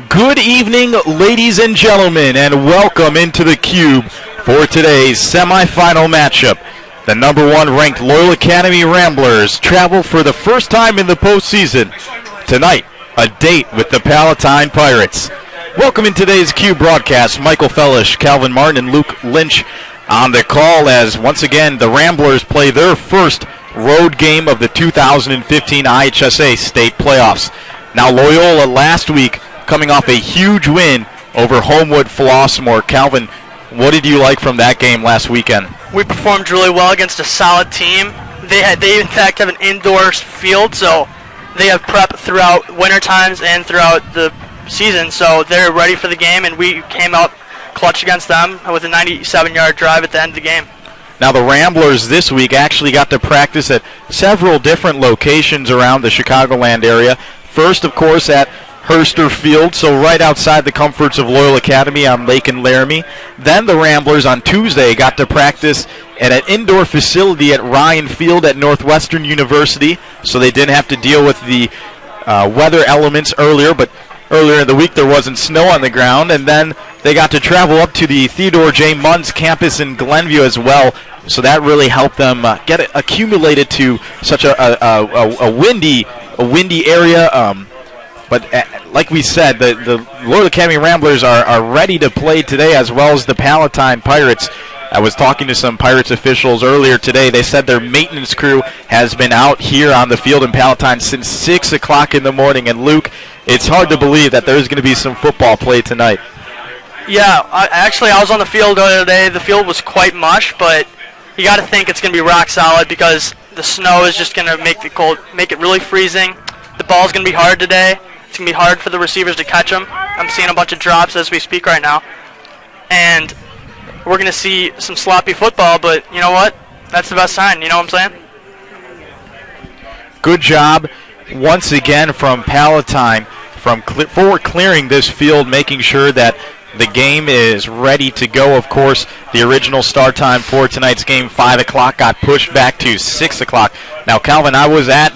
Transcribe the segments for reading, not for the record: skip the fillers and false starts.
Good evening, ladies and gentlemen, and welcome into the Cube for today's semifinal matchup. The number 1 ranked Loyola Academy Ramblers travel for the first time in the postseason. Tonight, a date with the Palatine Pirates. Welcome in today's Cube broadcast. Michael Fellish, Calvin Martin, and Luke Lynch on the call as, once again, the Ramblers play their first road game of the 2015 IHSA state playoffs. Now, Loyola last week coming off a huge win over Homewood Flossmoor. Calvin, what did you like from that game last weekend? We performed really well against a solid team. They in fact have an indoor field, so they have prep throughout winter times and throughout the season, so they're ready for the game, and we came out clutch against them with a 97-yard drive at the end of the game. Now the Ramblers this week actually got to practice at several different locations around the Chicagoland area. First, of course, at Herster Field, so right outside the comforts of Loyola Academy on Lake and Laramie. Then the Ramblers on Tuesday got to practice at an indoor facility at Ryan Field at Northwestern University, so they didn't have to deal with the weather elements earlier, but earlier in the week there wasn't snow on the ground. And then they got to travel up to the Theodore J. Munz campus in Glenview as well, so that really helped them get it accumulated to such a windy area. But like we said, the Loyola Academy Ramblers are ready to play today, as well as the Palatine Pirates. I was talking to some Pirates officials earlier today. They said their maintenance crew has been out here on the field in Palatine since 6 o'clock in the morning. And Luke, it's hard to believe that there's going to be some football play tonight. Yeah, I was on the field earlier today. The field was quite mush, but you got to think it's going to be rock solid because the snow is just going to make it really freezing. The ball's going to be hard today. It's going to be hard for the receivers to catch them. I'm seeing a bunch of drops as we speak right now. And we're going to see some sloppy football, but you know what? That's the best sign. You know what I'm saying? Good job once again from Palatine for clearing this field, making sure that the game is ready to go. Of course, the original start time for tonight's game, 5 o'clock, got pushed back to 6 o'clock. Now, Calvin, I was at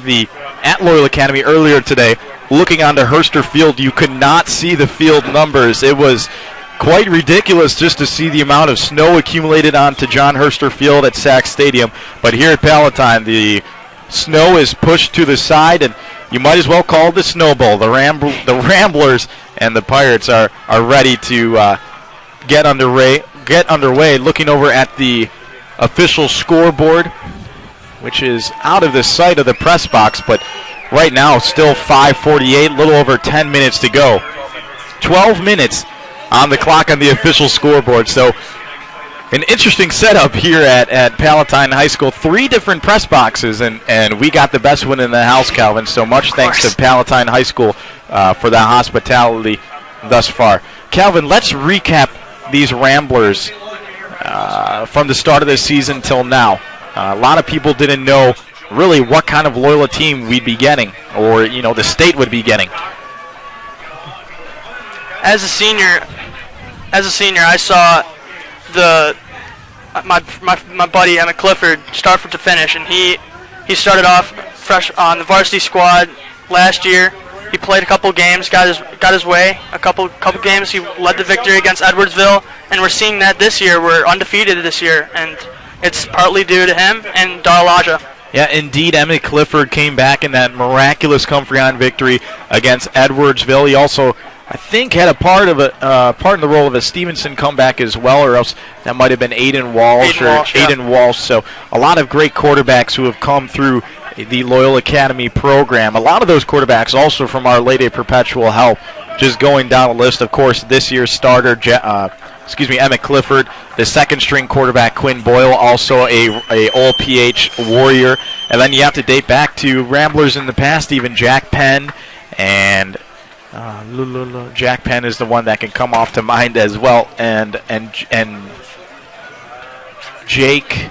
Loyola Academy earlier today. Looking onto Herster Field, you could not see the field numbers. It was quite ridiculous just to see the amount of snow accumulated onto John Herster Field at Sack Stadium. But here at Palatine, the snow is pushed to the side, and you might as well call it the Snow Bowl. The Ramblers and the Pirates are ready to get underway. Looking over at the official scoreboard, which is out of the sight of the press box, but right now still 5:48, a little over 10 minutes to go. 12 minutes on the clock on the official scoreboard. So an interesting setup here at Palatine High School. 3 different press boxes, and we got the best one in the house, Calvin. So much thanks to Palatine High School for that hospitality thus far. Calvin, let's recap these Ramblers from the start of the season till now. A lot of people didn't know really what kind of Loyola team we'd be getting, or the state would be getting. As a senior, I saw my buddy Emmett Clifford start from to finish, and he started off fresh on the varsity squad last year. He played a couple games, got his way. A couple games, he led the victory against Edwardsville, and we're seeing that this year. We're undefeated this year, and it's partly due to him and Darlaja. Yeah, indeed, Emmett Clifford came back in that miraculous come-from-behind victory against Edwardsville. He also, I think, had a part in the role of a Stevenson comeback as well, or else that might have been Aiden Walsh. Aiden Walsh. So a lot of great quarterbacks who have come through the Loyola Academy program. A lot of those quarterbacks also from Our Lady of Perpetual Help. Just going down the list, of course, this year's starter, Emmett Clifford, the second-string quarterback, Quinn Boyle, also a All-PH Warrior. And then you have to date back to Ramblers in the past, even Jack Penn, and Jack Penn is the one that can come off to mind as well, and Jake.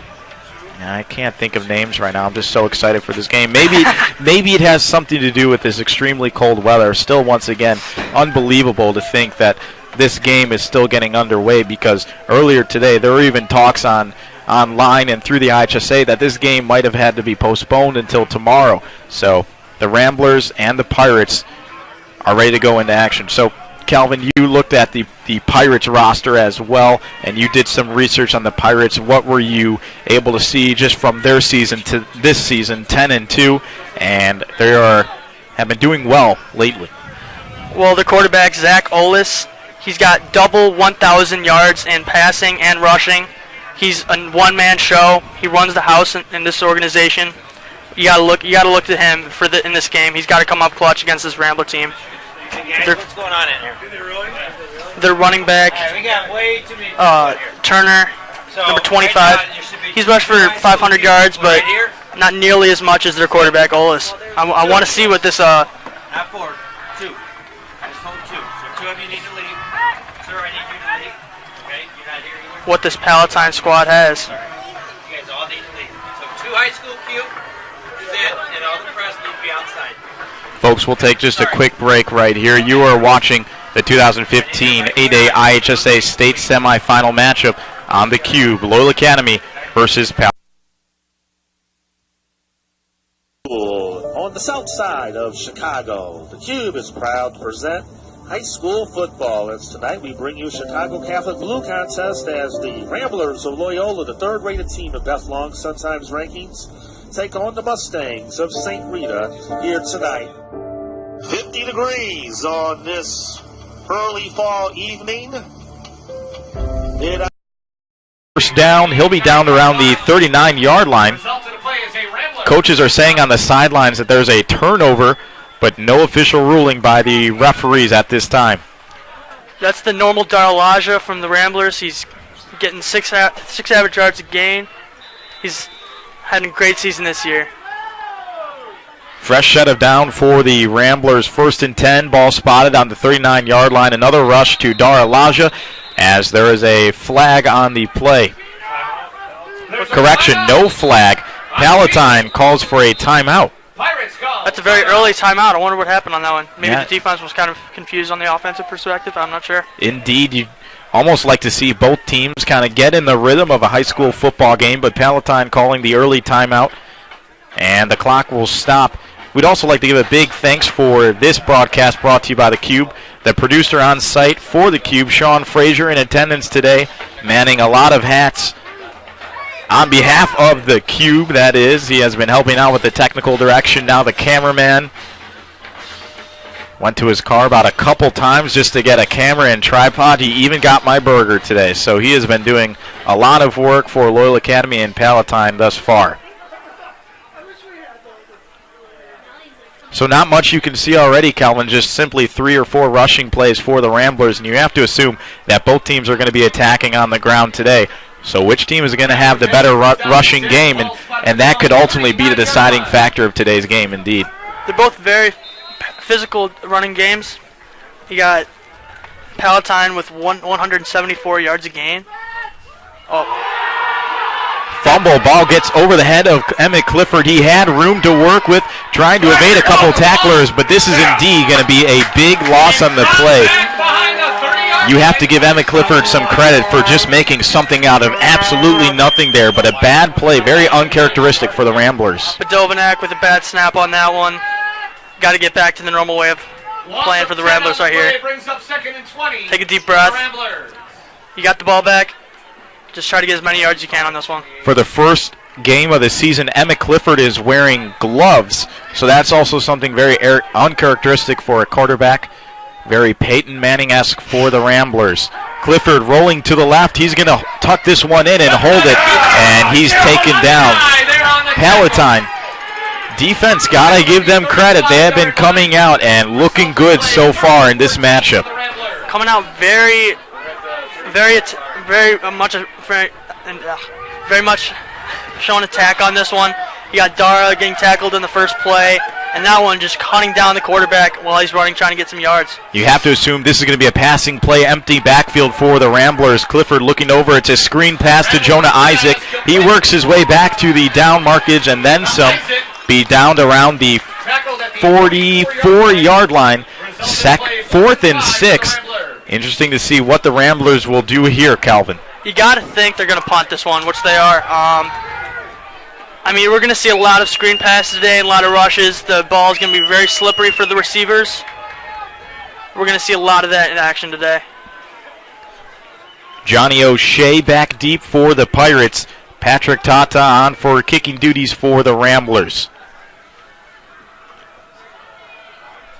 I can't think of names right now. I'm just so excited for this game. Maybe it has something to do with this extremely cold weather. Still, once again, unbelievable to think that this game is still getting underway, because earlier today there were even talks online and through the IHSA that this game might have had to be postponed until tomorrow. So the Ramblers and the Pirates are ready to go into action. So Calvin, you looked at the Pirates roster as well, and you did some research on the Pirates. What were you able to see just from their season to this season, 10-2, and they have been doing well lately? Well, the quarterback, Zach Olis, he's got double 1,000 yards in passing and rushing. He's a one-man show. He runs the house in this organization. You gotta look to him in this game. He's got to come up clutch against this Rambler team. What's going on in here? Their running back, We got way too many Turner, number 25. He's rushed for 500 yards, but not nearly as much as their quarterback, Olis. I want to see what this. Not 4, 2. I just told 2. So 2 of you need to leave. Sir, I need you to leave. Okay, you're not here either. What this Palatine squad has. You guys all need to leave. So 2 high school cube is in, and all the press need to be outside. Folks, we'll take just a quick break right here. You are watching the 2015 8A IHSA State Semifinal matchup on the Cube, Loyola Academy versus Palatine. On the south side of Chicago, the Cube is proud to present high school football. As tonight we bring you Chicago Catholic Blue Contest as the Ramblers of Loyola, the third-rated team of Beth Long Sun Times rankings, take on the Mustangs of St. Rita here tonight. 50 degrees on this early fall evening. First down, he'll be down around the 39-yard line. Coaches are saying on the sidelines that there's a turnover, but no official ruling by the referees at this time. That's the normal Darlaja from the Ramblers. He's getting six average yards a gain. He's had a great season this year. Fresh set of down for the Ramblers. 1st and 10, ball spotted on the 39-yard line. Another rush to Darlaja as there is a flag on the play. Correction, no flag. Palatine calls for a timeout. That's a very early timeout. I wonder what happened on that one. Maybe the defense was kind of confused on the offensive perspective. I'm not sure. Indeed, you'd almost like to see both teams kind of get in the rhythm of a high school football game, but Palatine calling the early timeout, and the clock will stop. We'd also like to give a big thanks for this broadcast brought to you by the Cube. The producer on site for the Cube, Sean Frazier, in attendance today, manning a lot of hats. On behalf of the Cube, that is, he has been helping out with the technical direction. Now the cameraman went to his car about a couple times just to get a camera and tripod. He even got my burger today. So he has been doing a lot of work for Loyola Academy and Palatine thus far. So not much you can see already, Calvin, just simply 3 or 4 rushing plays for the Ramblers, and you have to assume that both teams are going to be attacking on the ground today. So which team is going to have the better rushing game, and that could ultimately be the deciding factor of today's game, indeed. They're both very physical running games. You got Palatine with 174 yards a gain. Fumble, ball gets over the head of Emmett Clifford. He had room to work with, trying to evade a couple tacklers, but this is indeed going to be a big loss on the play. You have to give Emmett Clifford some credit for just making something out of absolutely nothing there, but a bad play, very uncharacteristic for the Ramblers. Badovanak with a bad snap on that one. Got to get back to the normal way of playing for the Ramblers right here. Take a deep breath. You got the ball back. Just try to get as many yards as you can on this one. For the first game of the season, Emmett Clifford is wearing gloves, so that's also something very uncharacteristic for a quarterback. Very Peyton Manning-esque for the Ramblers. Clifford rolling to the left. He's going to tuck this one in and hold it, and he's taken down. Palatine. Defense, got to give them credit. They have been coming out and looking good so far in this matchup. Coming out very much showing attack on this one. You got Dara getting tackled in the first play, and that one just cutting down the quarterback while he's running, trying to get some yards. You have to assume this is going to be a passing play, empty backfield for the Ramblers. Clifford looking over. It's a screen pass to Jonah Isaac. He works his way back to the down markage and then some. Be down around the 44-yard line. 4th and 6. Interesting to see what the Ramblers will do here, Calvin. You got to think they're going to punt this one, which they are. I mean, we're going to see a lot of screen passes today and a lot of rushes. The ball is going to be very slippery for the receivers. We're going to see a lot of that in action today. Johnny O'Shea back deep for the Pirates. Patrick Tata on for kicking duties for the Ramblers.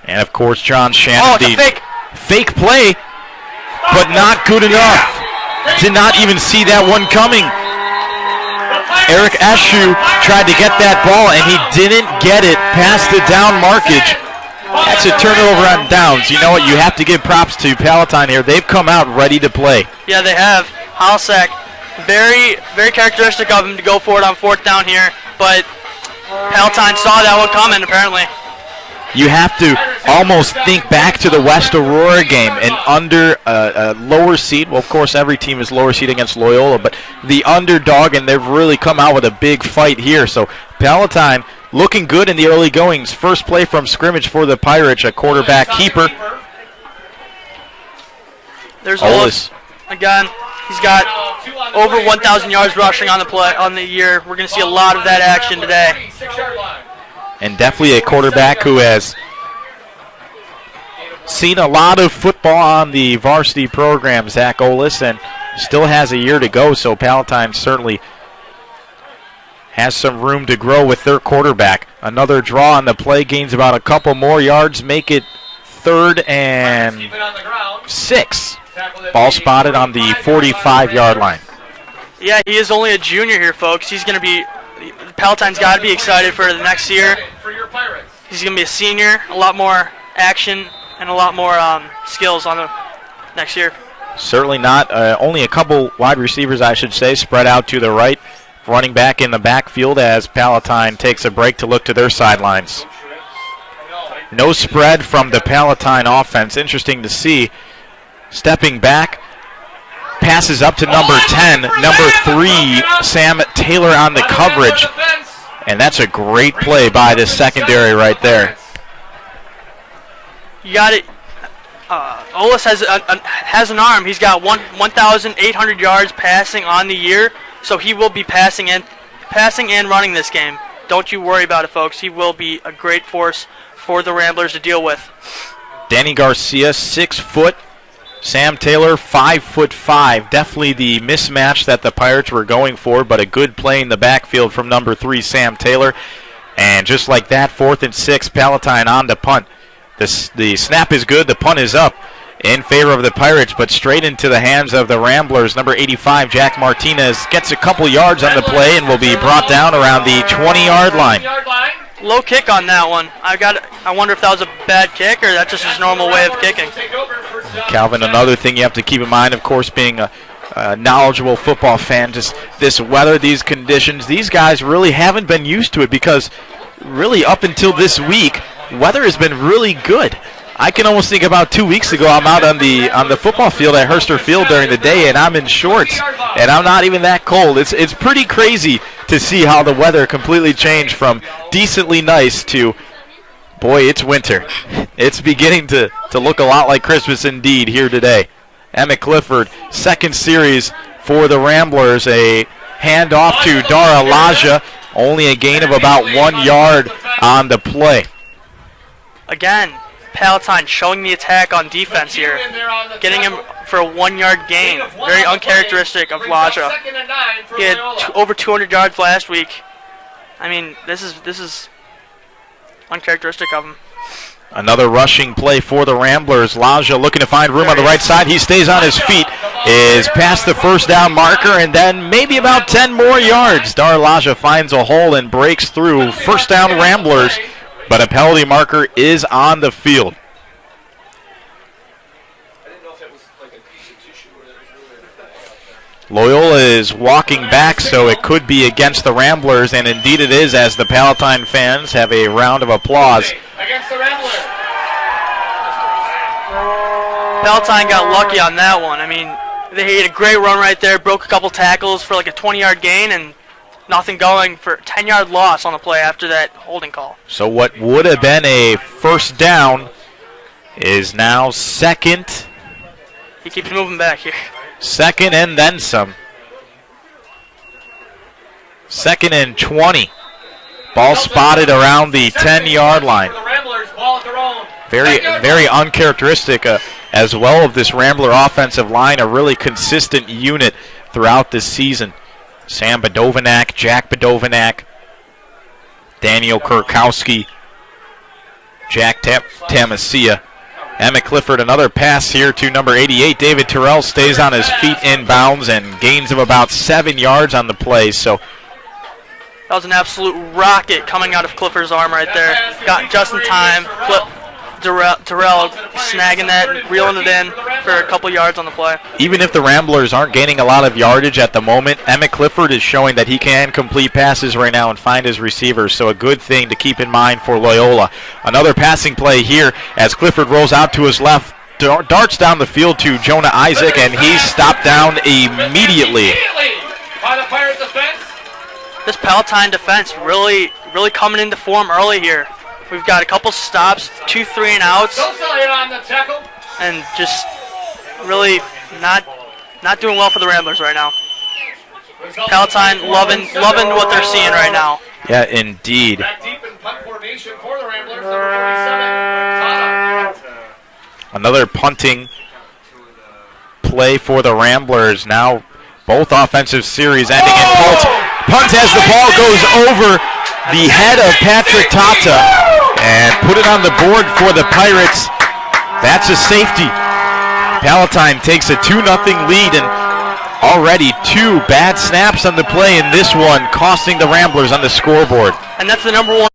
And, of course, John Shannon. Oh, it's a fake. Fake play, but not good enough. Did not even see that one coming. Eric Eshu tried to get that ball, and he didn't get it past the down markage. That's a turnover on downs. You know what? You have to give props to Palatine here. They've come out ready to play. Yeah, they have. Halsack, very, very characteristic of him to go for it on 4th down here, but Palatine saw that one coming, apparently. You have to almost think back to the West Aurora game, and under a lower seed. Well, of course, every team is lower seed against Loyola, but the underdog, and they've really come out with a big fight here. So Palatine looking good in the early goings. First play from scrimmage for the Pirates, a quarterback keeper. There's Ollis. Again, he's got over 1,000 yards rushing on the year. We're going to see a lot of that action today. And definitely a quarterback who has seen a lot of football on the varsity program, Zach Ollis, and still has a year to go, so Palatine certainly has some room to grow with their quarterback. Another draw on the play, gains about a couple more yards, make it 3rd and 6. Ball spotted on the 45-yard line. Yeah, he is only a junior here, folks. He's going to be, Palatine's got to be excited for the next year. He's going to be a senior, a lot more action and a lot more skills on the next year. Certainly not. Only a couple wide receivers, I should say, spread out to the right. Running back in the backfield as Palatine takes a break to look to their sidelines. No spread from the Palatine offense. Interesting to see. Stepping back, passes up to number 10, number 3, Sam Taylor on the coverage. And that's a great play by the secondary right there. You got it. Ollis has an arm. He's got 1,800 yards passing on the year, so he will be passing and running this game. Don't you worry about it, folks. He will be a great force for the Ramblers to deal with. Danny Garcia, 6 foot. Sam Taylor, 5'5". Definitely the mismatch that the Pirates were going for, but a good play in the backfield from number 3, Sam Taylor. And just like that, 4th and 6, Palatine on the punt. The snap is good, the punt is up in favor of the Pirates, but straight into the hands of the Ramblers. Number 85, Jack Martinez, gets a couple yards on the play and will be brought down around the 20-yard line. Low kick on that one. I wonder if that was a bad kick or that's just his normal way of kicking. Calvin, another thing you have to keep in mind, of course, being a knowledgeable football fan, just this weather, these conditions, these guys really haven't been used to it because really up until this week, weather has been really good. I can almost think about 2 weeks ago, I'm out on the football field at Herster Field during the day, and I'm in shorts, and I'm not even that cold. It's pretty crazy to see how the weather completely changed from decently nice to, boy, it's winter. It's beginning to look a lot like Christmas indeed here today. Emmett Clifford, second series for the Ramblers, a handoff to Dara Laja, only a gain of about 1 yard on the play. Again, Palatine showing the attack on defense here, getting him for a 1 yard gain. Very uncharacteristic of Laja. He had over 200 yards last week. I mean, this is uncharacteristic of him. Another rushing play for the Ramblers. Laja looking to find room on the right side. He stays on his feet, is past the first down marker, and then maybe about 10 more yards. Dara Laja finds a hole and breaks through. First down Ramblers, but a penalty marker is on the field. Loyola is walking back, so it could be against the Ramblers, and indeed it is, as the Palatine fans have a round of applause. Against the Ramblers. Palatine got lucky on that one. I mean, they had a great run right there, broke a couple tackles for like a 20-yard gain, and nothing going for a 10-yard loss on the play after that holding call. So what would have been a first down is now second. He keeps moving back here. Second and then some. 2nd and 20. Ball spotted around the 10-yard line. The Ramblers, ball at their own. very uncharacteristic as well of this Rambler offensive line, a really consistent unit throughout this season. Sam Badovanak, Jack Badovanak, Daniel Kurkowski, Jack Tamasia. Emmett Clifford, another pass here to number 88. David Terrell stays on his feet inbounds and gains of about 7 yards on the play. So that was an absolute rocket coming out of Clifford's arm right there. Got just in time. Terrell snagging that and reeling it in for a couple yards on the play. Even if the Ramblers aren't gaining a lot of yardage at the moment, Emmett Clifford is showing that he can complete passes right now and find his receivers, so a good thing to keep in mind for Loyola. Another passing play here as Clifford rolls out to his left, darts down the field to Jonah Isaac, and he's stopped down immediately. By the Pirate defense. This Palatine defense really coming into form early here. We've got a couple stops, 2 3 and outs, and just really not doing well for the Ramblers right now. Palatine loving what they're seeing right now. Yeah, indeed. Back deep in punt formation for the Ramblers, number 47. Another punting play for the Ramblers. Now both offensive series ending in punts. Punt as the ball goes over the head of Patrick Tata and put it on the board for the Pirates. That's a safety. Palatine takes a 2-0 lead, and already 2 bad snaps on the play in this one, costing the Ramblers on the scoreboard. And that's the number 1.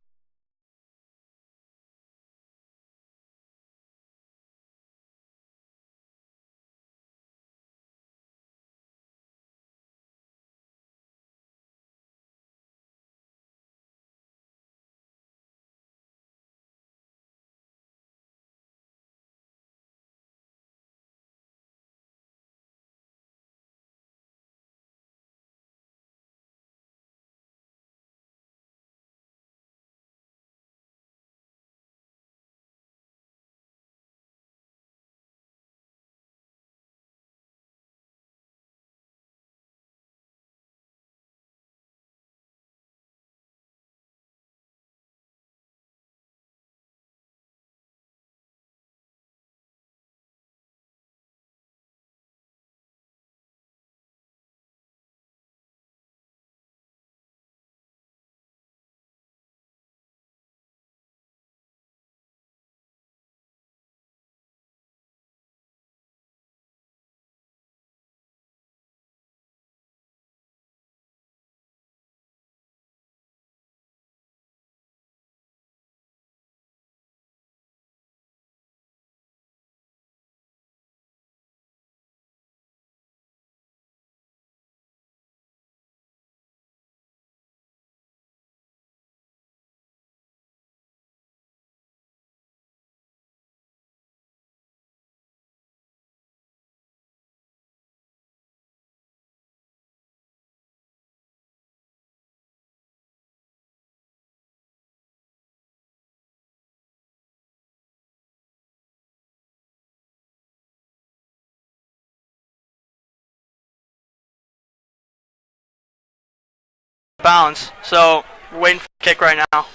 Bounds, so we're waiting for the kick right now.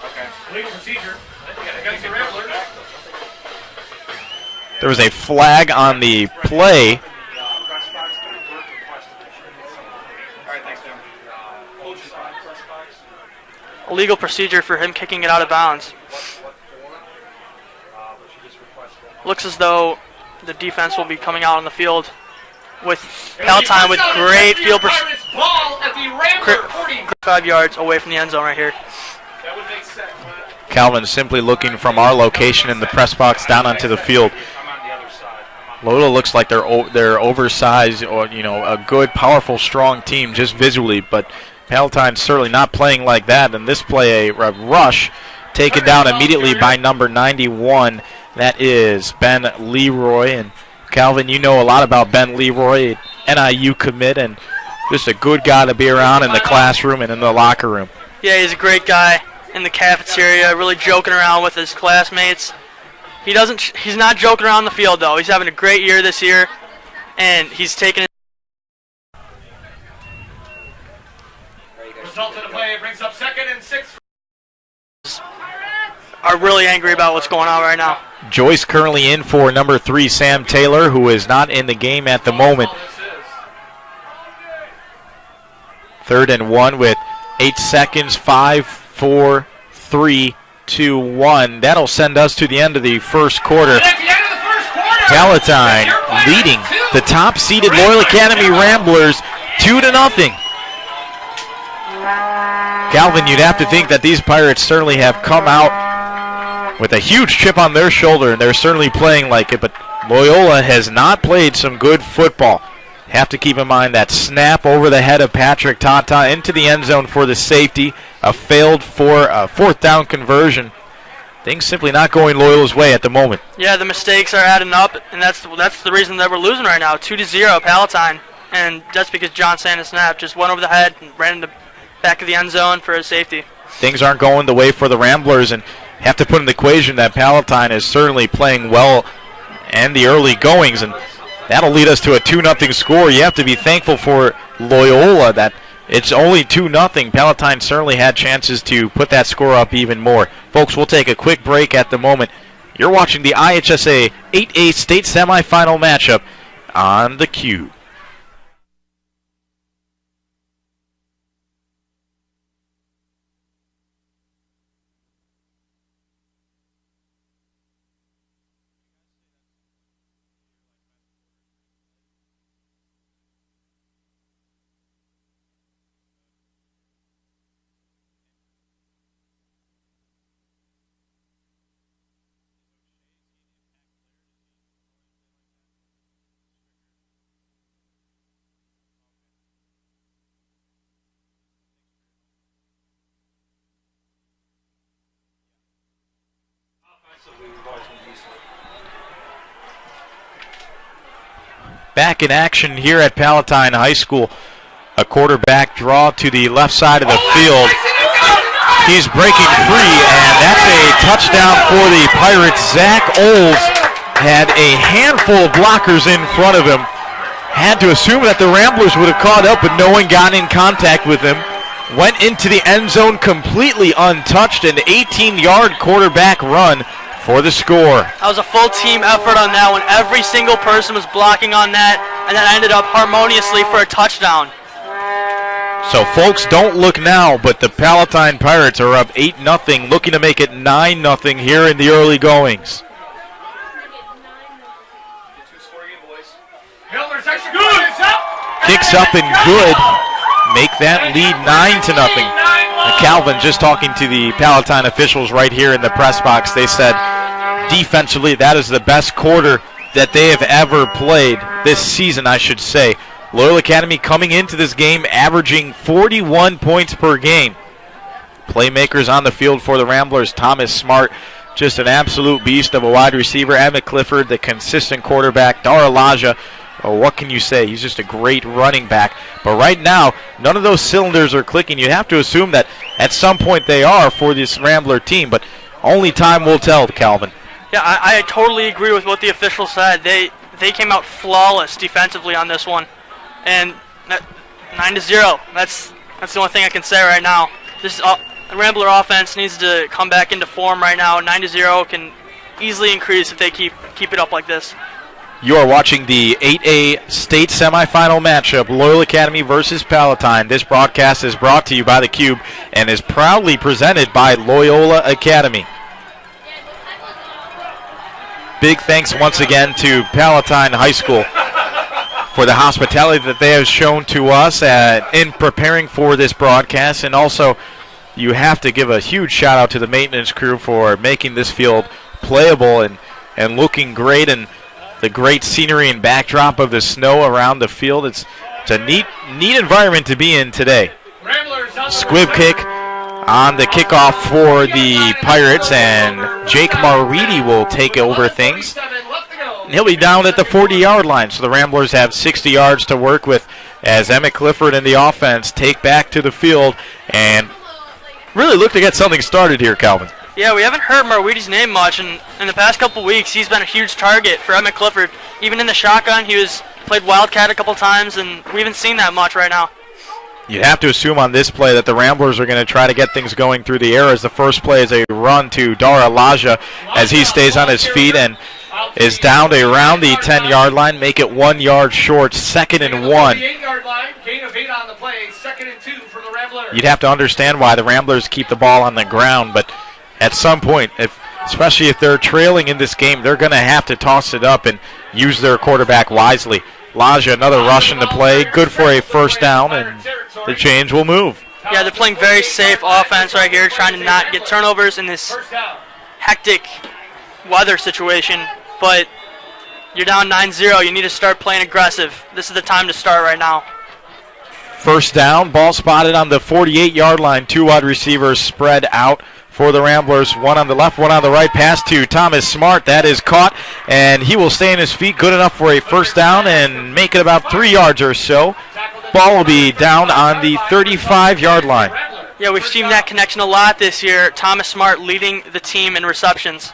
Okay. Legal procedure against the Ramblers. There was a flag on the play. A legal procedure for him kicking it out of bounds. Looks as though the defense will be coming out on the field with Palatine with great field 5 yards away from the end zone right here. Calvin simply looking from our location in the press box down onto the field. Loyola looks like they're oversized, or a good, powerful, strong team just visually, but Palatine's certainly not playing like that. And this play, a rush taken down immediately by number 91. That is Ben Leroy. And Calvin, you know a lot about Ben Leroy, NIU commit, and just a good guy to be around in the classroom and in the locker room. Yeah, he's a great guy in the cafeteria, really joking around with his classmates. He's not joking around the field, though. He's having a great year this year, and he's taking it. Result of the play brings up 2nd and 6. are really angry about what's going on right now. Joyce currently in for number 3, Sam Taylor, who is not in the game at the moment. 3rd and 1 with 8 seconds, 5, 4, 3, 2, 1. That'll send us to the end of the first quarter. Palatine leading the top-seeded Loyola Academy Ramblers 2-0. Calvin, you'd have to think that these Pirates certainly have come out with a huge chip on their shoulder, and they're certainly playing like it, but Loyola has not played some good football. Have to keep in mind that snap over the head of Patrick Tata into the end zone for the safety, a failed 4th down conversion. Things simply not going Loyola's way at the moment. Yeah, the mistakes are adding up, and that's the reason that we're losing right now, 2-0 Palatine, and that's because John Sanders snap just went over the head and ran in the back of the end zone for his safety. Things aren't going the way for the Ramblers, and have to put in the equation that Palatine is certainly playing well and the early goings, and that'll lead us to a 2-0 score. You have to be thankful for Loyola that it's only 2-0. Palatine certainly had chances to put that score up even more. Folks, we'll take a quick break at the moment. You're watching the IHSA 8A state semifinal matchup on the Cube. Back in action here at Palatine High School. A quarterback draw to the left side of the field. He's breaking free, and that's a touchdown for the Pirates. Zach Oles had a handful of blockers in front of him. Had to assume that the Ramblers would have caught up, but no one got in contact with him. Went into the end zone completely untouched, an 18-yard quarterback run for the score. That was a full team effort on that one. Every single person was blocking on that, and that ended up harmoniously for a touchdown. So folks, don't look now, but the Palatine Pirates are up 8-0, looking to make it 9-0 here in the early goings. Kicks up and good. Make that lead 9-0. Calvin, just talking to the Palatine officials right here in the press box, they said defensively that is the best quarter that they have ever played this season, I should say. Loyola Academy coming into this game averaging 41 points per game. Playmakers on the field for the Ramblers, Thomas Smart, just an absolute beast of a wide receiver. Emmett Clifford, the consistent quarterback. Dara Laja, oh, what can you say? He's just a great running back. But right now, none of those cylinders are clicking. You have to assume that at some point they are for this Rambler team, but only time will tell, Calvin. Yeah, I totally agree with what the official said. They came out flawless defensively on this one. And 9-0, that's the only thing I can say right now. This Rambler offense needs to come back into form right now. 9-0 can easily increase if they keep it up like this. You are watching the 8A state semifinal matchup, Loyola Academy versus Palatine. This broadcast is brought to you by the Cube and is proudly presented by Loyola Academy. Big thanks once again to Palatine High School for the hospitality that they have shown to us in preparing for this broadcast. And also, you have to give a huge shout out to the maintenance crew for making this field playable and looking great, and the great scenery and backdrop of the snow around the field. It's a neat environment to be in today. Squib kick on the kickoff for the Pirates, and Jake Marweedy will take over things. And he'll be down at the 40-yard line, so the Ramblers have 60 yards to work with as Emmett Clifford and the offense take back to the field and really look to get something started here, Calvin. Yeah, we haven't heard Marweedy's name much, and in the past couple weeks, he's been a huge target for Emmett Clifford. Even in the shotgun, played Wildcat a couple times, and we haven't seen that much right now. You'd have to assume on this play that the Ramblers are going to try to get things going through the air, as the first play is a run to Dara Laja as he stays on his feet and is down to around the 10-yard line, make it 1 yard short, 2nd and 1. You'd have to understand why the Ramblers keep the ball on the ground, but at some point, especially if they're trailing in this game, they're going to have to toss it up and use their quarterback wisely. Laja, another rush into play, good for a first down, and the change will move. Yeah, they're playing very safe offense right here, trying to not get turnovers in this hectic weather situation. But you're down 9-0. You need to start playing aggressive. This is the time to start right now. First down, ball spotted on the 48-yard line. 2 wide receivers spread out for the Ramblers. One on the left, one on the right. Pass to Thomas Smart. That is caught, and he will stay on his feet. Good enough for a first down and make it about 3 yards or so. Ball will be down on the 35-yard line. Yeah, we've seen that connection a lot this year. Thomas Smart leading the team in receptions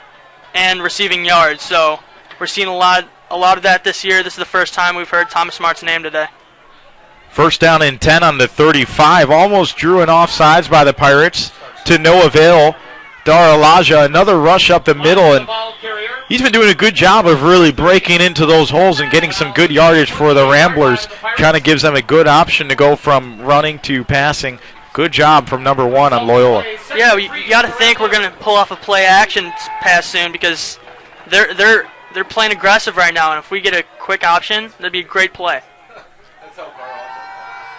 and receiving yards. So we're seeing a lot of that this year. This is the first time we've heard Thomas Smart's name today. First down and 10 on the 35. Almost drew an offsides by the Pirates to no avail. Dara Laja, another rush up the middle, and he's been doing a good job of really breaking into those holes and getting some good yardage for the Ramblers. Kind of gives them a good option to go from running to passing. Good job from number 1 on Loyola. Yeah, you got to think we're going to pull off a play action pass soon because they're playing aggressive right now, and if we get a quick option, that'd be a great play.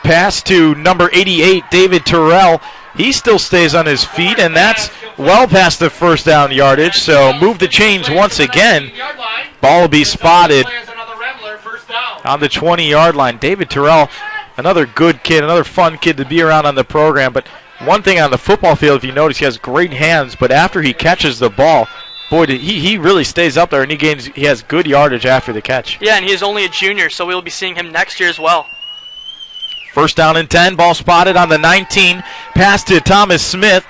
Pass to number 88, David Terrell. He still stays on his feet, and that's well past the first down yardage, so move the chains once again. Ball will be spotted on the 20-yard line. David Terrell, another good kid, another fun kid to be around on the program, but one thing on the football field, if you notice, he has great hands, but after he catches the ball, boy, he really stays up there, and he has good yardage after the catch. Yeah, and he's only a junior, so we'll be seeing him next year as well. First down and 10, ball spotted on the 19. Pass to Thomas Smart,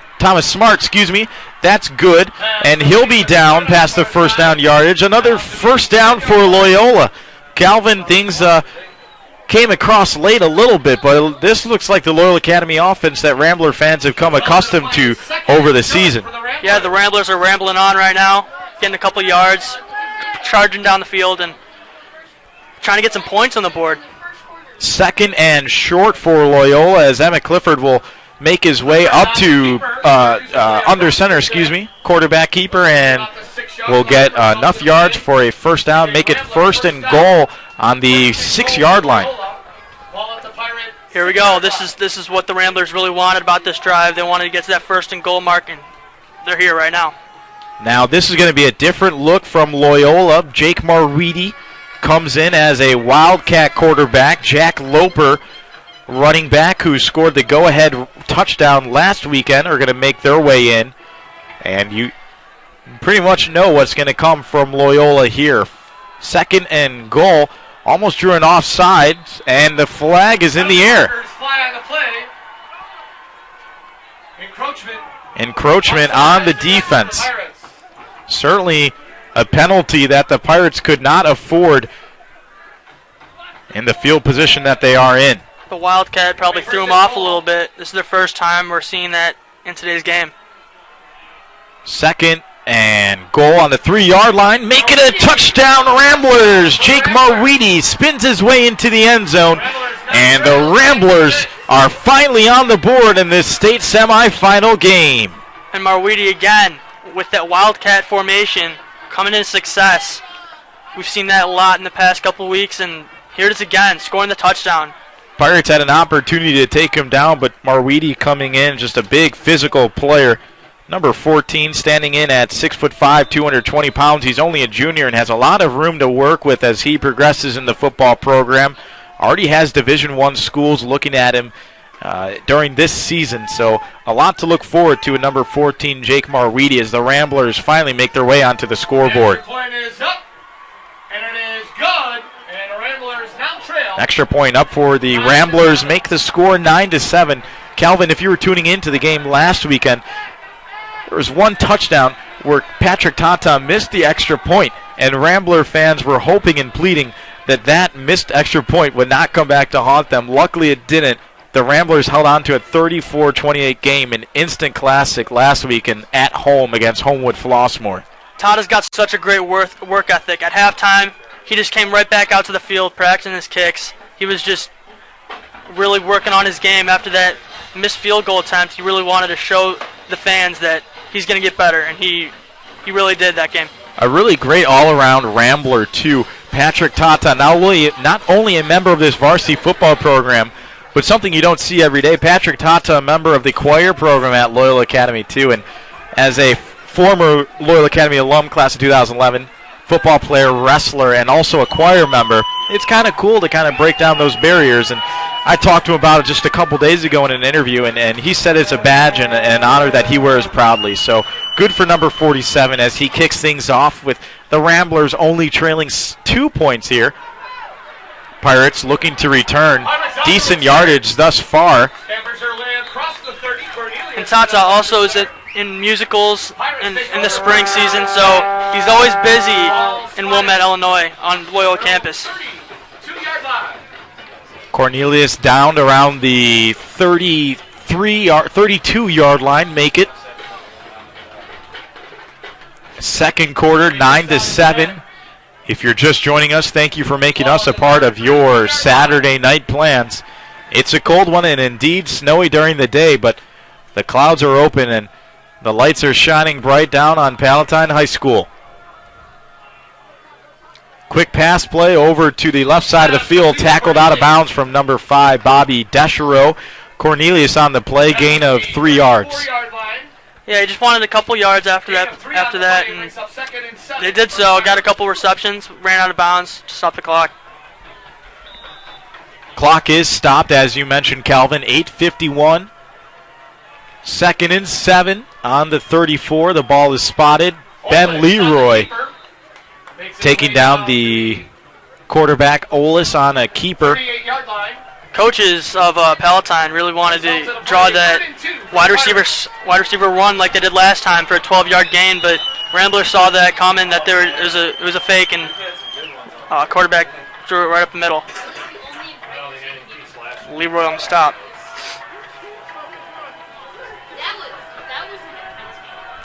That's good, and he'll be down past the first down yardage. Another first down for Loyola. Calvin, things came across late a little bit, but this looks like the Loyola Academy offense that Rambler fans have come accustomed to over the season. Yeah, the Ramblers are rambling on right now, getting a couple yards, charging down the field, and trying to get some points on the board. Second and short for Loyola as Emmett Clifford will make his way up to under center, quarterback keeper, and will get enough yards for a first down, make it 1st and goal on the 6-yard line. Here we go. This is what the Ramblers really wanted about this drive. They wanted to get to that 1st and goal mark, and they're here right now. Now this is going to be a different look from Loyola. Jake Marweedy comes in as a Wildcat quarterback. Jack Loper, running back, who scored the go-ahead touchdown last weekend, are going to make their way in. And you pretty much know what's going to come from Loyola here. 2nd and goal. Almost drew an offside, and the flag is in the air. Encroachment on the defense. Certainly a penalty that the Pirates could not afford in the field position that they are in. The Wildcat probably threw them off a little bit. This is their first time we're seeing that in today's game. 2nd and goal on the 3-yard line. Make it a touchdown, Ramblers. Jake Marweedy spins his way into the end zone, and the Ramblers are finally on the board in this state semifinal game. And Marweedy again with that Wildcat formation coming in success. We've seen that a lot in the past couple weeks, and here it is again, scoring the touchdown. Pirates had an opportunity to take him down, but Marweedy coming in, just a big physical player. Number 14 standing in at 6'5", 220 pounds. He's only a junior and has a lot of room to work with as he progresses in the football program. Already has Division I schools looking at him during this season, so a lot to look forward to in number 14, Jake Marweedy, as the Ramblers finally make their way onto the scoreboard. Extra point is up, and it is good, and the Ramblers now trail. Extra point up for the Ramblers, make the score 9-7. Calvin, if you were tuning into the game last weekend, there was one touchdown where Patrick Tata missed the extra point, and Rambler fans were hoping and pleading that missed extra point would not come back to haunt them. Luckily it didn't. the Ramblers held on to a 34-28 game, an instant classic last week and at home against Homewood Flossmoor. Todd has got such a great work ethic. At halftime, he just came right back out to the field, practicing his kicks. He was just really working on his game after that missed field goal attempt. He really wanted to show the fans that he's going to get better, and he really did that game. A really great all-around Rambler, too. Patrick Tata, not only a member of this varsity football program, but something you don't see every day. Patrick Tata, a member of the choir program at Loyola Academy, too, and as a former Loyola Academy alum, class of 2011, football player, wrestler, and also a choir member, it's kind of cool to kind of break down those barriers. And I talked to him about it just a couple days ago in an interview, and he said it's a badge and an honor that he wears proudly. So good for number 47 as he kicks things off with the Ramblers only trailing 2 points here. Pirates looking to return. Decent yardage thus far. And Tata also is in musicals in the spring season, so he's always busy in Wilmette, Illinois on Loyola campus. Cornelius down around the 32-yard line, make it. Second quarter, 9-7. If you're just joining us, thank you for making us a part of your Saturday night plans. It's a cold one and indeed snowy during the day, but the clouds are open and the lights are shining bright down on Palatine High School. Quick pass play over to the left side of the field, tackled out of bounds from number 5, Bobby Deschereaux. Cornelius on the play, gain of 3 yards. Yeah, he just wanted a couple yards after that, and they did so. Got a couple receptions, ran out of bounds, stopped the clock. Clock is stopped, as you mentioned, Calvin. 8:51. 2nd and 7 on the 34. The ball is spotted. Ben Leroy taking down the quarterback, Olis, on a keeper. Coaches of Palatine really wanted to draw that wide receiver run like they did last time for a 12-yard gain, but Ramblers saw that coming, that it was a fake, and quarterback threw it right up the middle. Leroy on the stop.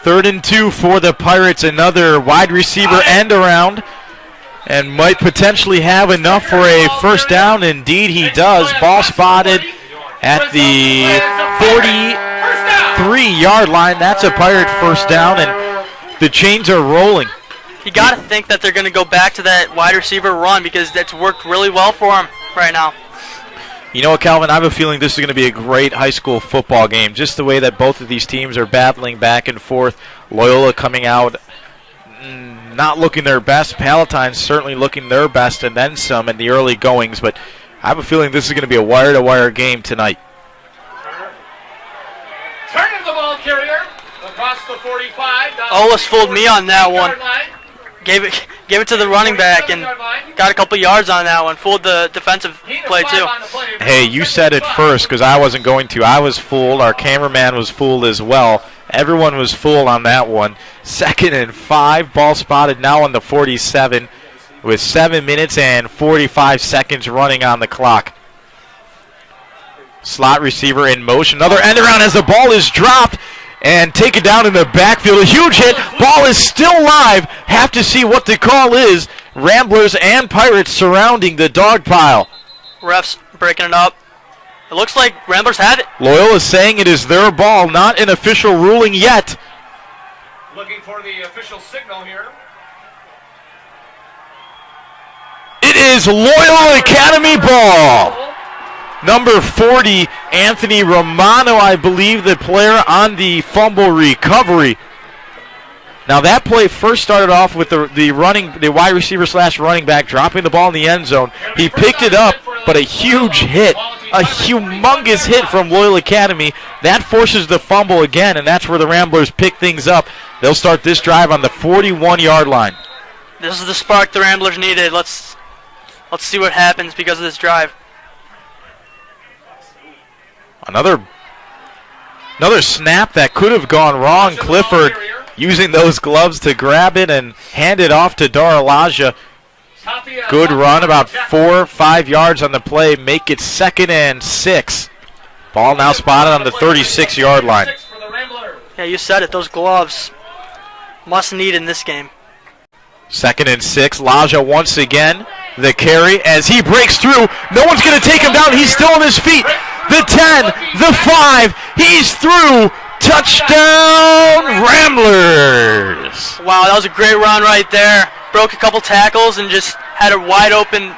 3rd and 2 for the Pirates. Another wide receiver end around, and might potentially have enough for a first down. Indeed he does. Ball spotted at the 43-yard line. That's a Pirate first down, and the chains are rolling. You got to think that they're going to go back to that wide receiver run because that's worked really well for them right now. You know what, Calvin? I have a feeling this is going to be a great high school football game. Just the way that both of these teams are battling back and forth. Loyola coming out not looking their best. Palatine certainly looking their best and then some in the early goings. But I have a feeling this is going to be a wire-to-wire game tonight. Turning the ball carrier across the 45. Olis fooled me on that one. Gave it to the running back and got a couple yards on that one. Fooled the defensive play too. Hey, you said it first because I wasn't going to. I was fooled. Our cameraman was fooled as well. Everyone was fooled on that one. 2nd and 5. Ball spotted now on the 47 with 7 minutes and 45 seconds running on the clock. Slot receiver in motion. Another end around as the ball is dropped and taken down in the backfield. A huge hit. Ball is still live. Have to see what the call is. Ramblers and Pirates surrounding the dog pile. Refs breaking it up. It looks like Ramblers have it. Loyola is saying it is their ball. Not an official ruling yet. Looking for the official signal here. It is Loyola Academy ball. Number 40, Anthony Romano, I believe, the player on the fumble recovery. Now that play first started off with the wide receiver / running back dropping the ball in the end zone. He picked it up, but a huge hit, a humongous hit from Loyola Academy. That forces the fumble again, and that's where the Ramblers pick things up. They'll start this drive on the 41-yard line. This is the spark the Ramblers needed. Let's see what happens because of this drive. Another snap that could have gone wrong. Clifford using those gloves to grab it and hand it off to Daralaja. Good run, about 4 or 5 yards on the play. Make it 2nd and 6. Ball now spotted on the 36-yard line. Yeah, you said it. Those gloves must need in this game. 2nd and 6. Laja once again. The carry as he breaks through. No one's going to take him down. He's still on his feet. The 10, the 5. He's through. Touchdown, Ramblers. Wow, that was a great run right there. Broke a couple tackles and just had a wide open,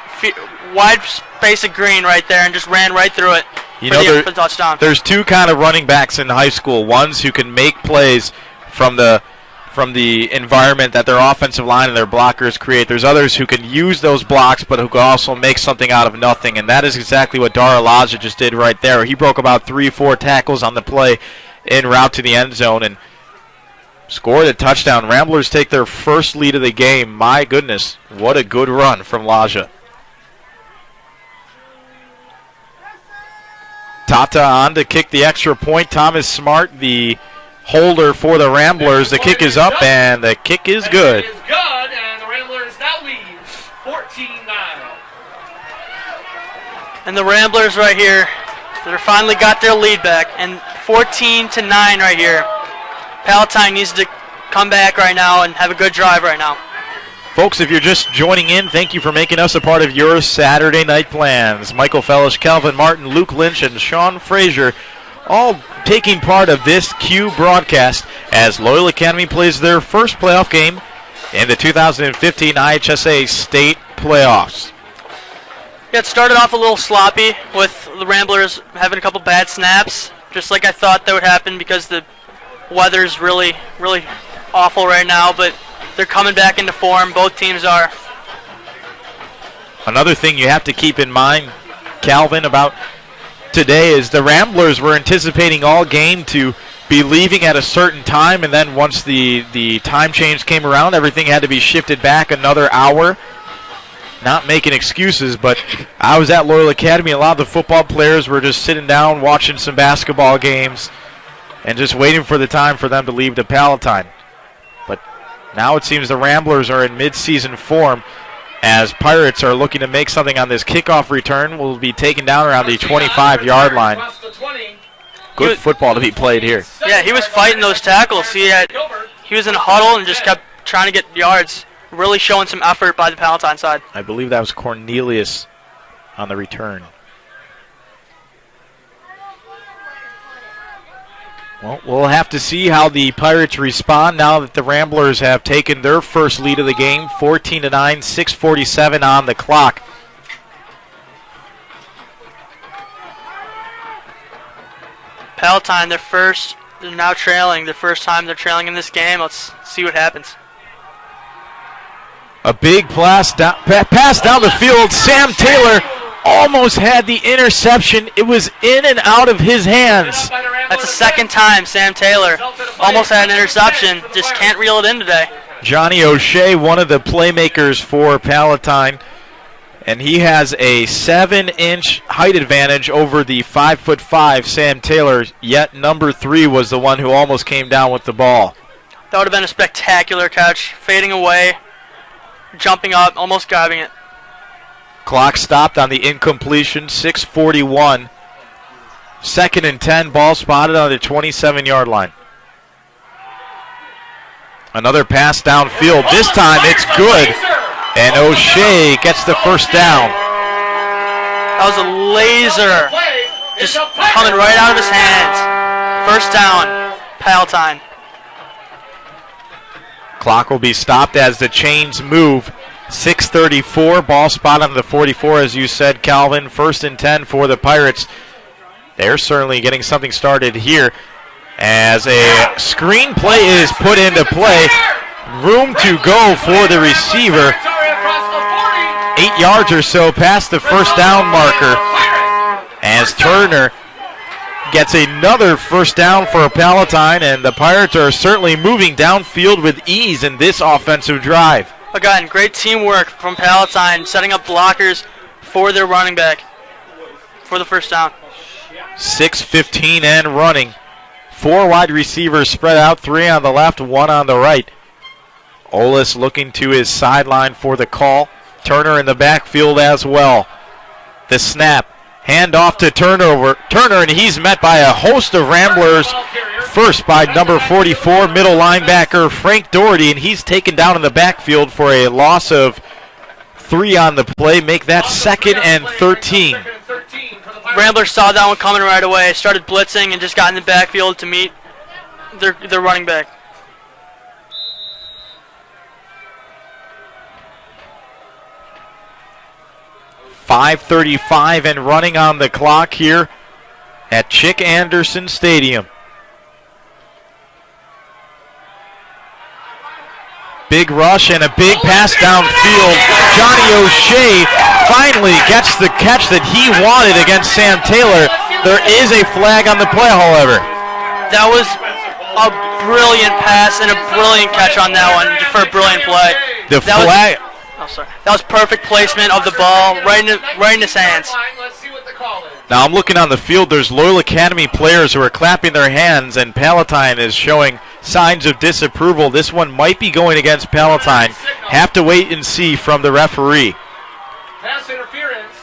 wide space of green right there and just ran right through it for the touchdown. There's two kind of running backs in high school. Ones who can make plays from the environment that their offensive line and their blockers create. There's others who can use those blocks but who can also make something out of nothing, and that is exactly what Dara Laja just did right there. He broke about 3-4 tackles on the play en route to the end zone and scored a touchdown. Ramblers take their first lead of the game. My goodness, what a good run from Laja. Tata on to kick the extra point. Thomas Smart, the holder for the Ramblers. The kick is up, and the kick is good. It is good, and the Ramblers now lead 14-9. And the Ramblers right here, they finally got their lead back, and 14-9 right here. Palatine needs to come back right now and have a good drive right now. Folks, if you're just joining in, thank you for making us a part of your Saturday night plans. Michael Fellish, Calvin Martin, Luke Lynch, and Sean Frazier all taking part of this Q broadcast as Loyola Academy plays their first playoff game in the 2015 IHSA state playoffs. Yeah, it started off a little sloppy with the Ramblers having a couple bad snaps, just like I thought that would happen because the weather's really, really awful right now, but they're coming back into form. Both teams are. Another thing you have to keep in mind, Calvin, about today is the Ramblers were anticipating all game to be leaving at a certain time, and then once the time change came around, everything had to be shifted back another hour. Not making excuses, but I was at Loyola Academy. A lot of the football players were just sitting down watching some basketball games and just waiting for the time for them to leave to Palatine. But now it seems the Ramblers are in mid-season form as Pirates are looking to make something on this kickoff return. Will be taken down around the 25-yard line. Good football to be played here. Yeah, he was fighting those tackles. He was in a huddle and just kept trying to get yards. Really showing some effort by the Palatine side. I believe that was Cornelius on the return. Well, we'll have to see how the Pirates respond now that the Ramblers have taken their first lead of the game, 14-9, 6:47 on the clock. Palatine, they're now trailing. The first time they're trailing in this game. Let's see what happens. A big pass down the field. Sam Taylor almost had the interception. It was in and out of his hands. That's the second time Sam Taylor almost had an interception. Just can't reel it in today. Johnny O'Shea, one of the playmakers for Palatine, and he has a 7-inch height advantage over the 5'5" Sam Taylor, yet number 3 was the one who almost came down with the ball. That would have been a spectacular catch. Fading away, jumping up, almost grabbing it. Clock stopped on the incompletion, 6:41. 2nd and 10, ball spotted on the 27-yard line. Another pass downfield. This time it's good, and O'Shea gets the first down. That was a laser, just coming right out of his hands. First down, Palatine. Clock will be stopped as the chains move. 6:34, ball spot on the 44, as you said, Calvin. 1st and 10 for the Pirates. They're certainly getting something started here as a screen play is put into play. Room to go for the receiver. 8 yards or so past the first down marker as Turner gets another first down for Palatine, and the Pirates are certainly moving downfield with ease in this offensive drive. Again, great teamwork from Palatine, setting up blockers for their running back for the first down. 6:15 and running. 4 wide receivers spread out, 3 on the left, 1 on the right. Olis looking to his sideline for the call. Turner in the backfield as well. The snap. Hand off to Turner, and he's met by a host of Ramblers. First by number 44, middle linebacker Frank Doherty, and he's taken down in the backfield for a loss of 3 on the play. Make that 2nd and 13. Ramblers saw that one coming right away, started blitzing, and just got in the backfield to meet their running back. .535 and running on the clock here at Chick Anderson Stadium. Big rush and a big pass downfield. Johnny O'Shea finally gets the catch that he wanted against Sam Taylor. There is a flag on the play, however. That was a brilliant pass and a brilliant catch on that one for a brilliant play. The flag... That was perfect placement of the ball right in his hands. Now I'm looking on the field. There's Loyola Academy players who are clapping their hands, and Palatine is showing signs of disapproval. This one might be going against Palatine. Have to wait and see from the referee. Pass interference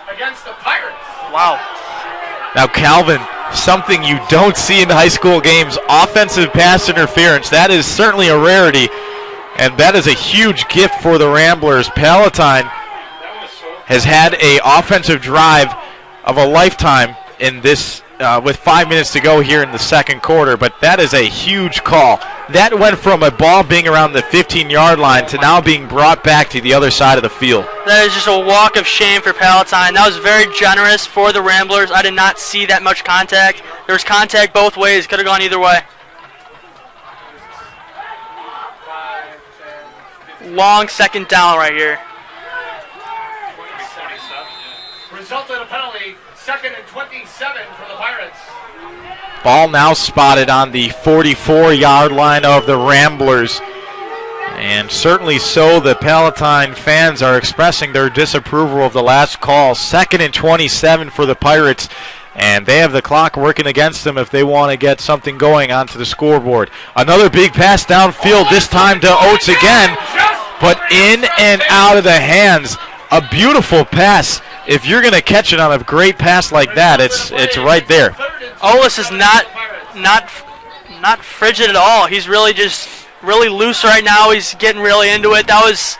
against the Pirates. Wow. Now Calvin, something you don't see in high school games, offensive pass interference. That is certainly a rarity. And that is a huge gift for the Ramblers. Palatine has had an offensive drive of a lifetime in this, with 5 minutes to go here in the second quarter. But that is a huge call. That went from a ball being around the 15-yard line to now being brought back to the other side of the field. That is just a walk of shame for Palatine. That was very generous for the Ramblers. I did not see that much contact. There was contact both ways. Could have gone either way. Long second down right here. Resulted in a penalty, 2nd and 27 for the Pirates. Ball now spotted on the 44-yard line of the Ramblers. And certainly so, the Palatine fans are expressing their disapproval of the last call. 2nd and 27 for the Pirates. And they have the clock working against them if they want to get something going onto the scoreboard. Another big pass downfield, this time to Oates again, but in and out of the hands. A beautiful pass. If you're going to catch it on a great pass like that, it's right there. Otis is not frigid at all. He's really loose right now. He's getting really into it. That was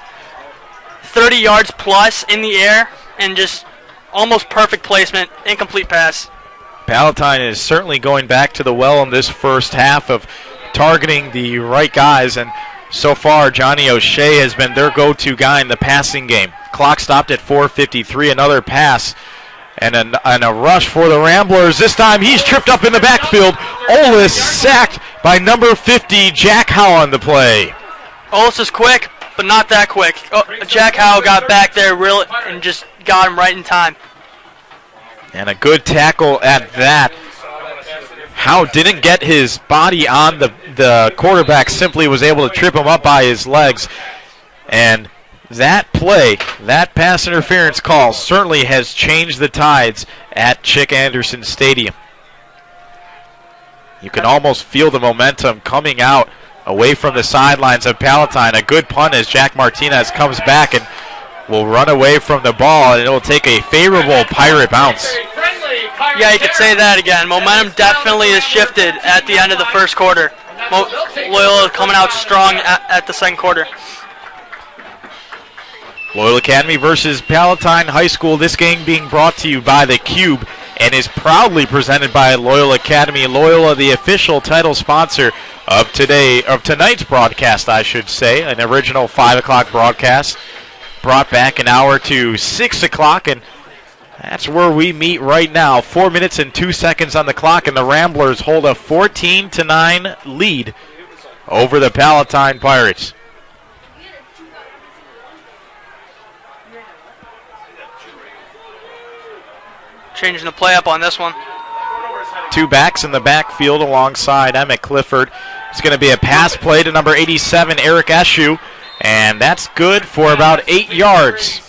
30 yards plus in the air and just almost perfect placement, incomplete pass. Palatine is certainly going back to the well in this first half of targeting the right guys, and so far Johnny O'Shea has been their go-to guy in the passing game. Clock stopped at 4:53, another pass and a rush for the Ramblers. This time he's tripped up in the backfield. Olis sacked by number 50, Jack Howe on the play. Olis is quick, but not that quick. Jack Howe got back there really and just got him right in time. And a good tackle at that. Howe didn't get his body on the quarterback, simply was able to trip him up by his legs. And that play, that pass interference call, certainly has changed the tides at Chick Anderson Stadium. You can almost feel the momentum coming out away from the sidelines of Palatine. A good punt as Jack Martinez comes back and will run away from the ball, and it will take a favorable Pirate bounce. Yeah, you could say that again. Momentum definitely has shifted at the end of the first quarter. Loyola coming out strong at the second quarter. Loyola Academy versus Palatine High School. This game being brought to you by the Cube and is proudly presented by Loyola Academy. Loyola, the official title sponsor of tonight's broadcast, I should say. An original 5 o'clock broadcast brought back an hour to 6 o'clock, and that's where we meet right now. 4 minutes and 2 seconds on the clock, and the Ramblers hold a 14-9 lead over the Palatine Pirates. Changing the play up on this one. Two backs in the backfield alongside Emmett Clifford. It's going to be a pass play to number 87, Eric Eshu, and that's good for about 8 yards.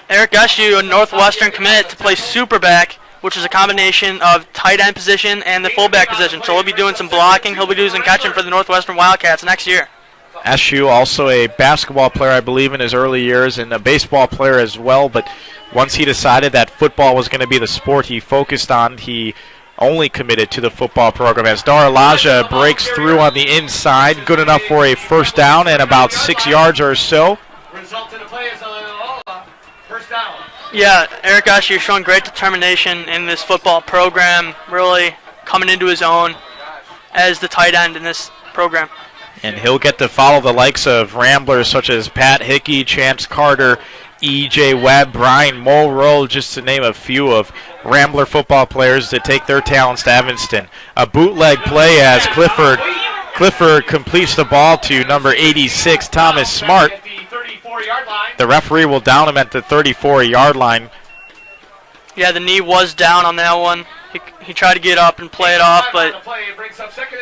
Eric Eshu, a Northwestern commit to play super back, which is a combination of tight end position and the fullback position. So he'll be doing some blocking, he'll be doing some catching for the Northwestern Wildcats next year. Eshu, also a basketball player, I believe, in his early years, and a baseball player as well, but once he decided that football was going to be the sport he focused on, he only committed to the football program as Daralaja breaks through on the inside. Good enough for a first down and about 6 yards or so. Result of the play is a first down. Yeah, Eric Ashe, you're showing great determination in this football program, really coming into his own as the tight end in this program. And he'll get to follow the likes of Ramblers such as Pat Hickey, Chance Carter, E.J. Webb, Brian Mulrow, just to name a few of Rambler football players that take their talents to Evanston. A bootleg play as Clifford completes the ball to number 86, Thomas Smart. The referee will down him at the 34-yard line. Yeah, the knee was down on that one. He tried to get up and play it off, but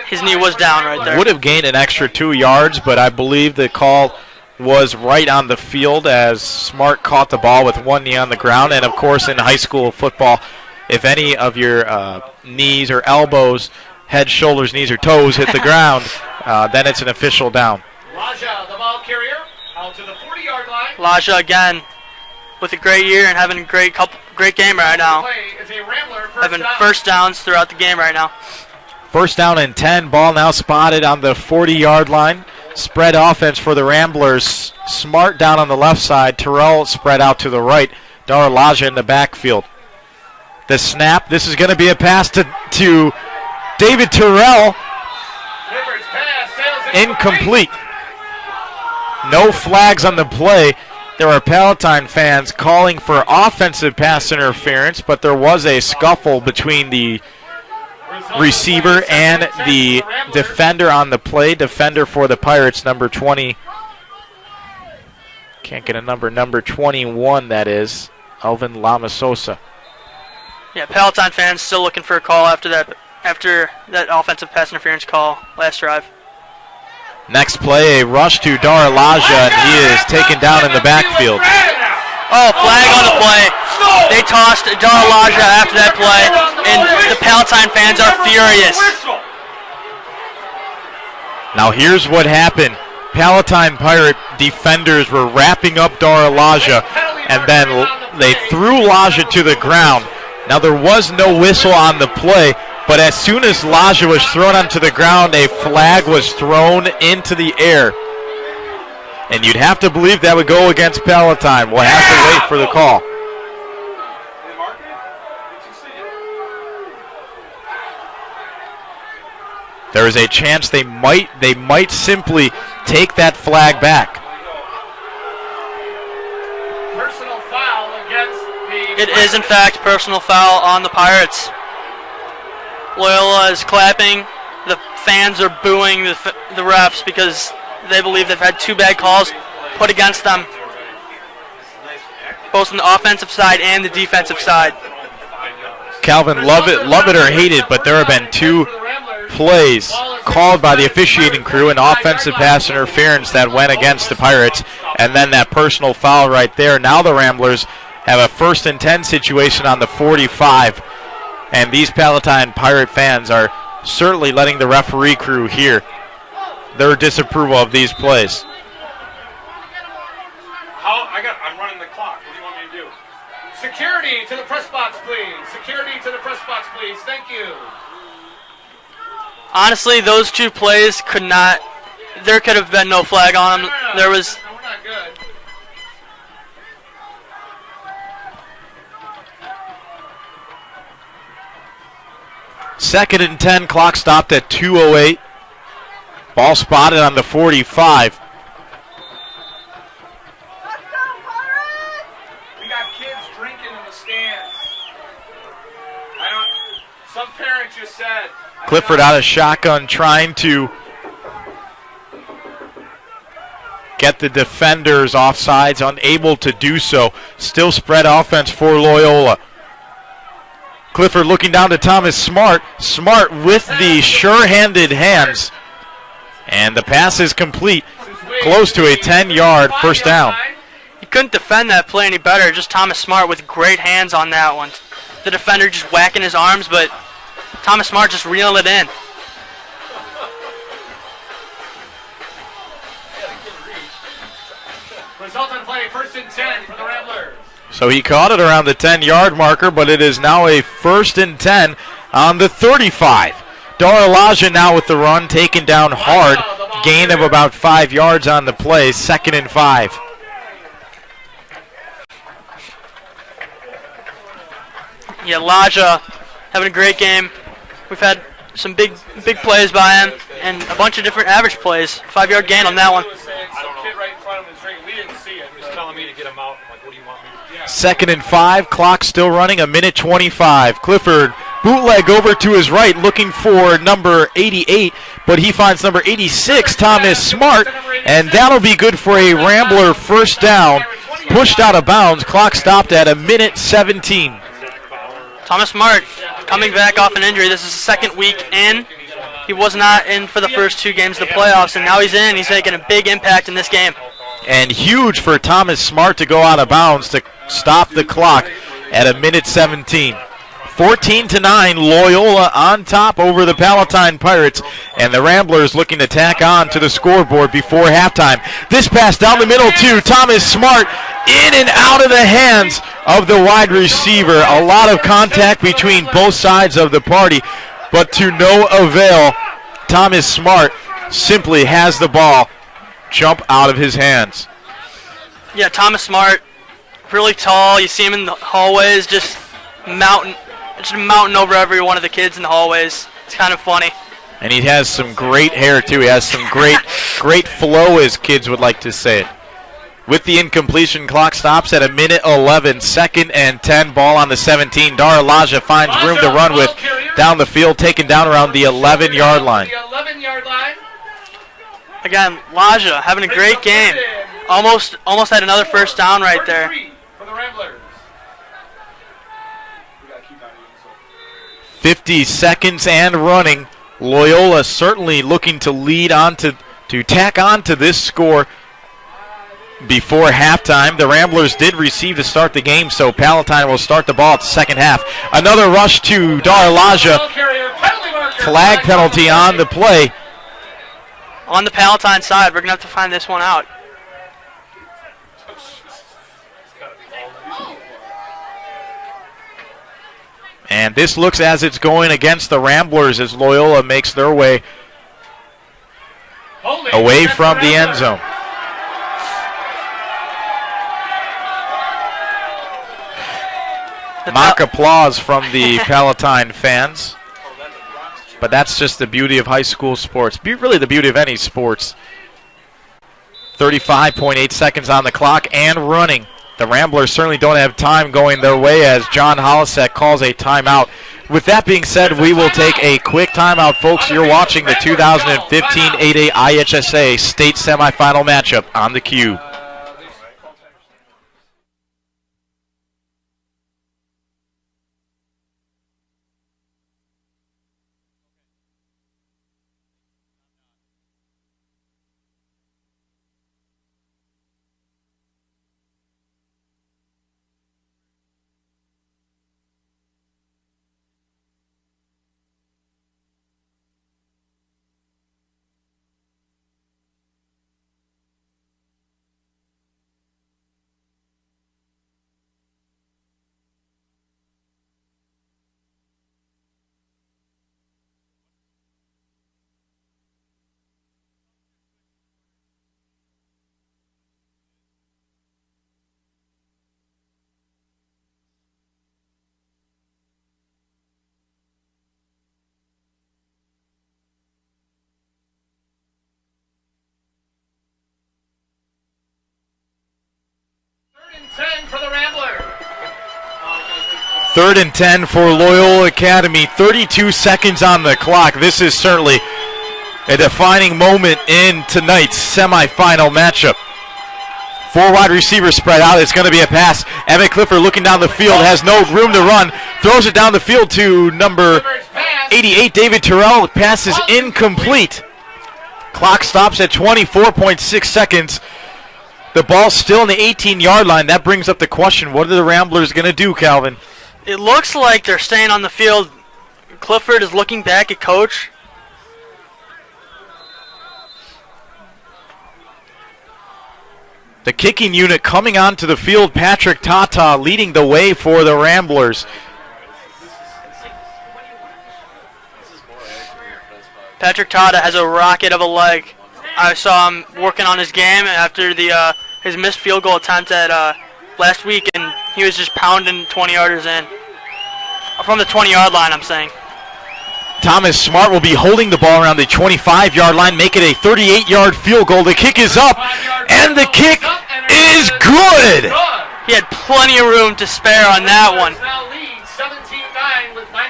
his knee was down right there. Would have gained an extra 2 yards, but I believe the call was right on the field as Smart caught the ball with one knee on the ground. And, of course, in high school football, if any of your knees or elbows, head, shoulders, knees, or toes hit the ground, then it's an official down. Laja, the ball carrier, out to the 40-yard line. Laja again with a great year and having a great game right now. Having first downs throughout the game right now. First down and 10. Ball now spotted on the 40-yard line. Spread offense for the Ramblers. Smart down on the left side. Terrell spread out to the right. Daralaja in the backfield. The snap. This is going to be a pass to David Terrell. Incomplete. No flags on the play. There are Palatine fans calling for offensive pass interference, but there was a scuffle between the receiver and the defender on the play. Defender for the Pirates, number 20. Can't get a number 21, that is. Alvin Lamasosa. Yeah, Palatine fans still looking for a call after that offensive pass interference call last drive. Next play, a rush to Daralaja, and he is taken down in the backfield. Oh, flag on the play. They tossed Daralaja after that play, and the Palatine fans are furious. Now here's what happened. Palatine Pirate defenders were wrapping up Daralaja, and then they threw Laja to the ground. Now there was no whistle on the play, but as soon as Laja was thrown onto the ground, a flag was thrown into the air. And you'd have to believe that would go against Palatine. We'll have to wait for the call. There is a chance they might simply take that flag back. Personal foul against the... It is, in fact, personal foul on the Pirates. Loyola is clapping. The fans are booing the refs because they believe they've had two bad calls put against them, both on the offensive side and the defensive side. Calvin, love it or hate it, but there have been two plays called by the officiating crew, an offensive pass interference that went against the Pirates, and then that personal foul right there. Now the Ramblers have a 1st and 10 situation on the 45, and these Palatine Pirate fans are certainly letting the referee crew hear their disapproval of these plays. I'm running the clock. What do you want me to do? Security to the press box, please. Security to the press box, please. Thank you. Honestly, those two plays there could have been no flag on them. No, we're not good. Second and 10, clock stopped at 2:08. Ball spotted on the 45. We got kids drinking in the stands. Some parent just said. Clifford out of shotgun trying to get the defenders offsides, unable to do so. Still spread offense for Loyola. Clifford looking down to Thomas Smart. Smart with the sure-handed hands. And the pass is complete. Close to a 10-yard first down. You couldn't defend that play any better. Just Thomas Smart with great hands on that one. The defender just whacking his arms, but Thomas Smart just reeling it in. Result on play, 1st and 10 for the Ramblers. So he caught it around the 10-yard marker, but it is now a 1st and 10 on the 35. Daralaja now with the run, taken down hard. Gain of about 5 yards on the play, 2nd and 5. Yeah, Laja having a great game. We've had some big plays by him and a bunch of different average plays. 5-yard gain on that one. We didn't see it. He was telling me to get him out. I'm like, what do you want me to do? 2nd and 5, clock still running, 1:25. Clifford bootleg over to his right, looking for number 88, but he finds number 86, Thomas Smart, and that'll be good for a Rambler first down. Pushed out of bounds, clock stopped at 1:17. Thomas Smart coming back off an injury. This is his second week in. He was not in for the first 2 games of the playoffs, and now he's in. He's making a big impact in this game. And huge for Thomas Smart to go out of bounds to stop the clock at 1:17. 14-9, Loyola on top over the Palatine Pirates, and the Ramblers looking to tack on to the scoreboard before halftime. This pass down the middle to Thomas Smart, in and out of the hands of the wide receiver. A lot of contact between both sides of the party, but to no avail. Thomas Smart simply has the ball jump out of his hands. Yeah, Thomas Smart, really tall. You see him in the hallways, just mountain over every one of the kids in the hallways. It's kind of funny. And he has some great hair too. He has some great flow, as kids would like to say it. With the incompletion, clock stops at 1:11. 2nd and 10, ball on the 17. Daralaja finds room to run with down the field, taken down around the 11-yard line. Again, Laja having a great game. Almost had another first down right there. 50 seconds and running. Loyola certainly looking to lead on to tack on to this score before halftime. The Ramblers did receive to start the game, so Palatine will start the ball at the second half. Another rush to Daralaja. Flag penalty on the play. On the Palatine side, we're going to have to find this one out. And this looks as it's going against the Ramblers as Loyola makes their way away from the end zone. Mock applause from the Palatine fans. But that's just the beauty of high school sports. Really the beauty of any sports. 35.8 seconds on the clock and running. The Ramblers certainly don't have time going their way as John Hollisek calls a timeout. With that being said, we will take a quick timeout, folks. You're watching the 2015 8A IHSA state semifinal matchup on theCUBE. Third and 10 for Loyola Academy. 32 seconds on the clock. This is certainly a defining moment in tonight's semifinal matchup. 4 wide receivers spread out. It's going to be a pass. Evan Clifford looking down the field, has no room to run. Throws it down the field to number 88, David Terrell. Pass is incomplete. Clock stops at 24.6 seconds. The ball's still on the 18-yard line. That brings up the question, what are the Ramblers going to do, Calvin? It looks like they're staying on the field. Clifford is looking back at coach. The kicking unit coming onto the field, Patrick Tata leading the way for the Ramblers. Patrick Tata has a rocket of a leg. I saw him working on his game after his missed field goal attempt at last week, and he was just pounding 20-yarders in. From the 20-yard line, I'm saying. Thomas Smart will be holding the ball around the 25-yard line, make it a 38-yard field goal. The kick is up, and the kick is good. He had plenty of room to spare on that one.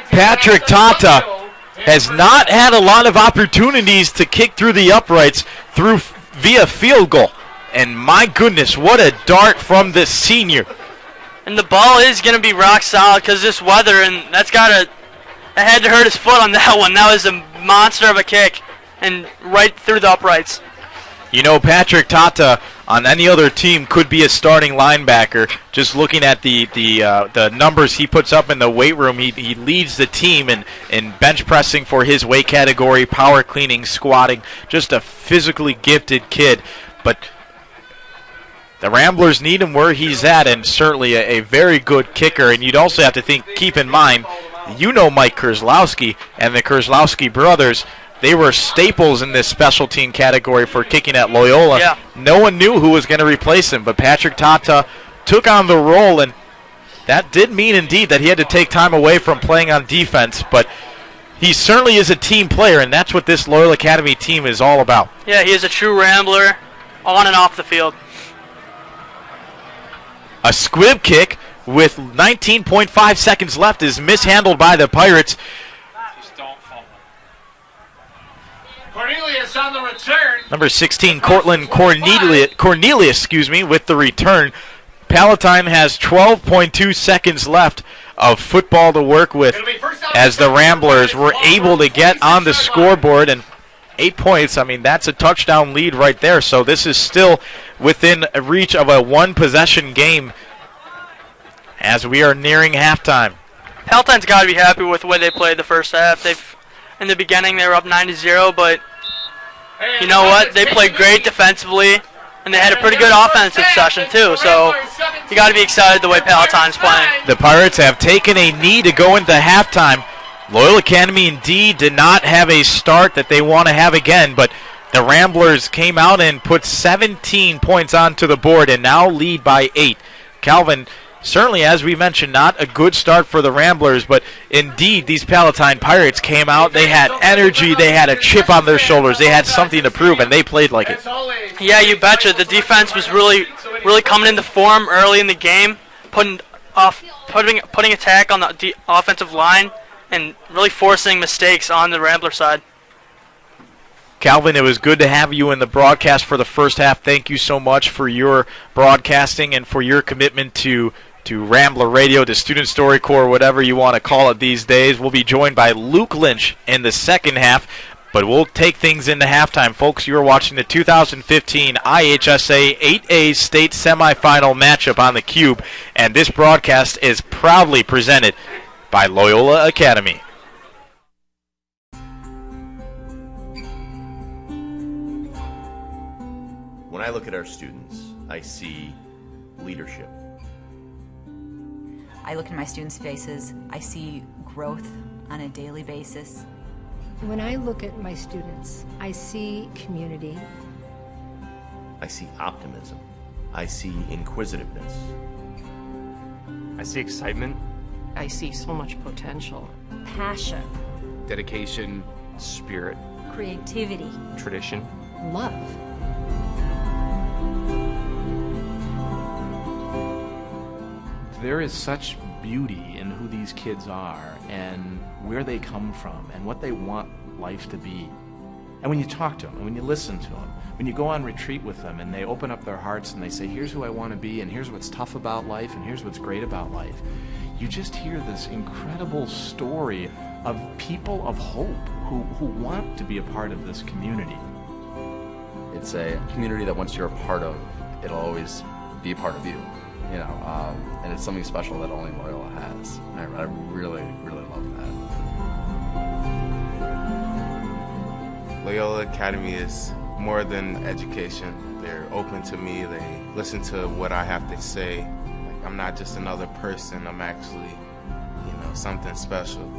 Patrick Tata has not had a lot of opportunities to kick through the uprights via field goal. And my goodness, what a dart from the senior. And the ball is going to be rock solid because this weather, and that had to hurt his foot on that one. That was a monster of a kick and right through the uprights. You know, Patrick Tata on any other team could be a starting linebacker. Just looking at the numbers he puts up in the weight room, he leads the team in bench pressing for his weight category, power cleaning, squatting. Just a physically gifted kid. But the Ramblers need him where he's at, and certainly a very good kicker. And you'd also have to keep in mind, you know Mike Kerzlowski and the Kerzlowski brothers. They were staples in this special team category for kicking at Loyola. Yeah. No one knew who was going to replace him, but Patrick Tata took on the role, and that did mean indeed that he had to take time away from playing on defense, but he certainly is a team player, and that's what this Loyola Academy team is all about. Yeah, he is a true Rambler on and off the field. A squib kick with 19.5 seconds left is mishandled by the Pirates. Cornelius on the return. Number 16, Cortland Cornelius, with the return. Palatine has 12.2 seconds left of football to work with as the Ramblers were able to get on the scoreboard, and 8 points, I mean, that's a touchdown lead right there. So this is still within reach of a one-possession game as we are nearing halftime. Palatine's got to be happy with the way they played the first half. In the beginning, they were up 9-0, but you know what? They played great defensively, and they had a pretty good offensive session too. So you got to be excited the way Palatine's playing. The Pirates have taken a knee to go into halftime. Loyola Academy indeed did not have a start that they want to have again, but the Ramblers came out and put 17 points onto the board and now lead by 8. Calvin, certainly, as we mentioned, not a good start for the Ramblers, but indeed these Palatine Pirates came out. They had energy. They had a chip on their shoulders. They had something to prove, and they played like it. Yeah, you betcha. The defense was really coming into form early in the game, putting attack on the offensive line and really forcing mistakes on the Rambler side. Calvin, it was good to have you in the broadcast for the first half. Thank you so much for your broadcasting and for your commitment to Rambler Radio, to Student Story Corps, whatever you want to call it these days. We'll be joined by Luke Lynch in the second half, but we'll take things into halftime. Folks, you're watching the 2015 IHSA 8A State Semifinal matchup on the Cube, and this broadcast is proudly presented by Loyola Academy. When I look at our students, I see leadership. I look in my students' faces, I see growth on a daily basis. When I look at my students, I see community. I see optimism. I see inquisitiveness. I see excitement. I see so much potential. Passion. Dedication, spirit, Creativity. tradition. Love. There is such beauty in who these kids are and where they come from and what they want life to be. And when you talk to them and when you listen to them, when you go on retreat with them and they open up their hearts and they say, here's who I want to be and here's what's tough about life and here's what's great about life, you just hear this incredible story of people of hope who want to be a part of this community. It's a community that once you're a part of, it'll always be a part of you. You know, and it's something special that only Loyola has. I really, really love that. Loyola Academy is more than education. They're open to me. They listen to what I have to say. Like, I'm not just another person. I'm actually, something special.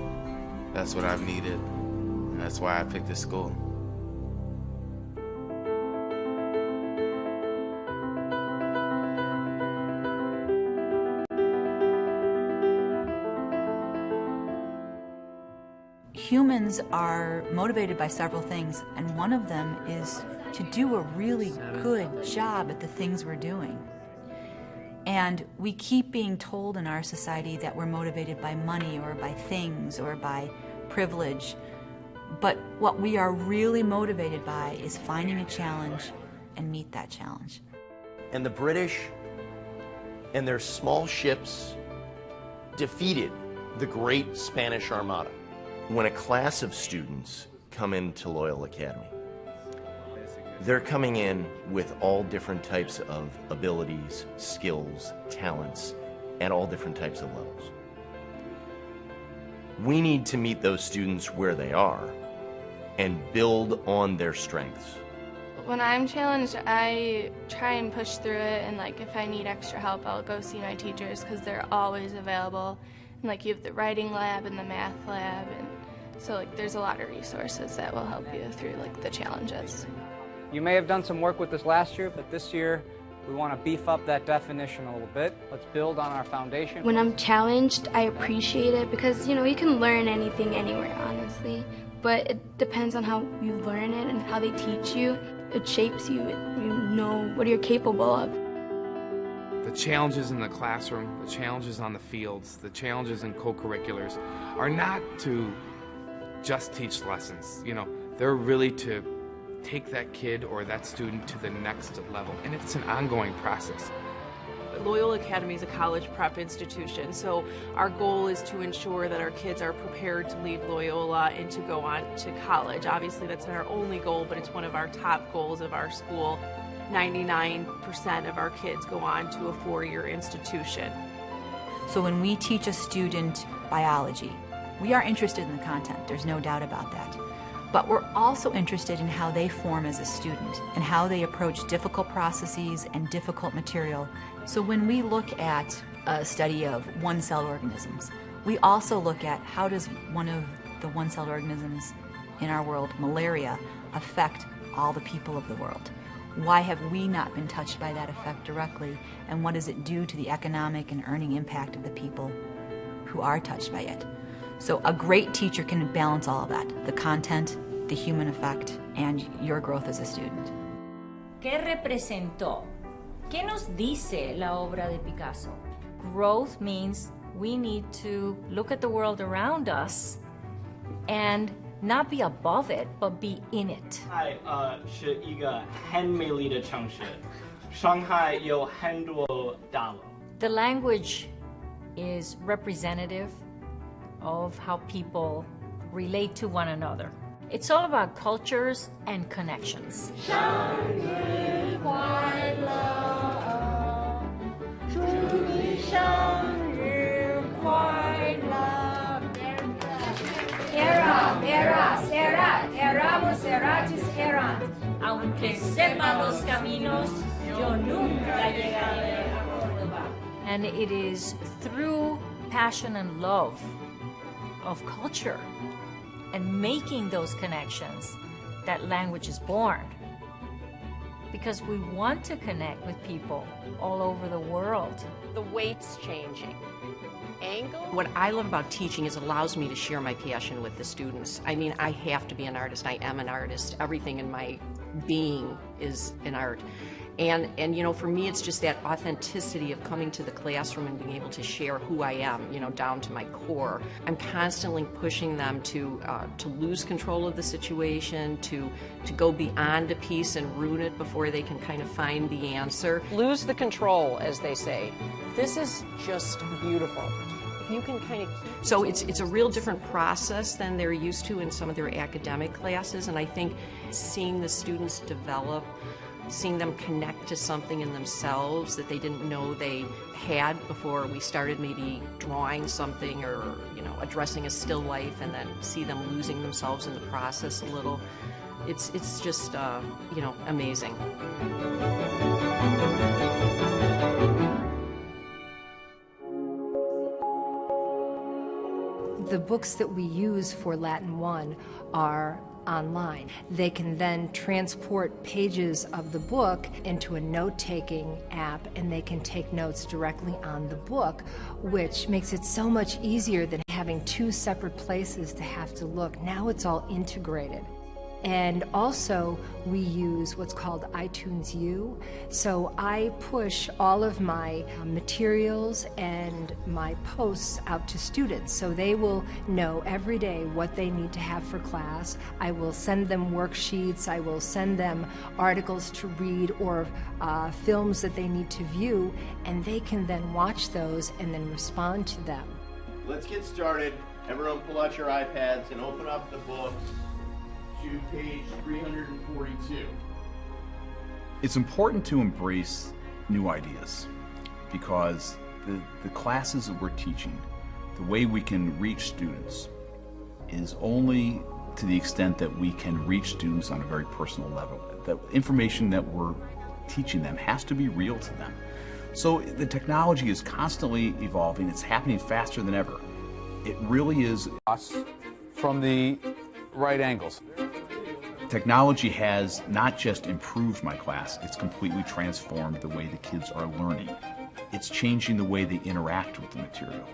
That's what I've needed, and that's why I picked this school. Humans are motivated by several things, and one of them is to do a really good job at the things we're doing. And we keep being told in our society that we're motivated by money or by things or by privilege. But what we are really motivated by is finding a challenge and meet that challenge. And the British and their small ships defeated the great Spanish Armada. When a class of students come into Loyola Academy, they're coming in with all different types of abilities, skills, talents, at all different types of levels. We need to meet those students where they are and build on their strengths. When I'm challenged, I try and push through it, and if I need extra help, I'll go see my teachers because they're always available. And you have the writing lab and the math lab, and so there's a lot of resources that will help you through the challenges. You may have done some work with this last year, but this year we want to beef up that definition a little bit. Let's build on our foundation. When I'm challenged, I appreciate it because, you can learn anything anywhere, honestly. But it depends on how you learn it and how they teach you. It shapes you. You know what you're capable of. The challenges in the classroom, the challenges on the fields, the challenges in co-curriculars are not to just teach lessons. They're really to take that kid or that student to the next level, and it's an ongoing process. Loyola Academy is a college prep institution, so our goal is to ensure that our kids are prepared to leave Loyola and to go on to college. Obviously, that's not our only goal, but it's one of our top goals of our school. 99% of our kids go on to a 4-year institution. So when we teach a student biology, we are interested in the content, there's no doubt about that. But we're also interested in how they form as a student and how they approach difficult processes and difficult material. So when we look at a study of one-celled organisms, we also look at how does one of the one-celled organisms in our world, malaria, affect all the people of the world? Why have we not been touched by that effect directly? And what does it do to the economic and earning impact of the people who are touched by it? So a great teacher can balance all of that, the content, the human effect, and your growth as a student. ¿Qué representó? ¿Qué nos dice la obra de Picasso? Growth means we need to look at the world around us and not be above it, but be in it. 是一个很美丽的城市，上海有很多大楼。 The language is representative of how people relate to one another. It's all about cultures and connections. Aunque sepa los caminos, yo nunca llegaré a Córdoba. And it is through passion and love of culture and making those connections that language is born. Because we want to connect with people all over the world. The weight's changing. Angle? What I love about teaching is it allows me to share my passion with the students. I mean, I have to be an artist. I am an artist. Everything in my being is an art. And you know, for me, it's just that authenticity of coming to the classroom and being able to share who I am, you know, down to my core. I'm constantly pushing them to lose control of the situation, to go beyond a piece and root it before they can kind of find the answer. Lose the control, as they say. This is just beautiful. If you can kind of keep... So it's a real different process than they're used to in some of their academic classes, and I think seeing the students develop, seeing them connect to something in themselves that they didn't know they had before we started maybe drawing something or, you know, addressing a still life, and then see them losing themselves in the process a little. It's just, you know, amazing. The books that we use for Latin 1 are online. They can then transport pages of the book into a note-taking app, and they can take notes directly on the book, which makes it so much easier than having two separate places to have to look. Now it's all integrated. And also, we use what's called iTunes U. So I push all of my materials and my posts out to students. So they will know every day what they need to have for class. I will send them worksheets. I will send them articles to read or films that they need to view. And they can then watch those and then respond to them. Let's get started. Everyone pull out your iPads and open up the books to page 342. It's important to embrace new ideas because the classes that we're teaching, the way we can reach students is only to the extent that we can reach students on a very personal level. The information that we're teaching them has to be real to them. So the technology is constantly evolving. It's happening faster than ever. It really is us from the right angles. Technology has not just improved my class, it's completely transformed the way the kids are learning. It's changing the way they interact with the material.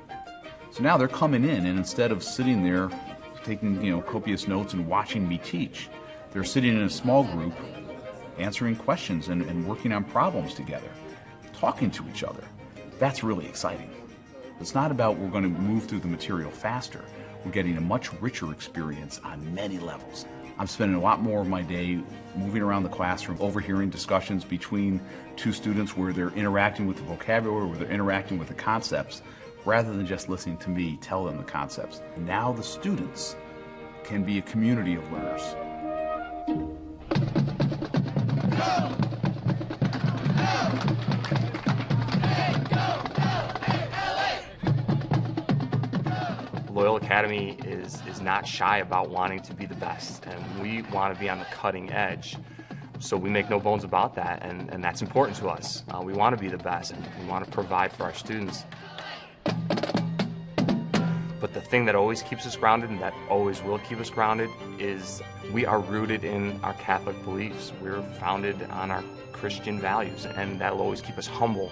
So now they're coming in, and instead of sitting there taking copious notes and watching me teach, they're sitting in a small group answering questions and working on problems together, talking to each other. That's really exciting. It's not about we're going to move through the material faster. We're getting a much richer experience on many levels. I'm spending a lot more of my day moving around the classroom, overhearing discussions between two students where they're interacting with the vocabulary, where they're interacting with the concepts, rather than just listening to me tell them the concepts. Now the students can be a community of learners. Loyola Academy is not shy about wanting to be the best, and we want to be on the cutting edge. So we make no bones about that, and that's important to us. We want to be the best, and we want to provide for our students. But the thing that always keeps us grounded, and that always will keep us grounded, is we are rooted in our Catholic beliefs. We're founded on our Christian values, and that will always keep us humble.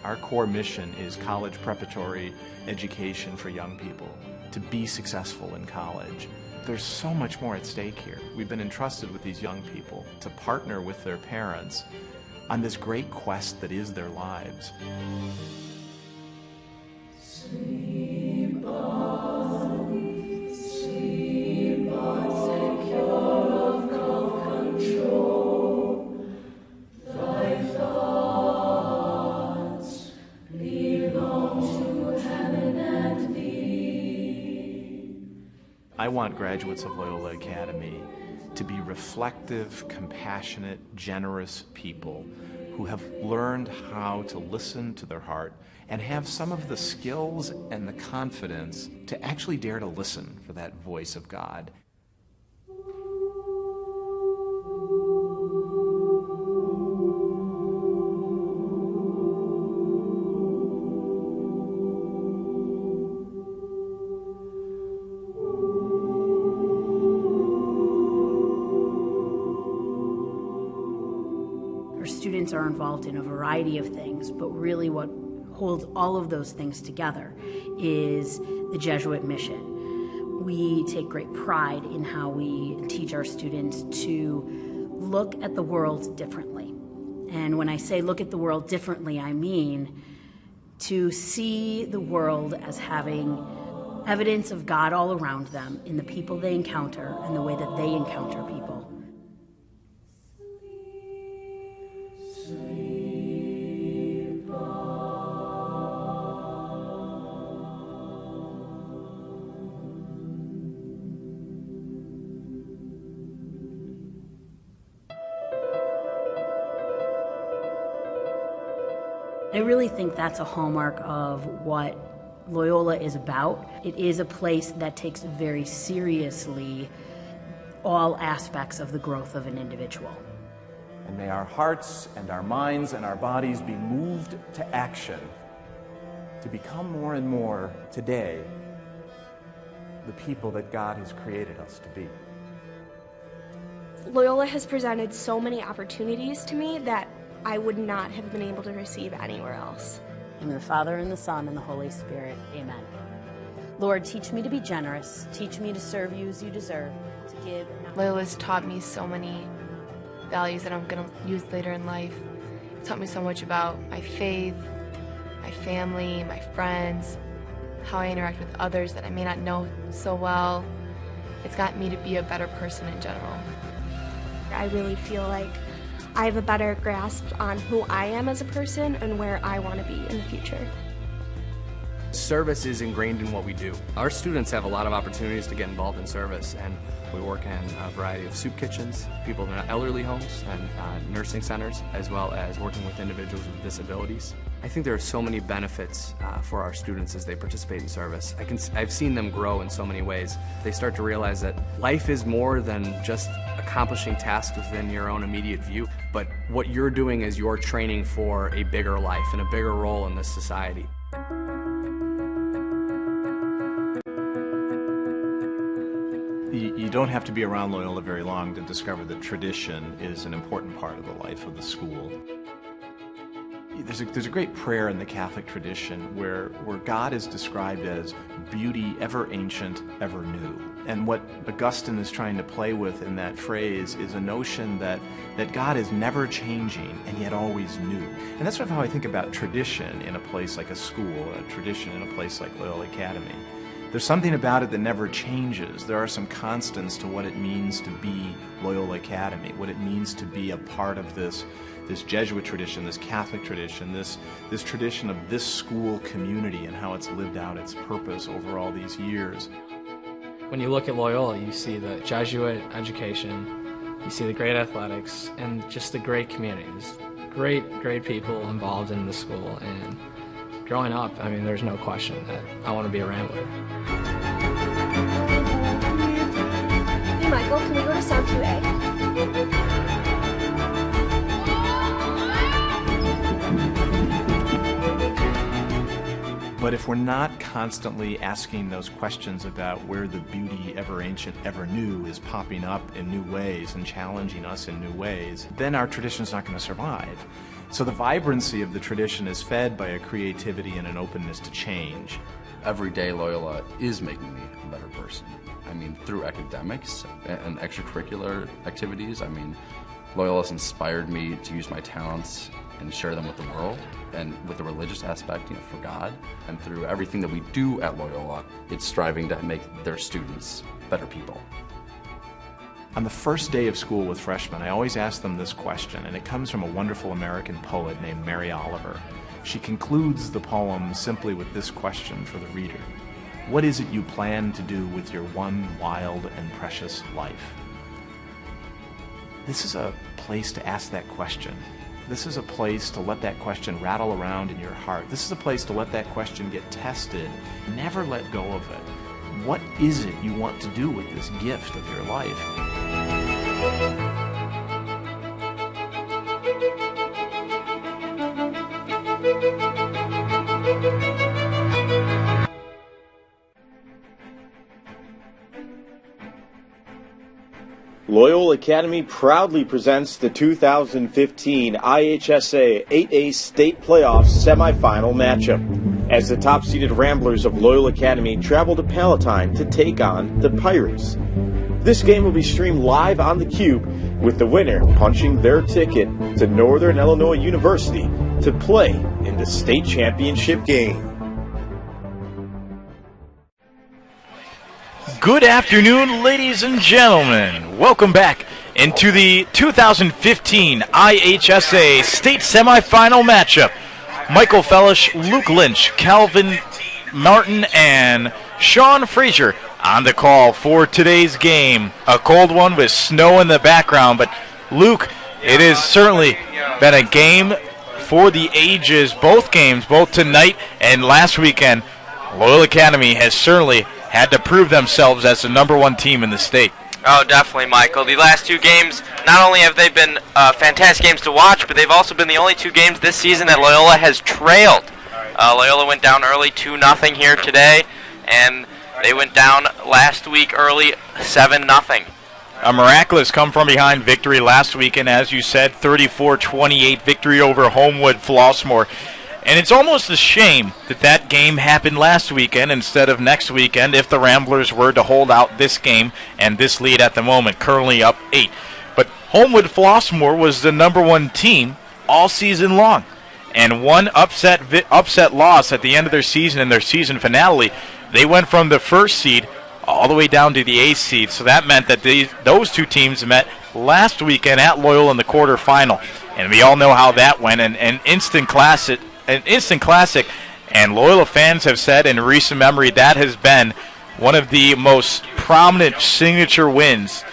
Our core mission is college preparatory education for young people to be successful in college. There's so much more at stake here. We've been entrusted with these young people to partner with their parents on this great quest that is their lives. Sleep on, secure of control. Thy thoughts belong to heaven and thee. I want graduates of Loyola Academy to be reflective, compassionate, generous people who have learned how to listen to their heart and have some of the skills and the confidence to actually dare to listen for that voice of God. Our students are involved in a variety of things, but really what holds all of those things together is the Jesuit mission. We take great pride in how we teach our students to look at the world differently. And when I say look at the world differently, I mean to see the world as having evidence of God all around them in the people they encounter and the way that they encounter people. I really think that's a hallmark of what Loyola is about. It is a place that takes very seriously all aspects of the growth of an individual. And may our hearts and our minds and our bodies be moved to action to become more and more today the people that God has created us to be. Loyola has presented so many opportunities to me that I would not have been able to receive anywhere else. In the Father, and the Son, and the Holy Spirit. Amen. Lord, teach me to be generous. Teach me to serve you as you deserve, to give. Loyola's taught me so many values that I'm going to use later in life. It's taught me so much about my faith, my family, my friends, how I interact with others that I may not know so well. It's gotten me to be a better person in general. I really feel like I have a better grasp on who I am as a person and where I want to be in the future. Service is ingrained in what we do. Our students have a lot of opportunities to get involved in service, and we work in a variety of soup kitchens, people in elderly homes, and nursing centers, as well as working with individuals with disabilities. I think there are so many benefits for our students as they participate in service. I've seen them grow in so many ways. They start to realize that life is more than just accomplishing tasks within your own immediate view, but what you're doing is you're training for a bigger life and a bigger role in this society. You don't have to be around Loyola very long to discover that tradition is an important part of the life of the school. There's a great prayer in the Catholic tradition where God is described as beauty ever ancient, ever new. And what Augustine is trying to play with in that phrase is a notion that God is never changing and yet always new. And that's sort of how I think about tradition in a place like a school, a tradition in a place like Loyola Academy. There's something about it that never changes. There are some constants to what it means to be Loyola Academy, what it means to be a part of this Jesuit tradition, this Catholic tradition, this tradition of this school community and how it's lived out its purpose over all these years. When you look at Loyola, you see the Jesuit education, you see the great athletics, and just the great community. There's great people involved in the school, and growing up, I mean, there's no question that I want to be a Rambler. Hey Michael, can we go to Sound 2A? But if we're not constantly asking those questions about where the beauty ever ancient, ever new is popping up in new ways and challenging us in new ways, then our tradition's not going to survive. So the vibrancy of the tradition is fed by a creativity and an openness to change. Every day Loyola is making me a better person. I mean, through academics and extracurricular activities. I mean, Loyola's inspired me to use my talents and share them with the world, and with the religious aspect, for God. And through everything that we do at Loyola, it's striving to make their students better people. On the first day of school with freshmen, I always ask them this question, and it comes from a wonderful American poet named Mary Oliver. She concludes the poem simply with this question for the reader: what is it you plan to do with your one wild and precious life? This is a place to ask that question. This is a place to let that question rattle around in your heart. This is a place to let that question get tested. Never let go of it. What is it you want to do with this gift of your life? Loyola Academy proudly presents the 2015 IHSA 8A State Playoffs semifinal matchup as the top-seeded Ramblers of Loyola Academy travel to Palatine to take on the Pirates. This game will be streamed live on theCUBE, with the winner punching their ticket to Northern Illinois University to play in the state championship game. Good afternoon, ladies and gentlemen. Welcome back into the 2015 IHSA State Semifinal matchup. Michael Fellish, Luke Lynch, Calvin Martin, and Sean Frazier on the call for today's game. A cold one with snow in the background, but Luke, it has certainly been a game for the ages, both games, both tonight and last weekend. Loyola Academy has certainly had to prove themselves as the #1 team in the state. Oh, definitely, Michael. The last two games, not only have they been fantastic games to watch, but they've also been the only two games this season that Loyola has trailed. Loyola went down early 2-0 here today, and they went down last week early 7-0. A miraculous come-from-behind victory last weekend, as you said, 34-28 victory over Homewood Flossmoor. And it's almost a shame that that game happened last weekend instead of next weekend if the Ramblers were to hold out this game and this lead at the moment, currently up 8. But Homewood Flossmoor was the #1 team all season long. And one upset loss at the end of their season in their season finale, they went from the first seed all the way down to the 8th seed. So that meant that those two teams met last weekend at Loyola in the quarterfinal. And we all know how that went, an instant classic. And Loyola fans have said in recent memory that has been one of the most prominent signature wins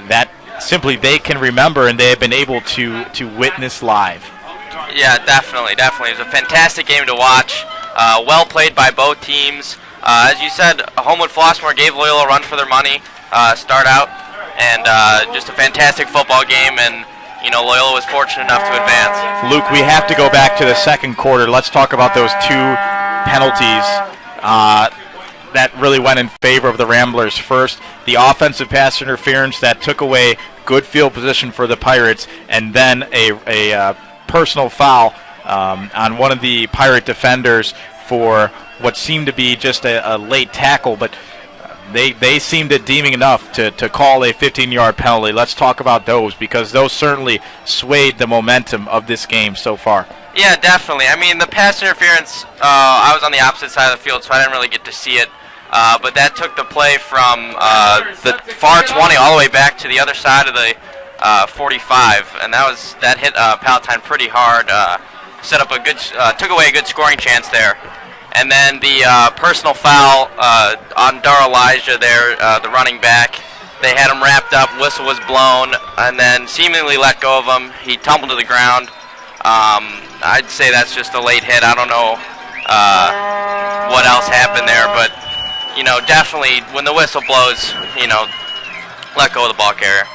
that simply they can remember and they have been able to witness live. Yeah, definitely. It was a fantastic game to watch. Well played by both teams. As you said, Homewood Flossmoor gave Loyola a run for their money start out, and just a fantastic football game, and Loyola was fortunate enough to advance. Luke, we have to go back to the second quarter. Let's talk about those two penalties that really went in favor of the Ramblers. First, the offensive pass interference that took away good field position for the Pirates, and then a personal foul on one of the Pirate defenders for what seemed to be just a late tackle, but they seemed to deeming enough to call a 15-yard penalty. Let's talk about those, because those certainly swayed the momentum of this game so far. Yeah, definitely. I mean, the pass interference, I was on the opposite side of the field, so I didn't really get to see it. But that took the play from the far 20 all the way back to the other side of the 45, and that hit Palatine pretty hard. Set up took away a good scoring chance there. And then the personal foul on Dar Elijah there, the running back. They had him wrapped up, whistle was blown, and then seemingly let go of him. He tumbled to the ground. I'd say that's just a late hit. I don't know what else happened there, but definitely when the whistle blows, let go of the ball carrier.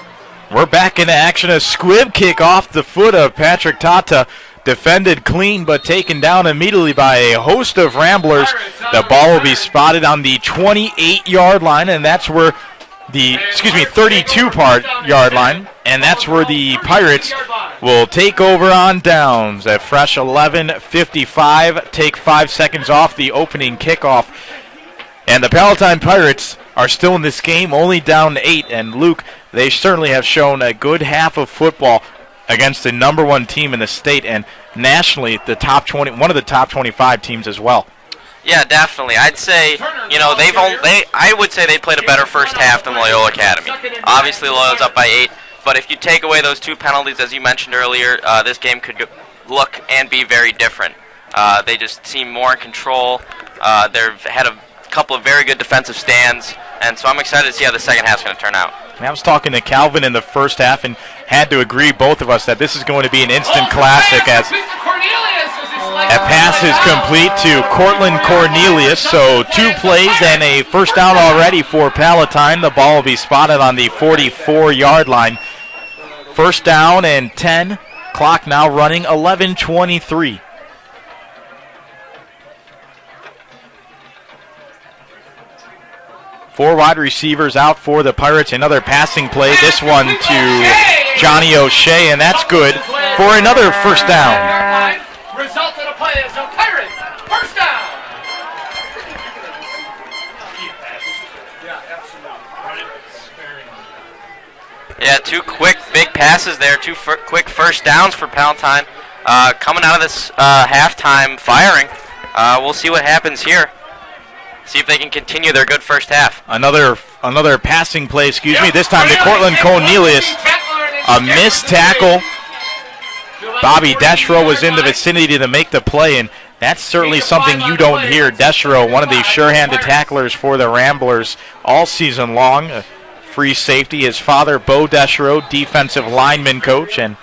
We're back into action. A squib kick off the foot of Patrick Tata. Defended clean, but taken down immediately by a host of Ramblers. The ball will be spotted on the 28-yard line, and that's where 32-yard line, and that's where the Pirates will take over on downs. A fresh 11:55, take 5 seconds off the opening kickoff. And the Palatine Pirates are still in this game, only down 8. And Luke, they certainly have shown a good half of football against the #1 team in the state, and nationally the top 20, one of the top 25 teams as well. Yeah, definitely. I'd say, I would say they played a better first half than Loyola Academy. Obviously, Loyola's up by 8, but if you take away those two penalties, as you mentioned earlier, this game could look and be very different. They just seem more in control. They've had a couple of very good defensive stands, and so I'm excited to see how the second half's going to turn out. I was talking to Calvin in the first half and had to agree, both of us, that this is going to be an instant classic as a pass is complete to Cortland Cornelius. So 2 plays and a first down already for Palatine. The ball will be spotted on the 44-yard line. First down and 10. Clock now running 11:23. Four wide receivers out for the Pirates. Another passing play. This one to Johnny O'Shea, and that's good for another first down. Result of the play is a Pirate first down. Yeah, 2 quick, big passes there. 2 quick first downs for Palatine. Coming out of this halftime firing. We'll see what happens here. See if they can continue their good first half. Another passing play, this time to Cortland Cornelius. A missed tackle. Bobby Deschro was in the vicinity to make the play, and that's certainly something you don't hear. Deschro, one of the sure-handed tacklers for the Ramblers all season long. A free safety. His father, Bo Deschro, defensive lineman coach, and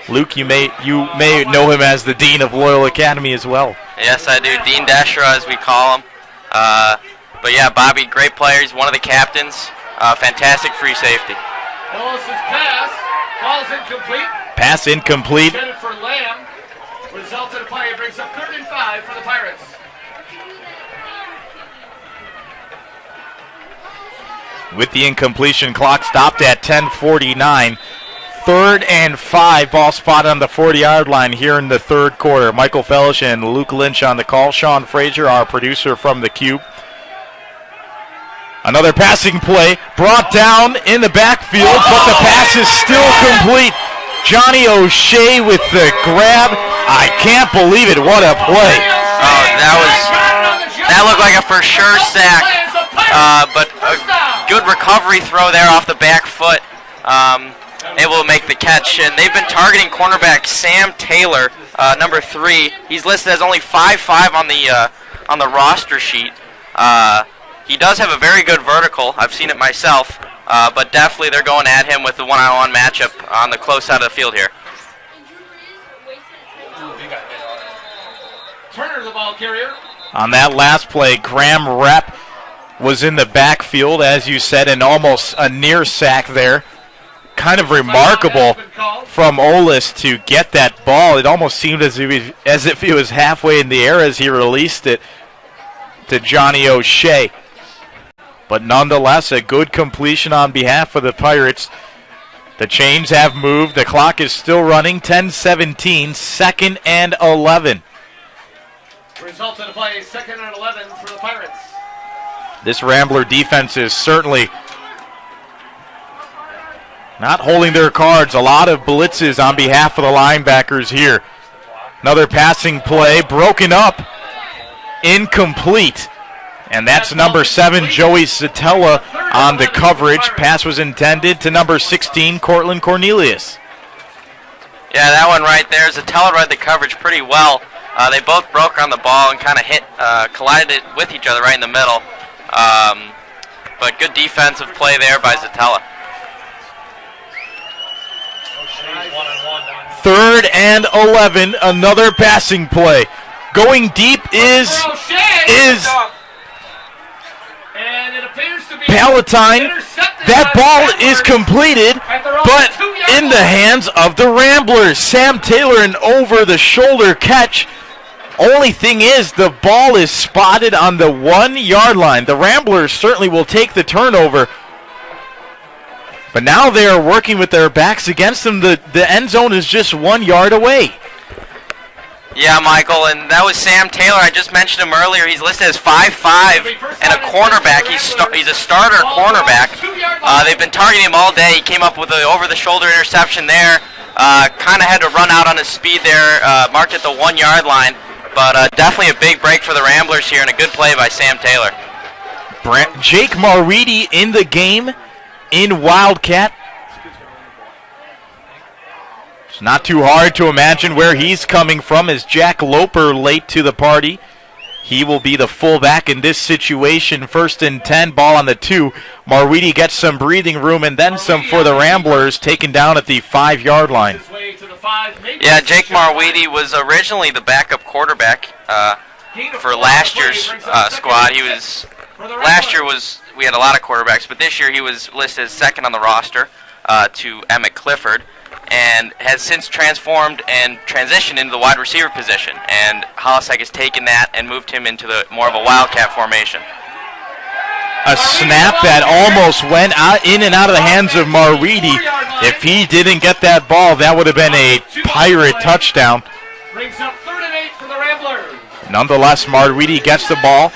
Luke, you may know him as the dean of Loyola Academy as well. Yes, I do. Dean Deschro, as we call him. But yeah, Bobby, great player. He's one of the captains. Fantastic free safety. Willis's pass falls incomplete. Pass incomplete. Intended for Lamb. Result of the play brings up 3rd and 5 for the Pirates. With the incompletion, clock stopped at 10:49. 3rd and 5, ball spotted on the 40-yard line here in the third quarter. Michael Fellish and Luke Lynch on the call. Sean Frazier, our producer from the Cube. Another passing play brought down in the backfield, but the pass is still complete. Johnny O'Shea with the grab. I can't believe it. What a play. Oh, that looked like a for sure sack. But a good recovery throw there off the back foot. Able to make the catch. And they've been targeting cornerback Sam Taylor, number 3. He's listed as only 5'5" on the roster sheet. He does have a very good vertical. I've seen it myself. But definitely they're going at him with the one-on-one matchup on the close side of the field here. Turner, the ball carrier. On that last play, Graham Repp was in the backfield, as you said, and almost a near sack there. Kind of remarkable from Olis to get that ball. It almost seemed as if he was halfway in the air as he released it to Johnny O'Shea. But nonetheless, a good completion on behalf of the Pirates. The chains have moved. The clock is still running. 10-17, 2nd and 11. Result of the play, 2nd and 11 for the Pirates. This Rambler defense is certainly not holding their cards. A lot of blitzes on behalf of the linebackers here. Another passing play, broken up, incomplete. And that's number 7, Joey Satella, on the coverage. Pass was intended to number 16, Cortland Cornelius. Yeah, that one right there. Satella read the coverage pretty well. They both broke on the ball and kind of collided it with each other right in the middle. But good defensive play there by Satella. 3rd and 11, another passing play. Going deep is And it appears to be Palatine. That ball is completed, but in the hands of the Ramblers. Sam Taylor, an over-the-shoulder catch. Only thing is, the ball is spotted on the 1-yard line. The Ramblers certainly will take the turnover, but now they are working with their backs against them. The end zone is just 1 yard away. Yeah, Michael, and that was Sam Taylor. I just mentioned him earlier. He's listed as 5'5" and a cornerback. He's a starter cornerback. They've been targeting him all day. He came up with an over-the-shoulder interception there. Kind of had to run out on his speed there, marked at the 1-yard line. But definitely a big break for the Ramblers here and a good play by Sam Taylor. Jake Marweedy in the game in Wildcat. It's not too hard to imagine where he's coming from. Is Jack Loper late to the party? He will be the fullback in this situation. 1st and 10, ball on the 2. Marweedy gets some breathing room and then some for the Ramblers, taken down at the 5-yard line. Yeah, Jake Marweedy was originally the backup quarterback for last year's squad. We had a lot of quarterbacks, but this year he was listed as 2nd on the roster to Emmett Clifford, and has since transformed and transitioned into the wide receiver position. And Hollisek has taken that and moved him into more of a wildcat formation. A snap that almost went in and out of the hands of Marweedy. If he didn't get that ball, that would have been a Pirate touchdown. Brings up 3rd and 8 for the Ramblers. Nonetheless, Marweedy gets the ball,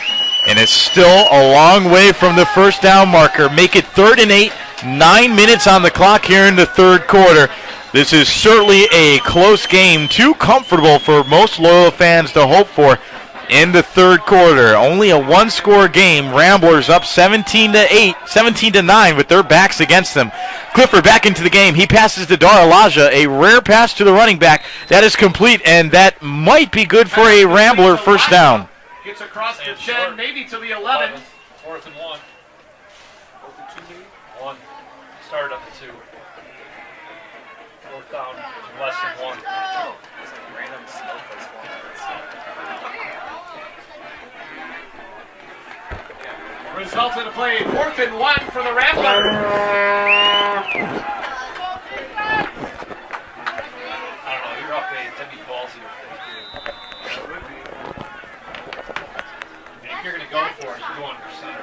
and it's still a long way from the first down marker. Make it 3rd and 8, 9 minutes on the clock here in the third quarter. This is certainly a close game, too comfortable for most Loyola fans to hope for in the third quarter. Only a 1-score game. Ramblers up 17-9 with their backs against them. Clifford back into the game. He passes to Daralaja, a rare pass to the running back. That is complete, and that might be good for a Rambler first down. Gets across the 10, maybe to the 11. 4th and 1. 4th and 2, 1. Started on the 2. 4th down, less than 1. Result of the play, 4th and 1 for the Ramblers.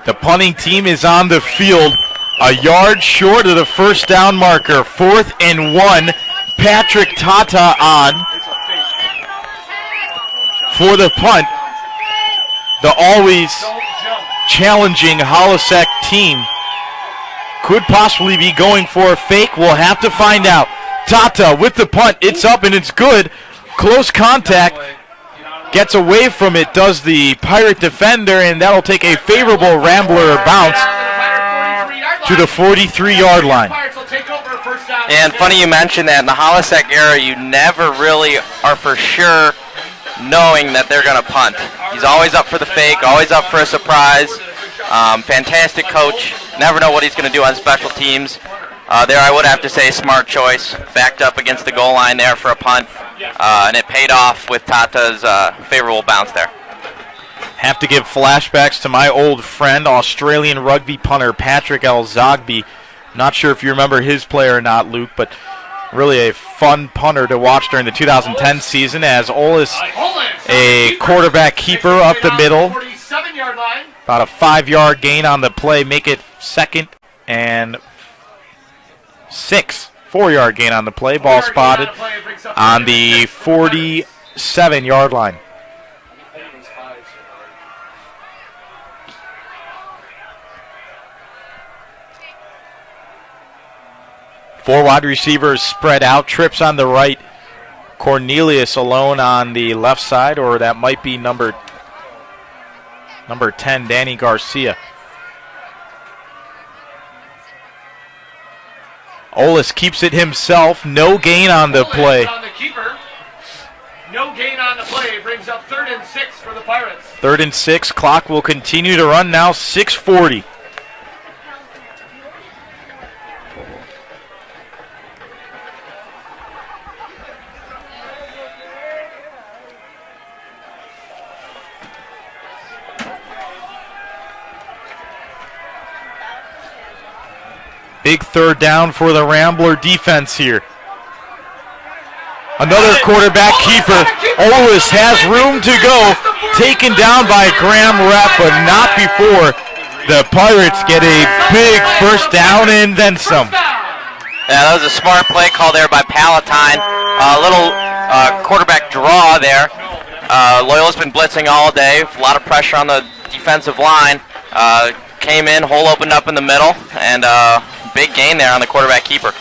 The punting team is on the field, a yard short of the first down marker. 4th and 1. Patrick Tata on for the punt. The always challenging Holosek team could possibly be going for a fake. We'll have to find out. Tata with the punt. It's up and it's good. Close contact. Gets away from it, does the Pirate defender, and that'll take a favorable Rambler bounce to the 43-yard line. And funny you mentioned that. In the Holosek era, you never really are for sure knowing that they're going to punt. He's always up for the fake, always up for a surprise. Fantastic coach. Never know what he's going to do on special teams. There I would have to say smart choice. Backed up against the goal line there for a punt. And it paid off with Tata's favorable bounce there. Have to give flashbacks to my old friend, Australian rugby punter Patrick El-Zogby. Not sure if you remember his play or not, Luke, but really a fun punter to watch during the 2010 season as Olis, a quarterback keeper up the middle. About a 5-yard gain on the play, make it 2nd and 6. 4-yard gain on the play, ball spotted on the 47-yard line. Four wide receivers spread out, trips on the right, Cornelius alone on the left side, or that might be number 10, Danny Garcia. Olis keeps it himself. No gain on the play. No gain on the play. Brings up 3rd and 6 for the Pirates. 3rd and 6. Clock will continue to run now. 6:40. Big 3rd down for the Rambler defense here. Another quarterback keeper. Olis has room to go. Taken down by Graham Rep, but not before the Pirates get a big first down and then some. Yeah, that was a smart play call there by Palatine. A little quarterback draw there. Loyola's been blitzing all day. A lot of pressure on the defensive line. Came in, hole opened up in the middle, and big gain there on the quarterback keeper.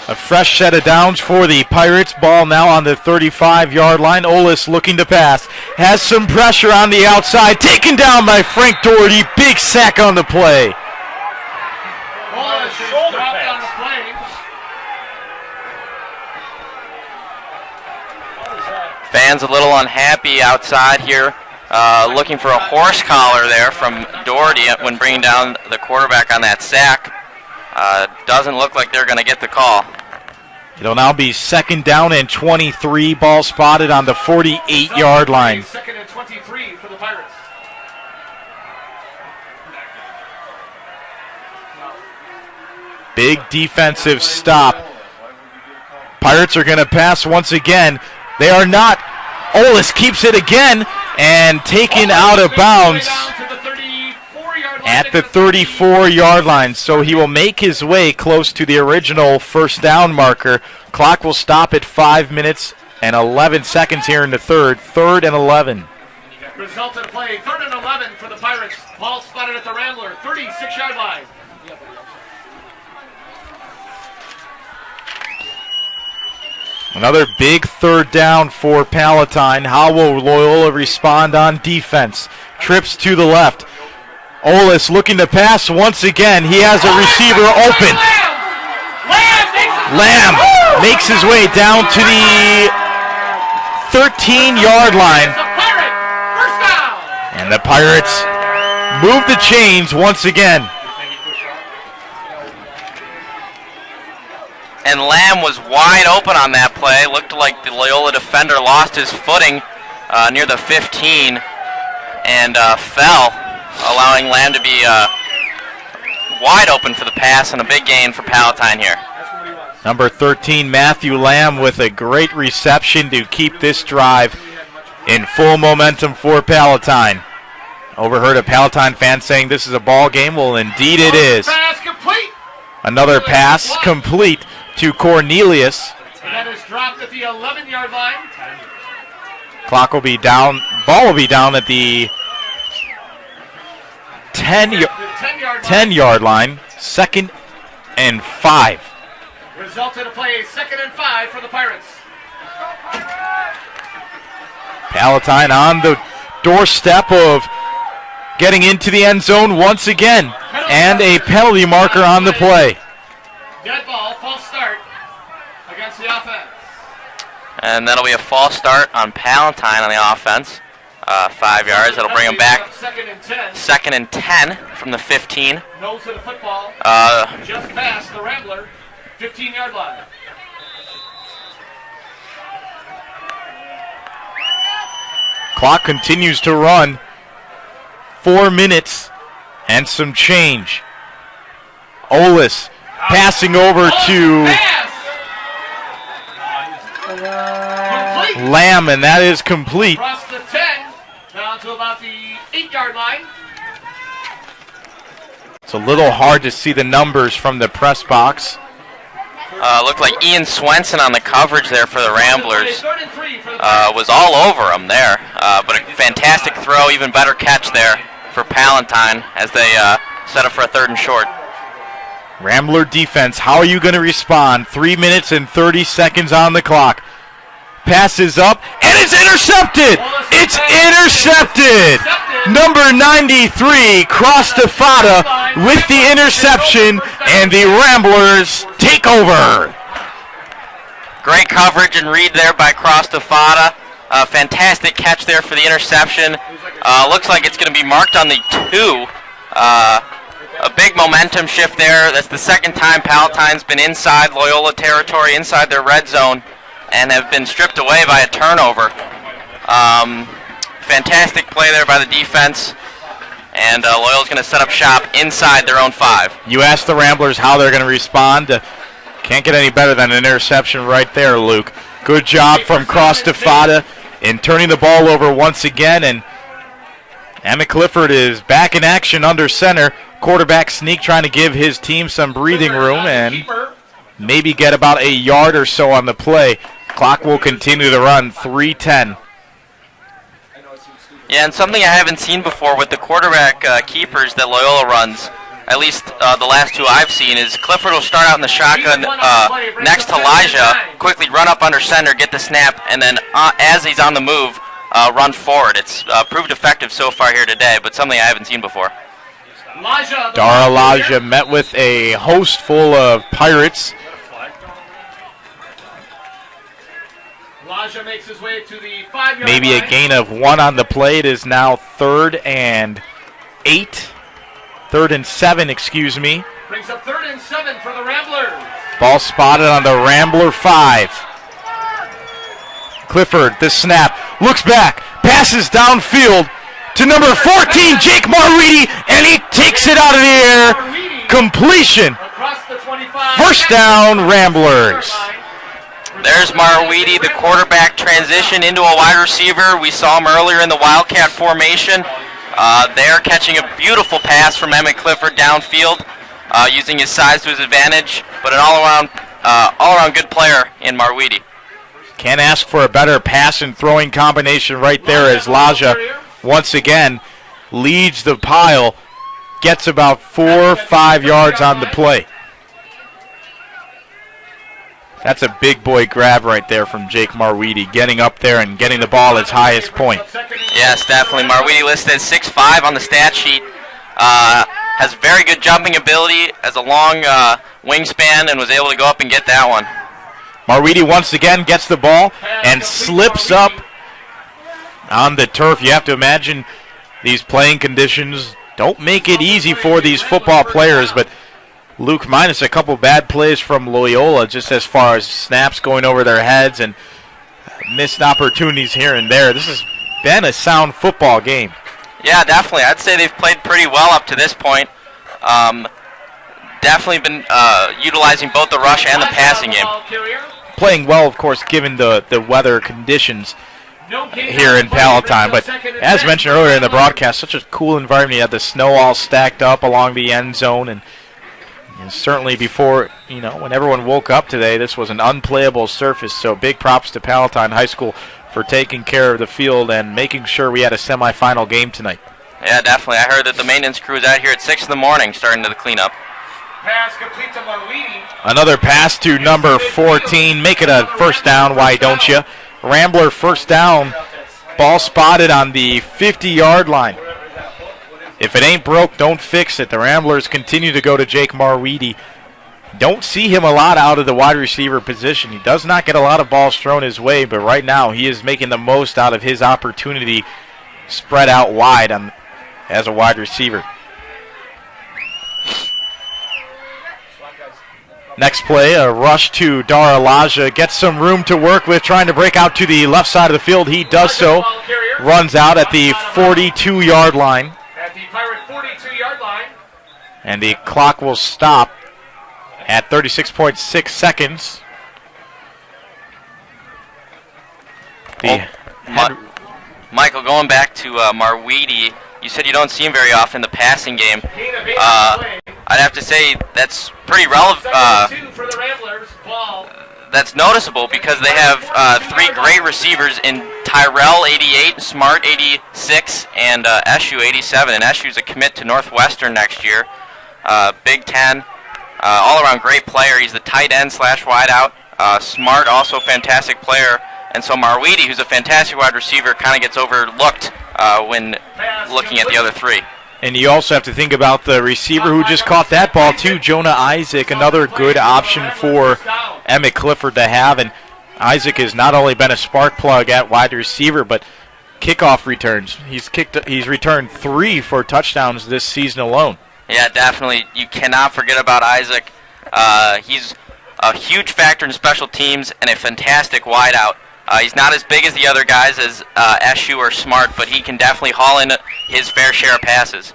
A fresh set of downs for the Pirates. Ball now on the 35-yard line. Olis looking to pass. Has some pressure on the outside. Taken down by Frank Doherty. Big sack on the play. Olis dropped on the play. Fans a little unhappy outside here. Looking for a horse collar there from Doherty when bringing down the quarterback on that sack. Doesn't look like they're going to get the call. It'll now be 2nd down and 23. Ball spotted on the 48-yard line. 2nd and 23 for the Pirates. Big defensive stop. Pirates are going to pass once again. They are not. Olis keeps it again and taken out of bounds at the 34-yard line. So he will make his way close to the original first down marker. Clock will stop at 5 minutes and 11 seconds here in the third. 3rd and 11. Result of the play, 3rd and 11 for the Pirates. Ball spotted at the Rambler, 36-yard line. Another big 3rd down for Palatine. How will Loyola respond on defense? Trips to the left. Olis looking to pass once again. He has a receiver open. Lamb makes his way down to the 13-yard line. And the Pirates move the chains once again. And Lamb was wide open on that play. Looked like the Loyola defender lost his footing near the 15 and fell allowing Lamb to be wide open for the pass and a big gain for Palatine here. Number 13, Matthew Lamb, with a great reception to keep this drive in full momentum for Palatine. Overheard a Palatine fan saying this is a ball game. Well, indeed it is. Pass complete. Another pass complete to Cornelius. That is dropped at the 11-yard line. Clock will be down. Ball will be down at the 10-yard line. 2nd and 5. Result of the play, 2nd and 5 for the Pirates. Palatine on the doorstep of getting into the end zone once again. And a penalty marker on the play. Dead ball, false start against the offense. And that'll be a false start on Palatine on the offense. 5 yards. That'll bring them back. 2nd and 10 from the 15. Nose of the football. Just past the Rambler 15-yard line. Clock continues to run. 4 minutes and some change. Olis passing over to Lamb, and that is complete. Across the 10, down to about the 8-yard line. It's a little hard to see the numbers from the press box. Looked like Ian Swenson on the coverage there for the Ramblers. Was all over him there. But a fantastic throw, even better catch there for Palatine as they set up for a 3rd and short. Rambler defense, how are you going to respond? 3 minutes and 30 seconds on the clock. Passes up, and it's intercepted! It's intercepted! Number 93, Crostafada, with the interception, and the Ramblers take over. Great coverage and read there by Crostafada. Fantastic catch there for the interception. Looks like it's going to be marked on the 2. A big momentum shift there. That's the 2nd time Palatine's been inside Loyola territory, inside their red zone, and have been stripped away by a turnover. Fantastic play there by the defense, and Loyola's going to set up shop inside their own 5. You asked the Ramblers how they're going to respond. Can't get any better than an interception right there, Luke. Good job from Crostafada in turning the ball over once again, and Emmett Clifford is back in action under center. Quarterback sneak trying to give his team some breathing room and maybe get about a yard or so on the play. Clock will continue to run, 3:10. Yeah, and something I haven't seen before with the quarterback keepers that Loyola runs, at least the last 2 I've seen, is Clifford will start out in the shotgun next to Elijah, quickly run up under center, get the snap, and then as he's on the move, run forward. It's proved effective so far here today, but something I haven't seen before. Dara Elijah met with a host full of Pirates. Elijah makes his way to the 5-yard Maybe line. a gain of 1 on the play. It is now 3rd and 8. 3rd and 7, excuse me. Brings up 3rd and 7 for the Ramblers. Ball spotted on the Rambler 5. Clifford, the snap, looks back, passes downfield to number 14, Jake Marweedy, and he takes it out of the air. Completion. First down, Ramblers. There's Marweedy, the quarterback transition into a wide receiver. We saw him earlier in the Wildcat formation. They're catching a beautiful pass from Emmett Clifford downfield, using his size to his advantage, but an all-around good player in Marweedy. Can't ask for a better pass and throwing combination right there as Laja once again leads the pile, gets about 4 or 5 yards on the play. That's a big boy grab right there from Jake Marweedy, getting up there and getting the ball at its highest point. Yes, definitely. Marweedy listed as 6'5" on the stat sheet. Has very good jumping ability, has a long wingspan, and was able to go up and get that one. Marweedy once again gets the ball and slips up on the turf. You have to imagine these playing conditions don't make it easy for these football players, but Luke, minus a couple bad plays from Loyola, just as far as snaps going over their heads and missed opportunities here and there. This has been a sound football game. Yeah, definitely. I'd say they've played pretty well up to this point. Definitely been utilizing both the rush and the passing game. Playing well, of course, given the weather conditions here in Palatine. But as mentioned earlier in the broadcast, such a cool environment. You had the snow all stacked up along the end zone, and certainly before, when everyone woke up today, this was an unplayable surface. So big props to Palatine High School for taking care of the field and making sure we had a semifinal game tonight. Yeah, definitely. I heard that the maintenance crew is out here at 6 in the morning starting to clean up. Pass complete to Marweedy. Another pass to number 14. Make it a first down, why don't you? Rambler first down. Ball spotted on the 50-yard line. If it ain't broke, don't fix it. The Ramblers continue to go to Jake Marweedy. Don't see him a lot out of the wide receiver position. He does not get a lot of balls thrown his way, but right now he is making the most out of his opportunity spread out wide as a wide receiver. Next play, a rush to Daralaja. Gets some room to work with, trying to break out to the left side of the field. He does so. Runs out at the 42-yard line. At the Pirate 42-yard line. And the clock will stop at 36.6 seconds. Michael, going back to Marweedy, you said you don't see him very often in the passing game. I'd have to say that's pretty relevant. That's noticeable because they have 3 great receivers in Tyrell 88, Smart 86, and Eshu 87. And Eshu's a commit to Northwestern next year. Big Ten, all-around great player. He's the tight end / wideout. Smart, also fantastic player. And so Marweedy, who's a fantastic wide receiver, kind of gets overlooked when looking at the other 3. And you also have to think about the receiver who just caught that ball too, Jonah Isaac, another good option for Emmett Clifford to have. And Isaac has not only been a spark plug at wide receiver, but kickoff returns. He's returned 3 for touchdowns this season alone. Yeah, definitely. You cannot forget about Isaac. He's a huge factor in special teams and a fantastic wideout. He's not as big as the other guys as Eshu or Smart, but he can definitely haul in his fair share of passes.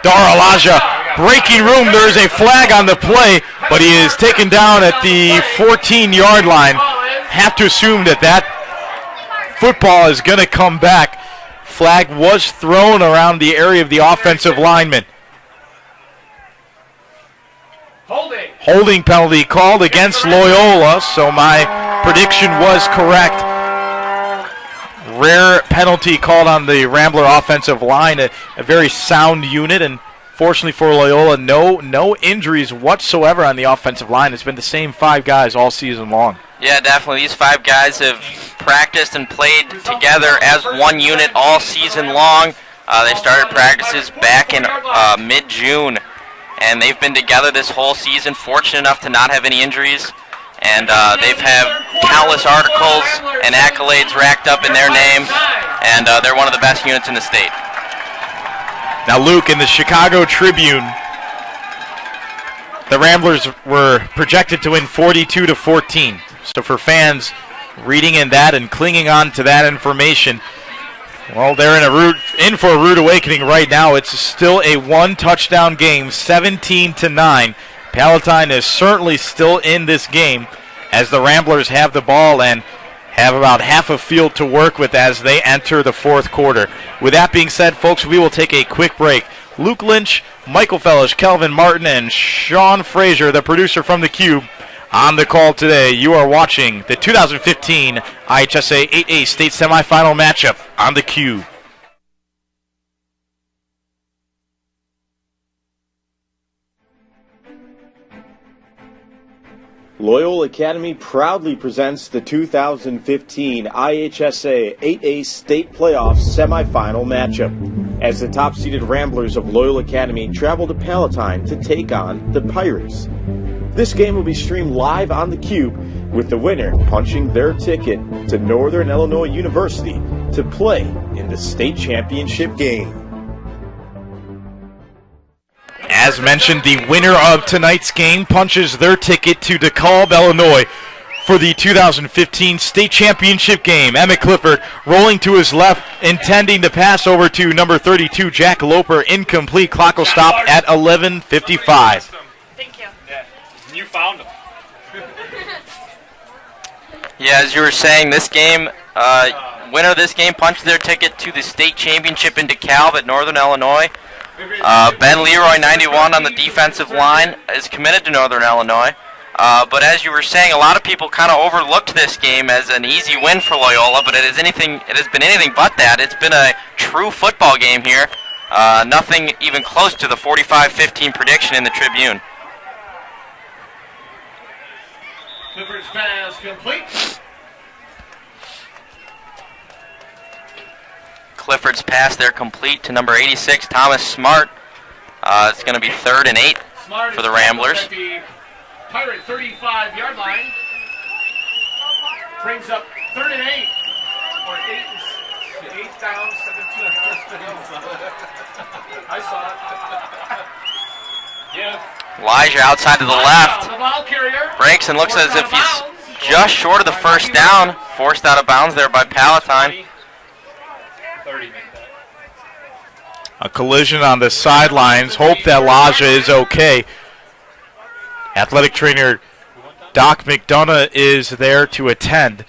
Daralaja breaking room. There is a flag on the play, but he is taken down at the 14-yard line. Have to assume that football is going to come back. Flag was thrown around the area of the offensive lineman. Holding penalty called against Loyola, so my prediction was correct. Rare penalty called on the Rambler offensive line, a very sound unit, and fortunately for Loyola, no injuries whatsoever on the offensive line. It's been the same 5 guys all season long. Yeah, definitely. These 5 guys have practiced and played together as one unit all season long. They started practices back in mid-June. And they've been together this whole season, fortunate enough to not have any injuries. And they've had countless articles and accolades racked up in their name. And they're one of the best units in the state. Now, Luke, in the Chicago Tribune, the Ramblers were projected to win 42-14. So for fans reading in that and clinging on to that information, well, they're in for a rude awakening right now. It's still a 1-touchdown game, 17-9. Palatine is certainly still in this game as the Ramblers have the ball and have about half a field to work with as they enter the 4th quarter. With that being said, folks, we will take a quick break. Luke Lynch, Michael Fellish, Kelvin Martin, and Sean Frazier, the producer from the Cube, on the call today. You are watching the 2015 IHSA 8A state semifinal matchup on the Cube. Loyola Academy proudly presents the 2015 IHSA 8A State Playoffs semifinal matchup as the top-seeded Ramblers of Loyola Academy travel to Palatine to take on the Pirates. This game will be streamed live on the Cube, with the winner punching their ticket to Northern Illinois University to play in the state championship game. As mentioned, the winner of tonight's game punches their ticket to DeKalb, Illinois for the 2015 state championship game. Emmett Clifford rolling to his left, intending to pass over to number 32, Jack Loper. Incomplete. Clock will stop at 11:55. Thank you. Yeah. You found him. Yeah, as you were saying, this game, winner of this game punched their ticket to the state championship in DeKalb at Northern Illinois. Ben Leroy, 91 on the defensive line, is committed to Northern Illinois. But as you were saying, a lot of people kind of overlooked this game as an easy win for Loyola, but it has been anything but that. It's been a true football game here. Nothing even close to the 45-15 prediction in the Tribune. Clifford's pass complete. Clifford's pass there complete to number 86, Thomas Smart. It's going to be 3rd and 8 for the Ramblers. At the Pirate 35-yard line. Brings up 3rd and 8. Or 8 down, 17 yards. I saw it. Yeah. Elijah outside to the left. The ball carrier. Breaks and looks as if he's just short of the first down. Forced out of bounds there by Palatine. A collision on the sidelines. Hope that Laja is okay. Athletic trainer Doc McDonough is there to attend,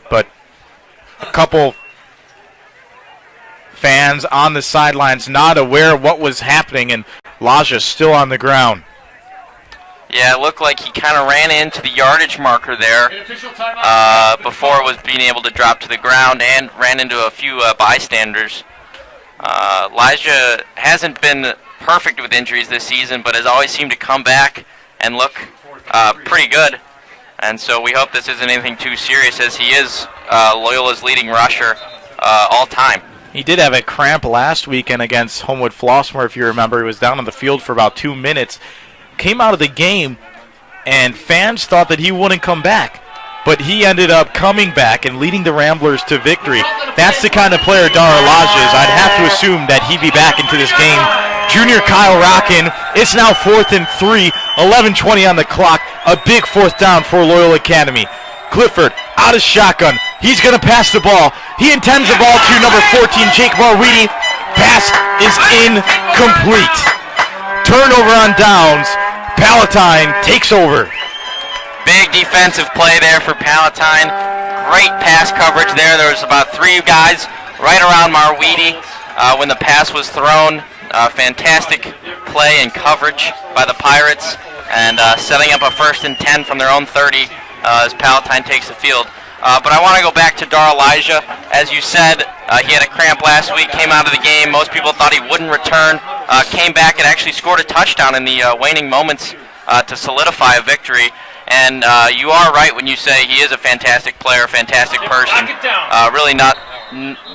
but a couple fans on the sidelines not aware of what was happening, and Laja still on the ground. Yeah, it looked like he kind of ran into the yardage marker there before it was being able to drop to the ground, and ran into a few bystanders. Elijah hasn't been perfect with injuries this season, but has always seemed to come back and look pretty good. And so we hope this isn't anything too serious, as he is Loyola's leading rusher all time. He did have a cramp last weekend against Homewood Flossmoor, if you remember. He was down on the field for about 2 minutes. Came out of the game, and fans thought that he wouldn't come back. But he ended up coming back and leading the Ramblers to victory. That's the kind of player Dara Elijah is. I'd have to assume that he'd be back into this game. Junior Kyle Rockin. It's now 4th and 3, 11:20 on the clock. A big 4th down for Loyola Academy. Clifford out of shotgun. He's going to pass the ball. He intends the ball to number 14, Jake Marweedy. Pass is incomplete. Turnover on downs. Palatine takes over. Big defensive play there for Palatine. Great pass coverage there. There was about 3 guys right around Marweedy when the pass was thrown. Fantastic play and coverage by the Pirates, and setting up a 1st and 10 from their own 30 as Palatine takes the field. But I want to go back to Dar Elijah. As you said, he had a cramp last week, came out of the game. Most people thought he wouldn't return. Came back and actually scored a touchdown in the waning moments to solidify a victory. And you are right when you say he is a fantastic player, fantastic person. Really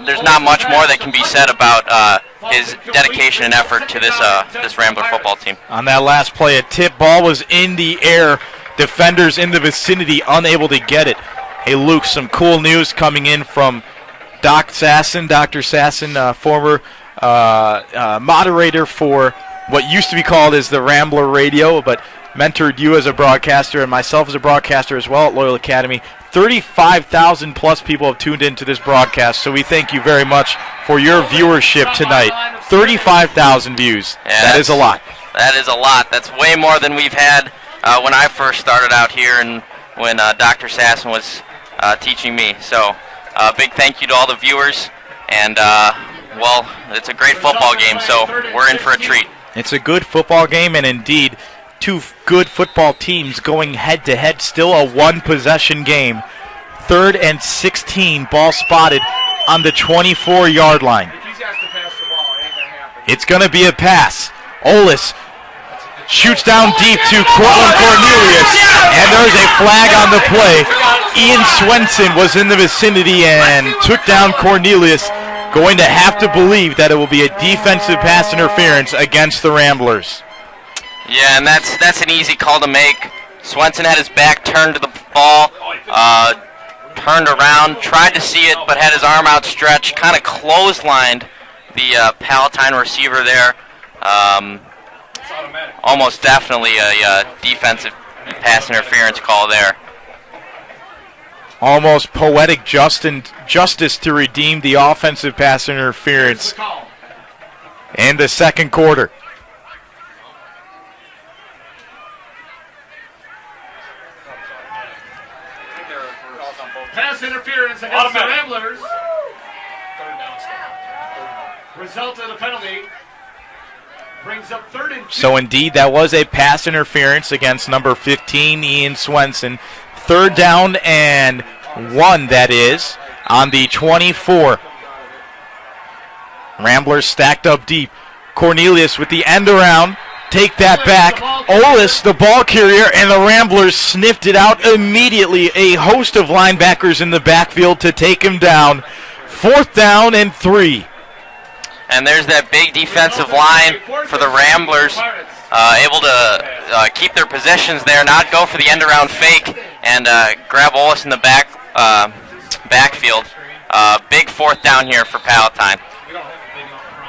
there's not much more that can be said about his dedication and effort to this Rambler football team. On that last play, a tip ball was in the air. Defenders in the vicinity unable to get it. Hey, Luke, some cool news coming in from Dr. Sasson, former moderator for what used to be called as the Rambler Radio, but mentored you as a broadcaster and myself as a broadcaster as well at Loyola Academy. 35,000 plus people have tuned into this broadcast, so we thank you very much for your viewership tonight. 35,000 views. Yeah, that is a lot. That is a lot. That's way more than we've had when I first started out here and when Dr. Sasson was teaching me. So big thank you to all the viewers, and well, it's a great football game, so we're in for a treat. It's a good football game, and indeed, 2 good football teams going head-to-head. Still a 1-possession game. 3rd and 16, ball spotted on the 24-yard line. It's going to be a pass. Olis shoots down deep to Cortland Cornelius, and there's a flag on the play. Ian Swenson was in the vicinity and took down Cornelius. Going to have to believe that it will be a defensive pass interference against the Ramblers. Yeah, and that's an easy call to make. Swenson had his back turned to the ball, turned around, tried to see it, but had his arm outstretched, kind of clotheslined the Palatine receiver there. Almost definitely a defensive pass interference call there. Almost poetic justice to redeem the offensive pass interference in the second quarter. Pass interference against the Ramblers. Result of the penalty brings up 3rd and 2. So indeed, that was a pass interference against number 15, Ian Swenson. 3rd down and 1, that is, on the 24. Ramblers stacked up deep. Cornelius with the end around. Take that back. Olis, the ball carrier, and the Ramblers sniffed it out immediately. A host of linebackers in the backfield to take him down. 4th down and 3. And there's that big defensive line for the Ramblers, able to keep their positions there, not go for the end-around fake, and grab Olis in the backfield. Big 4th down here for Palatine.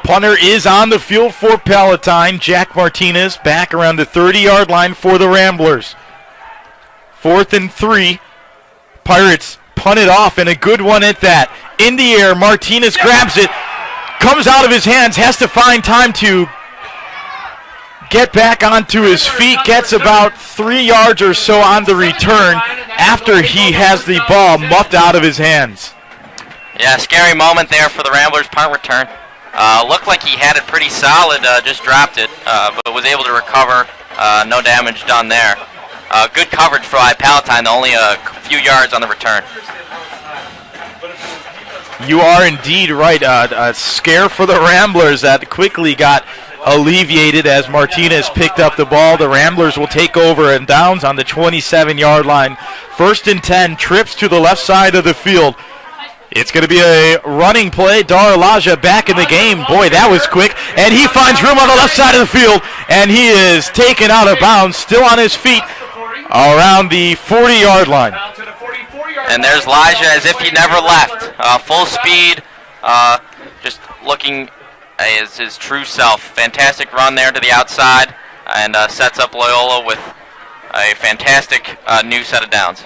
Punter is on the field for Palatine. Jack Martinez back around the 30-yard line for the Ramblers. 4th and 3. Pirates punt it off, and a good one at that. In the air, Martinez grabs it. Comes out of his hands, has to find time to get back onto his feet, gets about 3 yards or so on the return after he has the ball muffed out of his hands. Yeah, scary moment there for the Ramblers punt return. Looked like he had it pretty solid, just dropped it, but was able to recover. No damage done there. Good coverage for Palatine, only a few yards on the return. You are indeed right. A scare for the Ramblers that quickly got alleviated as Martinez picked up the ball. The Ramblers will take over and downs on the 27-yard line. 1st and 10, trips to the left side of the field. It's going to be a running play. Daralaja back in the game. Boy, that was quick. And he finds room on the left side of the field. And he is taken out of bounds, still on his feet, around the 40-yard line. And there's Elijah as if he never left. Full speed, just looking as his true self. Fantastic run there to the outside, and sets up Loyola with a fantastic new set of downs.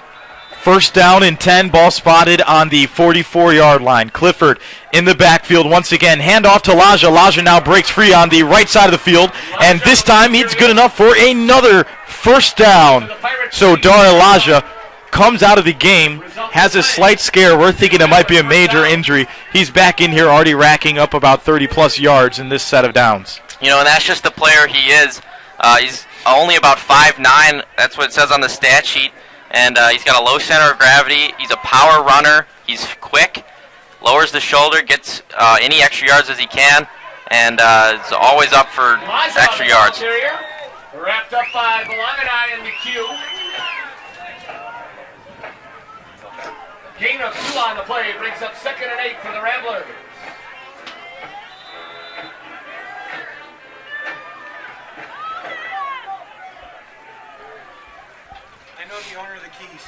1st down and 10, ball spotted on the 44-yard line. Clifford in the backfield once again. Hand off to Laja. Laja now breaks free on the right side of the field, and this time he's good enough for another 1st down. So Daralaja comes out of the game, has a slight scare. We're thinking it might be a major injury. He's back in here already racking up about 30-plus yards in this set of downs. You know, and that's just the player he is. He's only about 5'9". That's what it says on the stat sheet. And he's got a low center of gravity. He's a power runner. He's quick, lowers the shoulder, gets any extra yards as he can, and is always up for extra yards. Wrapped up by Belongani and McHugh. Gain of 2 on the play brings up 2nd and 8 for the Ramblers. I know the owner of the keys,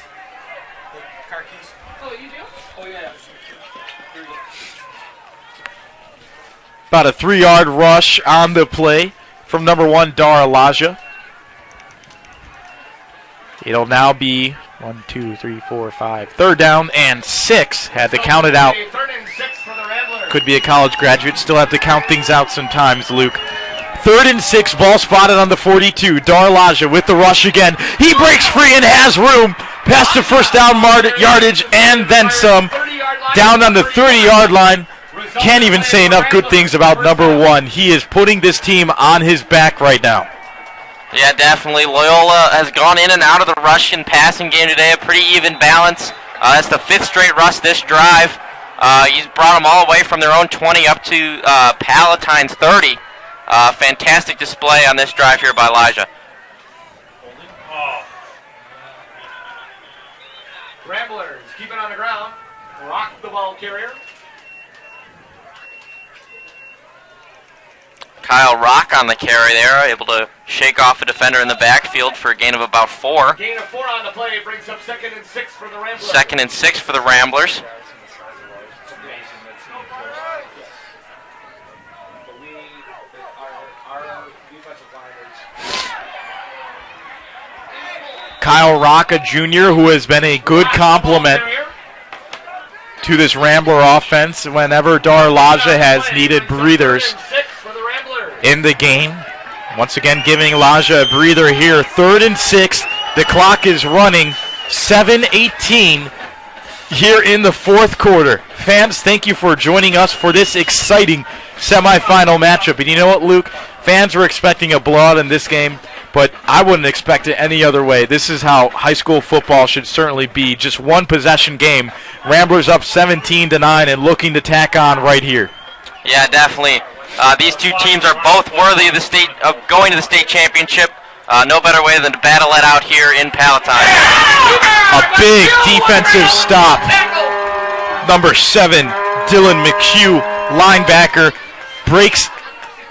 the car keys. Oh, you do? Oh, yeah. Here we go. About a 3-yard rush on the play from number 1, Daralaja. It'll now be 1, 2, 3, 4, 5. 3rd down and 6. Had to count it out. 3rd and 6 for the Ramblers. Could be a college graduate. Still have to count things out sometimes, Luke. 3rd and 6, ball spotted on the 42. Daralaja with the rush again. He breaks free and has room. Past the 1st down yardage and then some. Down on the 30-yard line. Can't even say enough good things about number 1. He is putting this team on his back right now. Yeah, definitely. Loyola has gone in and out of the Russian passing game today. A pretty even balance. That's the 5th straight rush this drive. He's brought them all the way from their own 20 up to Palatine's 30. Fantastic display on this drive here by Elijah. Ramblers keep it on the ground. Rock the ball carrier. Kyle Rock on the carry there, able to shake off a defender in the backfield for a gain of about 4. Gain of 4 on the play brings up 2nd and 6 for the Ramblers. 2nd and 6 for the Ramblers. Kyle Rock, a junior who has been a good complement to this Rambler offense whenever Laja has needed breathers in the game. Once again, giving Laja a breather here. 3rd and 6. The clock is running. 7:18 here in the 4th quarter. Fans, thank you for joining us for this exciting semifinal matchup. And you know what, Luke? Fans were expecting a blowout in this game, but I wouldn't expect it any other way. This is how high school football should certainly be. Just one possession game. Ramblers up 17-9 and looking to tack on right here. Yeah, definitely. These two teams are both worthy of going to the state championship. No better way than to battle it out here in Palatine. A big defensive stop. Number 7, Dylan McHugh, linebacker, breaks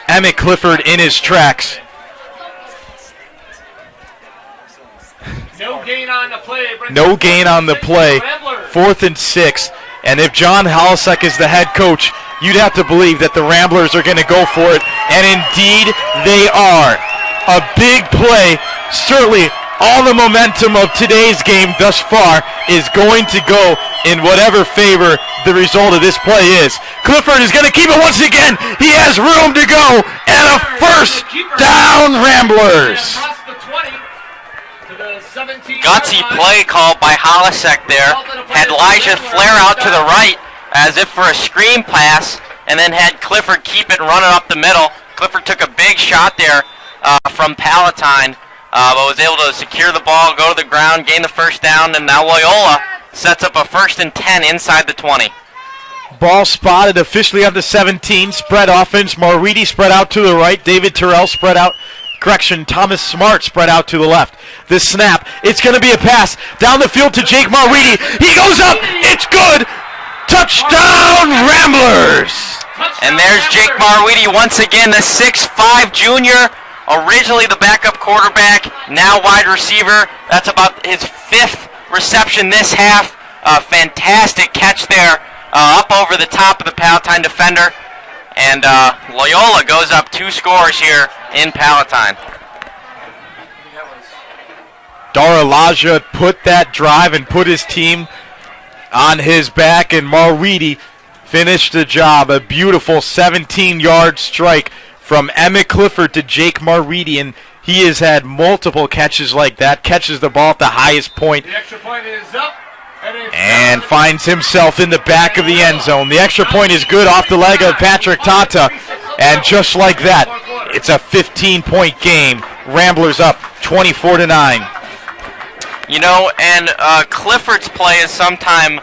Emmett Clifford in his tracks. No gain on the play. No gain on the play. 4th and 6. And if John Halasek is the head coach, you'd have to believe that the Ramblers are going to go for it. And indeed, they are. A big play. Certainly, all the momentum of today's game thus far is going to go in whatever favor the result of this play is. Clifford is going to keep it once again. He has room to go. And a first down, Ramblers. Gutsy play called by Halasek there. Had Elijah flare out to the right as if for a screen pass, and then had Clifford keep it running up the middle. Clifford took a big shot there from Palatine, but was able to secure the ball, go to the ground, gain the first down, and now Loyola sets up a 1st and 10 inside the 20. Ball spotted officially on the 17. Spread offense. Marweedy spread out to the right. David Terrell spread out. Thomas Smart spread out to the left. The snap. It's going to be a pass down the field to Jake Marweedy. He goes up. It's good. Touchdown, Ramblers. And there's Jake Marweedy once again, the 6'5 junior. Originally the backup quarterback, now wide receiver. That's about his 5th reception this half. Fantastic catch there up over the top of the Palatine defender. And Loyola goes up 2 scores here in Palatine. Laja put that drive and put his team on his back, and Marweedy finished the job. A beautiful 17-yard strike from Emmett Clifford to Jake Marweedy, and he has had multiple catches like that, catches the ball at the highest point. The extra point is up. And finds himself in the back of the end zone. The extra point is good off the leg of Patrick Tata. And just like that, it's a 15-point game. Ramblers up 24-9. You know, and Clifford's play is sometimes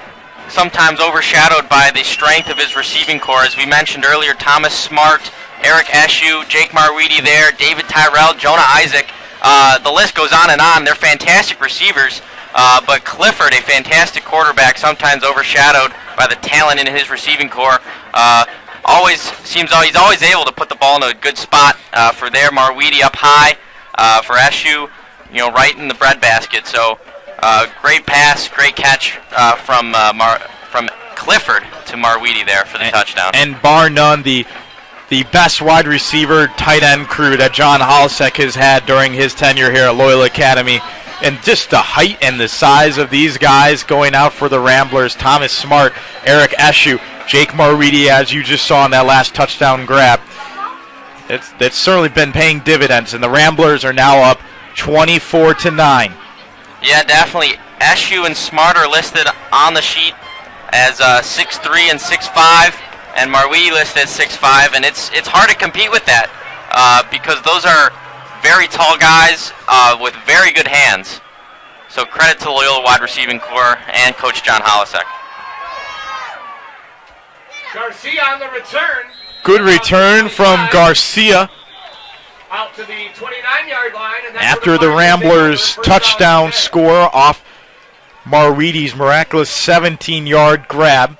overshadowed by the strength of his receiving core. As we mentioned earlier, Thomas Smart, Eric Eshu, Jake Marweedy there, David Tyrell, Jonah Isaac. The list goes on and on. They're fantastic receivers. But Clifford, a fantastic quarterback, sometimes overshadowed by the talent in his receiving core. He's always able to put the ball in a good spot for there. Marweedy up high for Eshu, right in the breadbasket. So great pass, great catch from Clifford to Marweedy there for the touchdown. And bar none, the best wide receiver tight end crew that John Halasek has had during his tenure here at Loyola Academy. And just the height and the size of these guys going out for the Ramblers. Thomas Smart, Eric Eshu, Jake Marweedy, as you just saw in that last touchdown grab. It's certainly been paying dividends, and the Ramblers are now up 24-9. Yeah, definitely. Eshu and Smart are listed on the sheet as 6'3" and 6'5", and Marweedy listed as 6'5", and it's hard to compete with that because those are very tall guys with very good hands. So credit to Loyola wide receiving core and Coach John Halasek. Garcia on the return. Good return from Garcia. Out to the 29-yard line. And after the Ramblers' touchdown score off Marweedy's miraculous 17-yard grab.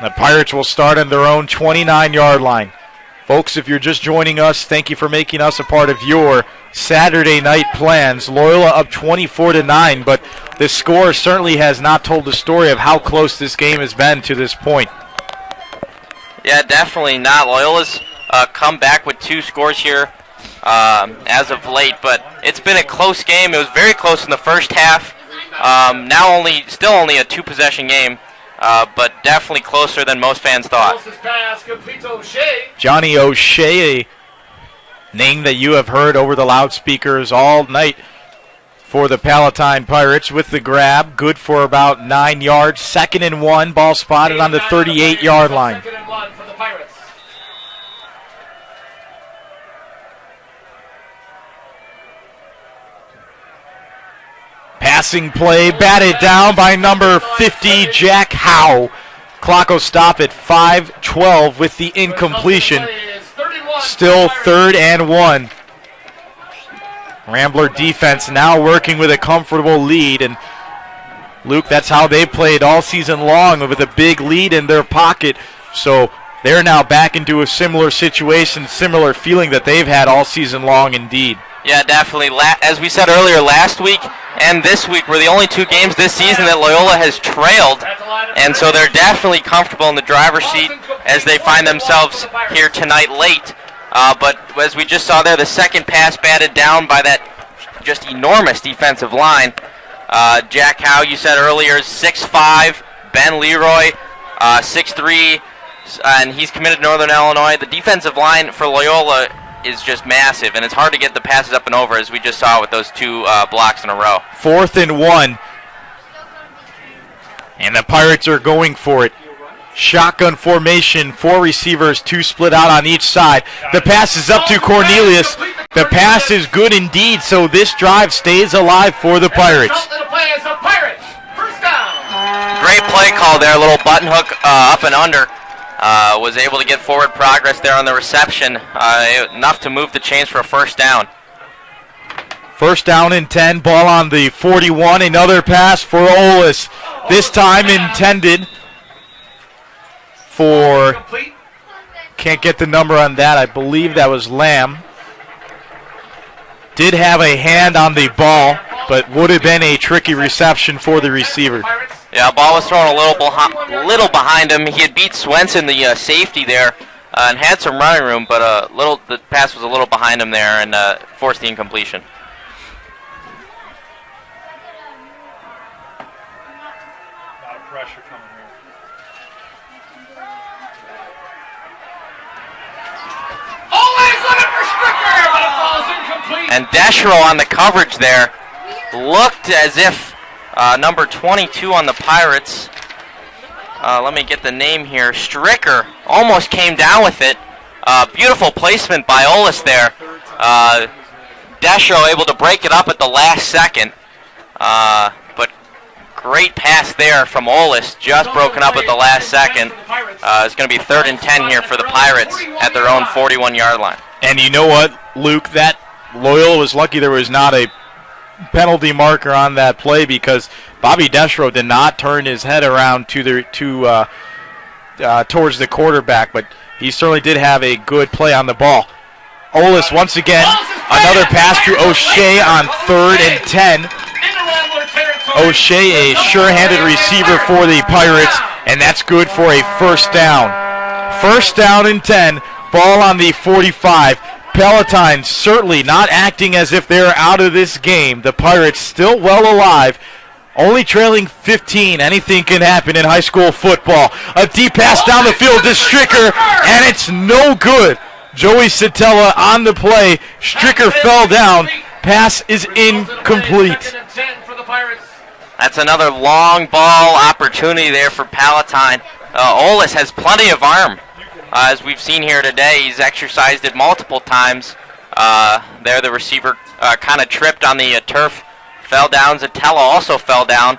The Pirates will start on their own 29-yard line. Folks, if you're just joining us, thank you for making us a part of your Saturday night plans. Loyola up 24-9, but the score certainly has not told the story of how close this game has been to this point. Yeah, definitely not. Loyola's come back with 2 scores here as of late, but it's been a close game. It was very close in the first half. Now still only a 2-possession game. but definitely closer than most fans thought. Johnny O'Shea, a name that you have heard over the loudspeakers all night for the Palatine Pirates with the grab. Good for about 9 yards. 2nd and 1. Ball spotted on the 38-yard line. Passing play, batted down by number 50, Jack Howe. Clock will stop at 5:12 with the incompletion. Still 3rd and 1. Rambler defense now working with a comfortable lead. And Luke, that's how they played all season long, with a big lead in their pocket. So they're now back into a similar situation, similar feeling that they've had all season long indeed. Yeah, definitely. As we said earlier, last week and this week were the only 2 games this season that Loyola has trailed, and so they're definitely comfortable in the driver's seat as they find themselves here tonight late. But as we just saw there, the second pass batted down by that just enormous defensive line. Jack Howe, you said earlier, is 6'5", Ben Leroy, 6'3", and he's committed to Northern Illinois. The defensive line for Loyola is just massive, and it's hard to get the passes up and over, as we just saw with those 2 blocks in a row. 4th and 1. And the Pirates are going for it. Shotgun formation, 4 receivers, 2 split out on each side. The pass is up to Cornelius. The pass is good indeed, so this drive stays alive for the Pirates. Great play call there, a little button hook up and under. Was able to get forward progress there on the reception, enough to move the chains for a first down. 1st down and 10, ball on the 41, another pass for Olis. This time intended for, can't get the number on that, I believe that was Lamb. Did have a hand on the ball, but would have been a tricky reception for the receiver. Yeah, ball was thrown a little behind him. He had beat Swenson, the safety there, and had some running room, but the pass was a little behind him there and forced the incompletion. A lot of pressure coming here. Always looking for Stricker, but it falls incomplete. And Deschero on the coverage there looked as if number 22 on the Pirates, let me get the name here, Stricker, almost came down with it. Beautiful placement by Olis there. Deschero able to break it up at the last second. But great pass there from Olis, just broken up at the last second. It's going to be 3rd and 10 here for the Pirates at their own 41-yard line. And you know what, Luke, that Loyola was lucky there was not a penalty marker on that play, because Bobby Deschero did not turn his head around towards the quarterback, but he certainly did have a good play on the ball. Olis once again, another pass to O'Shea on 3rd and 10. O'Shea, a sure-handed receiver for the Pirates, and that's good for a first down. 1st down and 10, ball on the 45. Palatine certainly not acting as if they're out of this game. The Pirates still well alive, only trailing 15. Anything can happen in high school football. A deep pass down the field to Stricker, and it's no good. Joey Satella on the play. Stricker fell down. Pass is incomplete. That's another long ball opportunity there for Palatine. Olis has plenty of arm. As we've seen here today, he's exercised it multiple times. There the receiver kind of tripped on the turf, fell down. Zatella also fell down.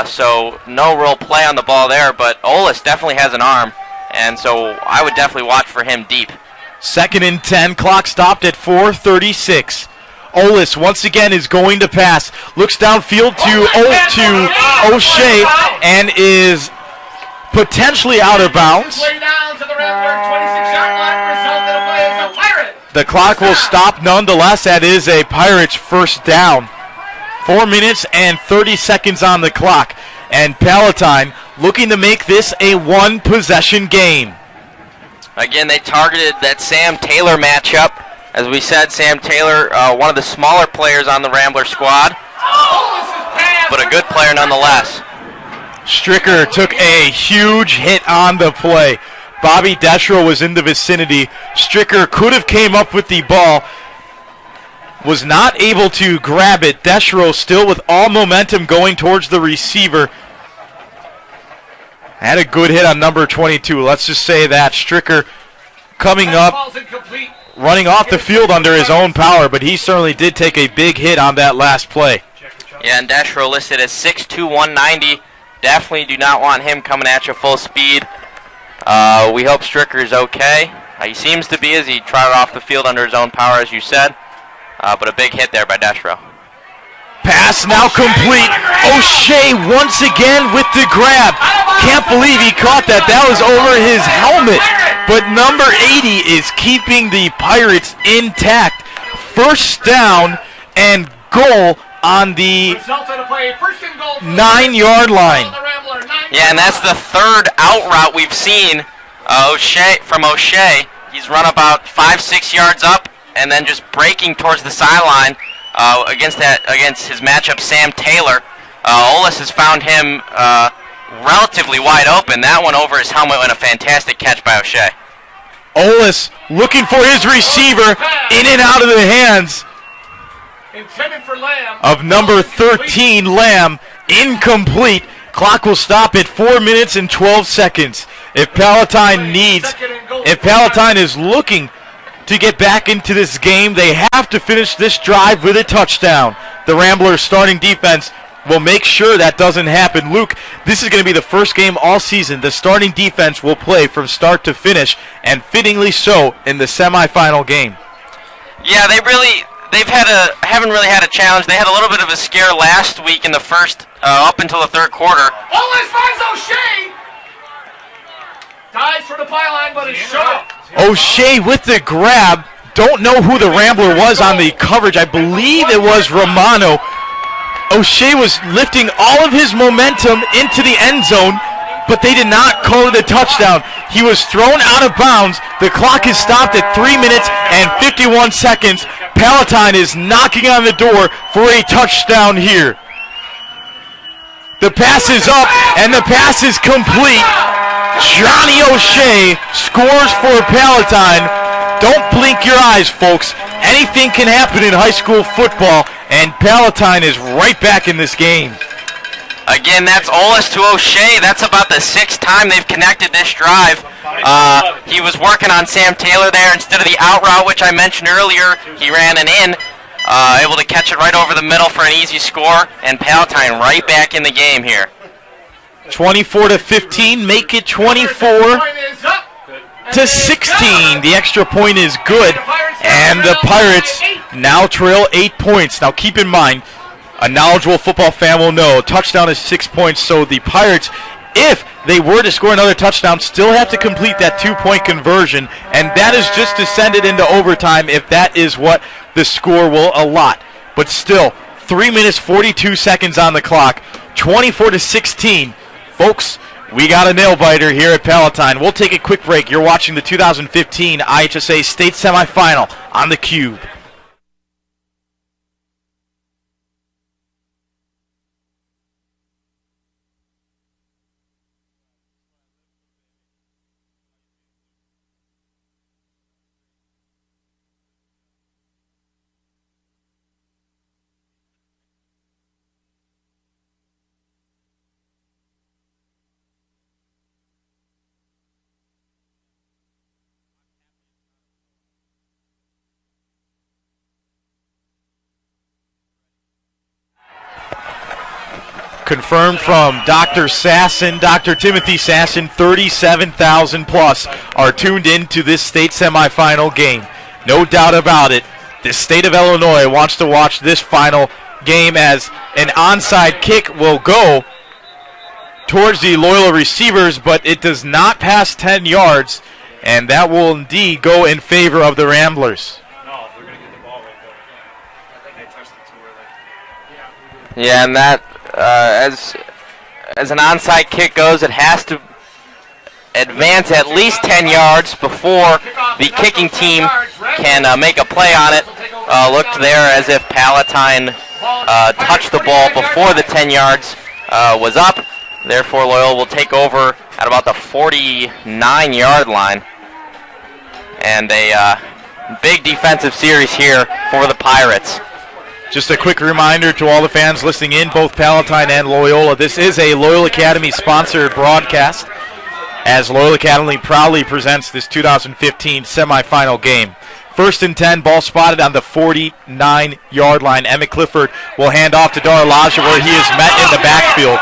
So no real play on the ball there, but Olis definitely has an arm, and so I would definitely watch for him deep. 2nd and 10, clock stopped at 4:36. Olis once again is going to pass. Looks downfield to O'Shea and is potentially out of bounds. The clock will stop nonetheless. That is a Pirates first down. 4 minutes and 30 seconds on the clock. And Palatine looking to make this a one-possession game. Again, they targeted that Sam Taylor matchup. As we said, Sam Taylor, one of the smaller players on the Rambler squad, but a good player nonetheless. Stricker took a huge hit on the play. Bobby Deschro was in the vicinity. Stricker could have came up with the ball, was not able to grab it. Deschro still with all momentum going towards the receiver. Had a good hit on number 22. Let's just say that. Stricker coming up, running off the field under his own power, but he certainly did take a big hit on that last play. Yeah, and Deschro listed as 6'2", 190. Definitely do not want him coming at you full speed. We hope Stricker is okay. He seems to be as he trotted off the field under his own power, as you said. But a big hit there by Deschro. Pass now complete. O'Shea once again with the grab. Can't believe he caught that. That was over his helmet. But number 80 is keeping the Pirates intact. First down and goal on the 9-yard line. Yeah, and that's the third out route we've seen from O'Shea. He's run about 5-6 yards up and then just breaking towards the sideline against his matchup, Sam Taylor. Olis has found him relatively wide open. That one over his helmet and a fantastic catch by O'Shea. Olis looking for his receiver, in and out of the hands of number 13, Lamb. Incomplete. Clock will stop at 4 minutes and 12 seconds. If Palatine is looking to get back into this game, they have to finish this drive with a touchdown. The Ramblers starting defense will make sure that doesn't happen. Luke, this is going to be the first game all season the starting defense will play from start to finish, and fittingly so in the semifinal game. Yeah, haven't really had a challenge. They had a little bit of a scare last week in the first, up until the third quarter. Olis finds O'Shea. Dives for the pylon, but is short. O'Shea with the grab. Don't know who the Rambler was on the coverage. I believe it was Romano. O'Shea was lifting all of his momentum into the end zone, but they did not call it a touchdown. He was thrown out of bounds. The clock is stopped at 3 minutes and 51 seconds. Palatine is knocking on the door for a touchdown here. The pass is up, and the pass is complete. Johnny O'Shea scores for Palatine. Don't blink your eyes, folks. Anything can happen in high school football, and Palatine is right back in this game. Again, that's Olis to O'Shea. That's about the sixth time they've connected this drive. He was working on Sam Taylor there instead of the out route, which I mentioned earlier. He ran an in, able to catch it right over the middle for an easy score, and Palatine right back in the game here. 24-15, make it 24-16. The extra point is good, and the Pirates now trail 8 points. Now keep in mind, a knowledgeable football fan will know a touchdown is 6 points, so the Pirates, if they were to score another touchdown, still have to complete that 2-point conversion, and that is just to send it into overtime if that is what the score will allot. But still, 3 minutes 42 seconds on the clock, 24-16. Folks, we got a nail-biter here at Palatine. We'll take a quick break. You're watching the 2015 IHSA State Semifinal on theCUBE. Confirmed from Dr. Sasson, Dr. Timothy Sasson, 37,000 plus are tuned in to this state semifinal game. No doubt about it, the state of Illinois wants to watch this final game as an onside kick will go towards the Loyola receivers, but it does not pass 10 yards, and that will indeed go in favor of the Ramblers. Yeah, and that, as an onside kick goes, it has to advance at least 10 yards before the kicking team can make a play on it. Looked there as if Palatine touched the ball before the 10 yards was up. Therefore, Loyola will take over at about the 49-yard line. And a big defensive series here for the Pirates. Just a quick reminder to all the fans listening in, both Palatine and Loyola, this is a Loyola Academy sponsored broadcast, as Loyola Academy proudly presents this 2015 semifinal game. 1st and 10, ball spotted on the 49-yard line. Emmett Clifford will hand off to Darlaja, where he is met in the backfield,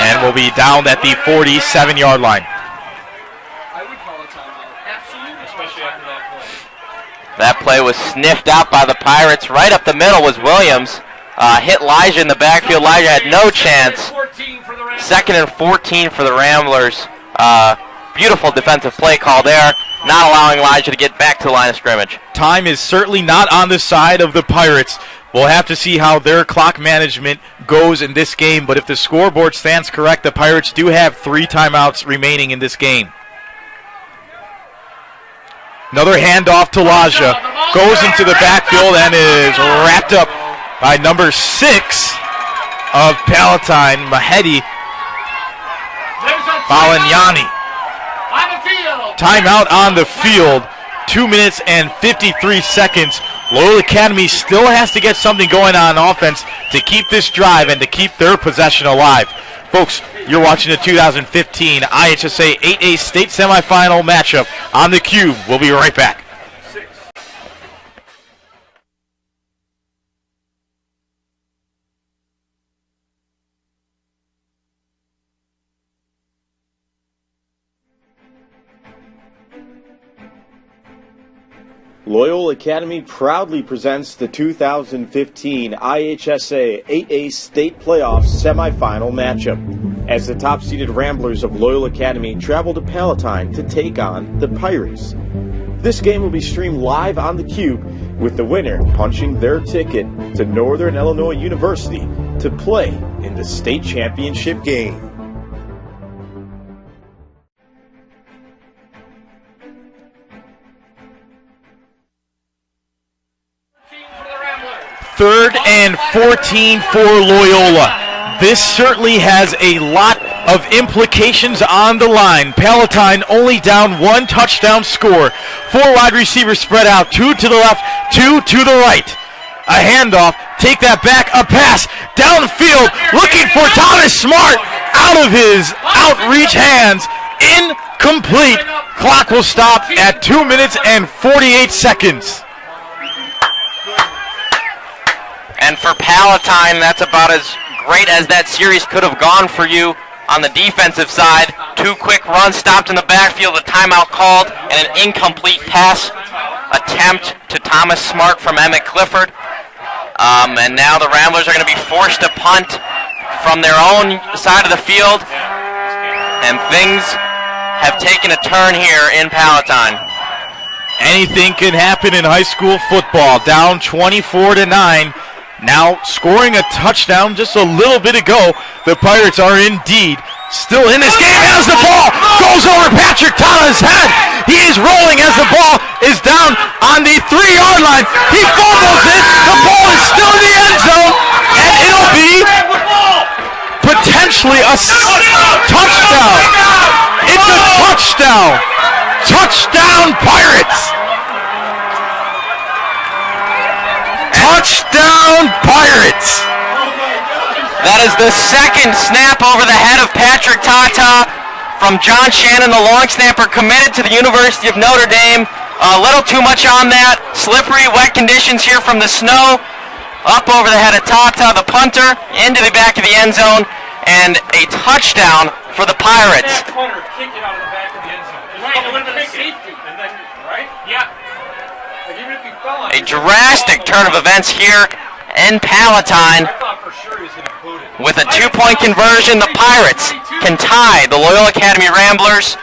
and will be down at the 47-yard line. That play was sniffed out by the Pirates. Right up the middle was Williams. Hit Elijah in the backfield. Elijah had no chance. 2nd and 14 for the Ramblers. Beautiful defensive play call there, not allowing Elijah to get back to the line of scrimmage. Time is certainly not on the side of the Pirates. We'll have to see how their clock management goes in this game, but if the scoreboard stands correct, the Pirates do have 3 timeouts remaining in this game. Another handoff to Laja. Goes into the backfield and is wrapped up by number 6 of Palatine, Mahedi Balignani. Timeout on the field. 2 minutes and 53 seconds. Loyola Academy still has to get something going on offense to keep this drive and to keep their possession alive. Folks, you're watching the 2015 IHSA 8A state semifinal matchup on the Cube. We'll be right back. Loyola Academy proudly presents the 2015 IHSA 8A State Playoffs semifinal matchup as the top-seeded Ramblers of Loyola Academy travel to Palatine to take on the Pirates. This game will be streamed live on the Cube, with the winner punching their ticket to Northern Illinois University to play in the state championship game. Third and 14 for Loyola. This certainly has a lot of implications on the line. Palatine only down 1 touchdown score. 4 wide receivers spread out, 2 to the left, 2 to the right. A handoff, take that back, a pass, downfield, looking for Thomas Smart, out of his outreach hands, incomplete. Clock will stop at 2 minutes and 48 seconds. And for Palatine, that's about as great as that series could have gone for you on the defensive side. 2 quick runs stopped in the backfield, a timeout called, and an incomplete pass attempt to Thomas Smart from Emmett Clifford. And now the Ramblers are going to be forced to punt from their own side of the field. And things have taken a turn here in Palatine. Anything can happen in high school football. Down 24-9. Now scoring a touchdown just a little bit ago. The Pirates are indeed still in this game as the ball goes over Patrick Tana's head. He is rolling as the ball is down on the 3-yard line. He fumbles it. The ball is still in the end zone, and it'll be potentially a touchdown. It's a touchdown. Touchdown Pirates. Touchdown Pirates! That is the second snap over the head of Patrick Tata from John Shannon, the long snapper committed to the University of Notre Dame. A little too much on that. Slippery, wet conditions here from the snow. Up over the head of Tata, the punter, into the back of the end zone, and a touchdown for the Pirates. That punter kicked it out of the back of the end zone. Right, it would have been a safety. And then, right? Yeah. A drastic turn of events here in Palatine. With a 2-point conversion, the Pirates can tie the Loyola Academy Ramblers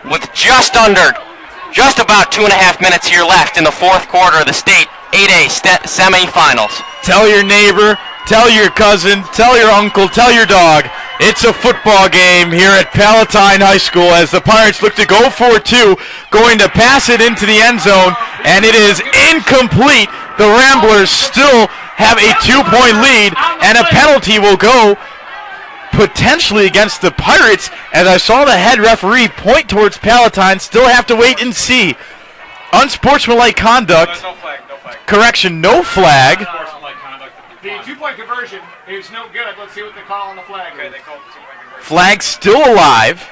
with just about 2.5 minutes here left in the 4th quarter of the state 8A semifinals. Tell your neighbor, tell your cousin, tell your uncle, tell your dog. It's a football game here at Palatine High School as the Pirates look to go for 2, going to pass it into the end zone, and it is incomplete. The Ramblers still have a 2-point lead, and a penalty will go potentially against the Pirates, as I saw the head referee point towards Palatine. Still have to wait and see. Unsportsmanlike conduct. No flag, no flag. Correction, no flag. The 2-point conversion is no good. Let's see what they call on the flag. Okay, they call the 2-point conversion. Flag still alive.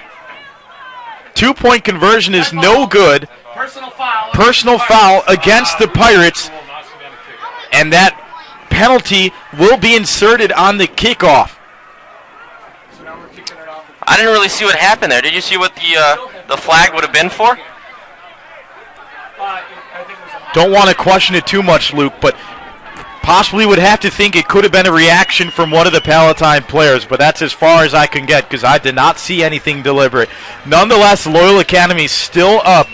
2-point conversion is no good. Personal foul against the Pirates. And that penalty will be inserted on the kickoff. I didn't really see what happened there. Did you see what the flag would have been for? Don't want to question it too much, Luke, but possibly would have to think it could have been a reaction from one of the Palatine players, but that's as far as I can get because I did not see anything deliberate. Nonetheless, Loyola Academy still up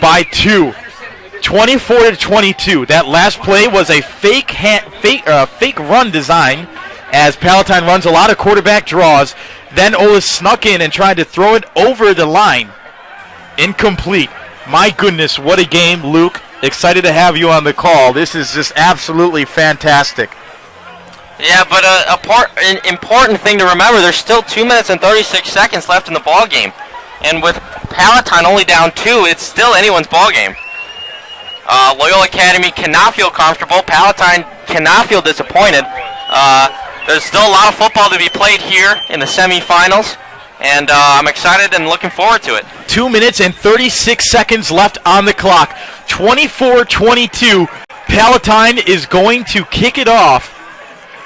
by 2, 24-22. That last play was a fake run design as Palatine runs a lot of quarterback draws. Then Ola snuck in and tried to throw it over the line. Incomplete. My goodness, what a game, Luke. Excited to have you on the call. This is just absolutely fantastic. Yeah, but an important thing to remember, there's still 2 minutes and 36 seconds left in the ball game. And with Palatine only down 2, it's still anyone's ball game. Loyola Academy cannot feel comfortable. Palatine cannot feel disappointed. There's still a lot of football to be played here in the semifinals, and I'm excited and looking forward to it. 2 minutes and 36 seconds left on the clock. 24-22. Palatine is going to kick it off,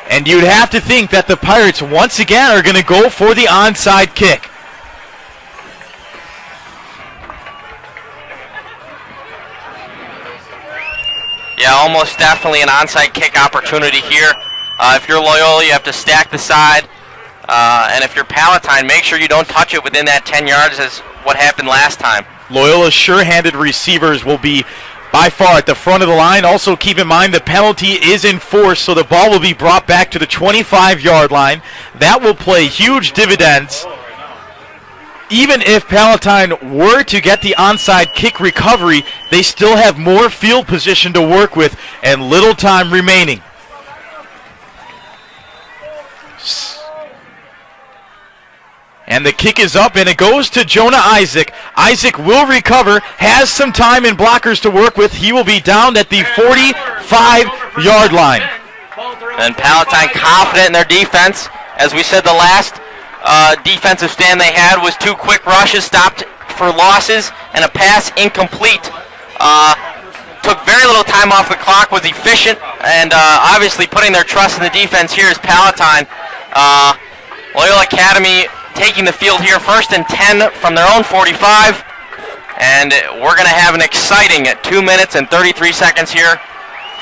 and you'd have to think that the Pirates once again are going to go for the onside kick. Yeah, almost definitely an onside kick opportunity here. If you're Loyola, you have to stack the side. And if you're Palatine, make sure you don't touch it within that 10 yards as what happened last time. Loyola's sure-handed receivers will be by far at the front of the line. Also keep in mind the penalty is enforced, so the ball will be brought back to the 25-yard line. That will play huge dividends. Even if Palatine were to get the onside kick recovery, they still have more field position to work with and little time remaining. And the kick is up, and it goes to Jonah Isaac. Isaac will recover, has some time and blockers to work with. He will be down at the 45-yard line. And Palatine confident in their defense. As we said, the last defensive stand they had was 2 quick rushes, stopped for losses, and a pass incomplete. Took very little time off the clock, was efficient, and obviously putting their trust in the defense here is Palatine. Loyola Academy taking the field here, 1st and 10 from their own 45, and we're going to have an exciting 2 minutes and 33 seconds here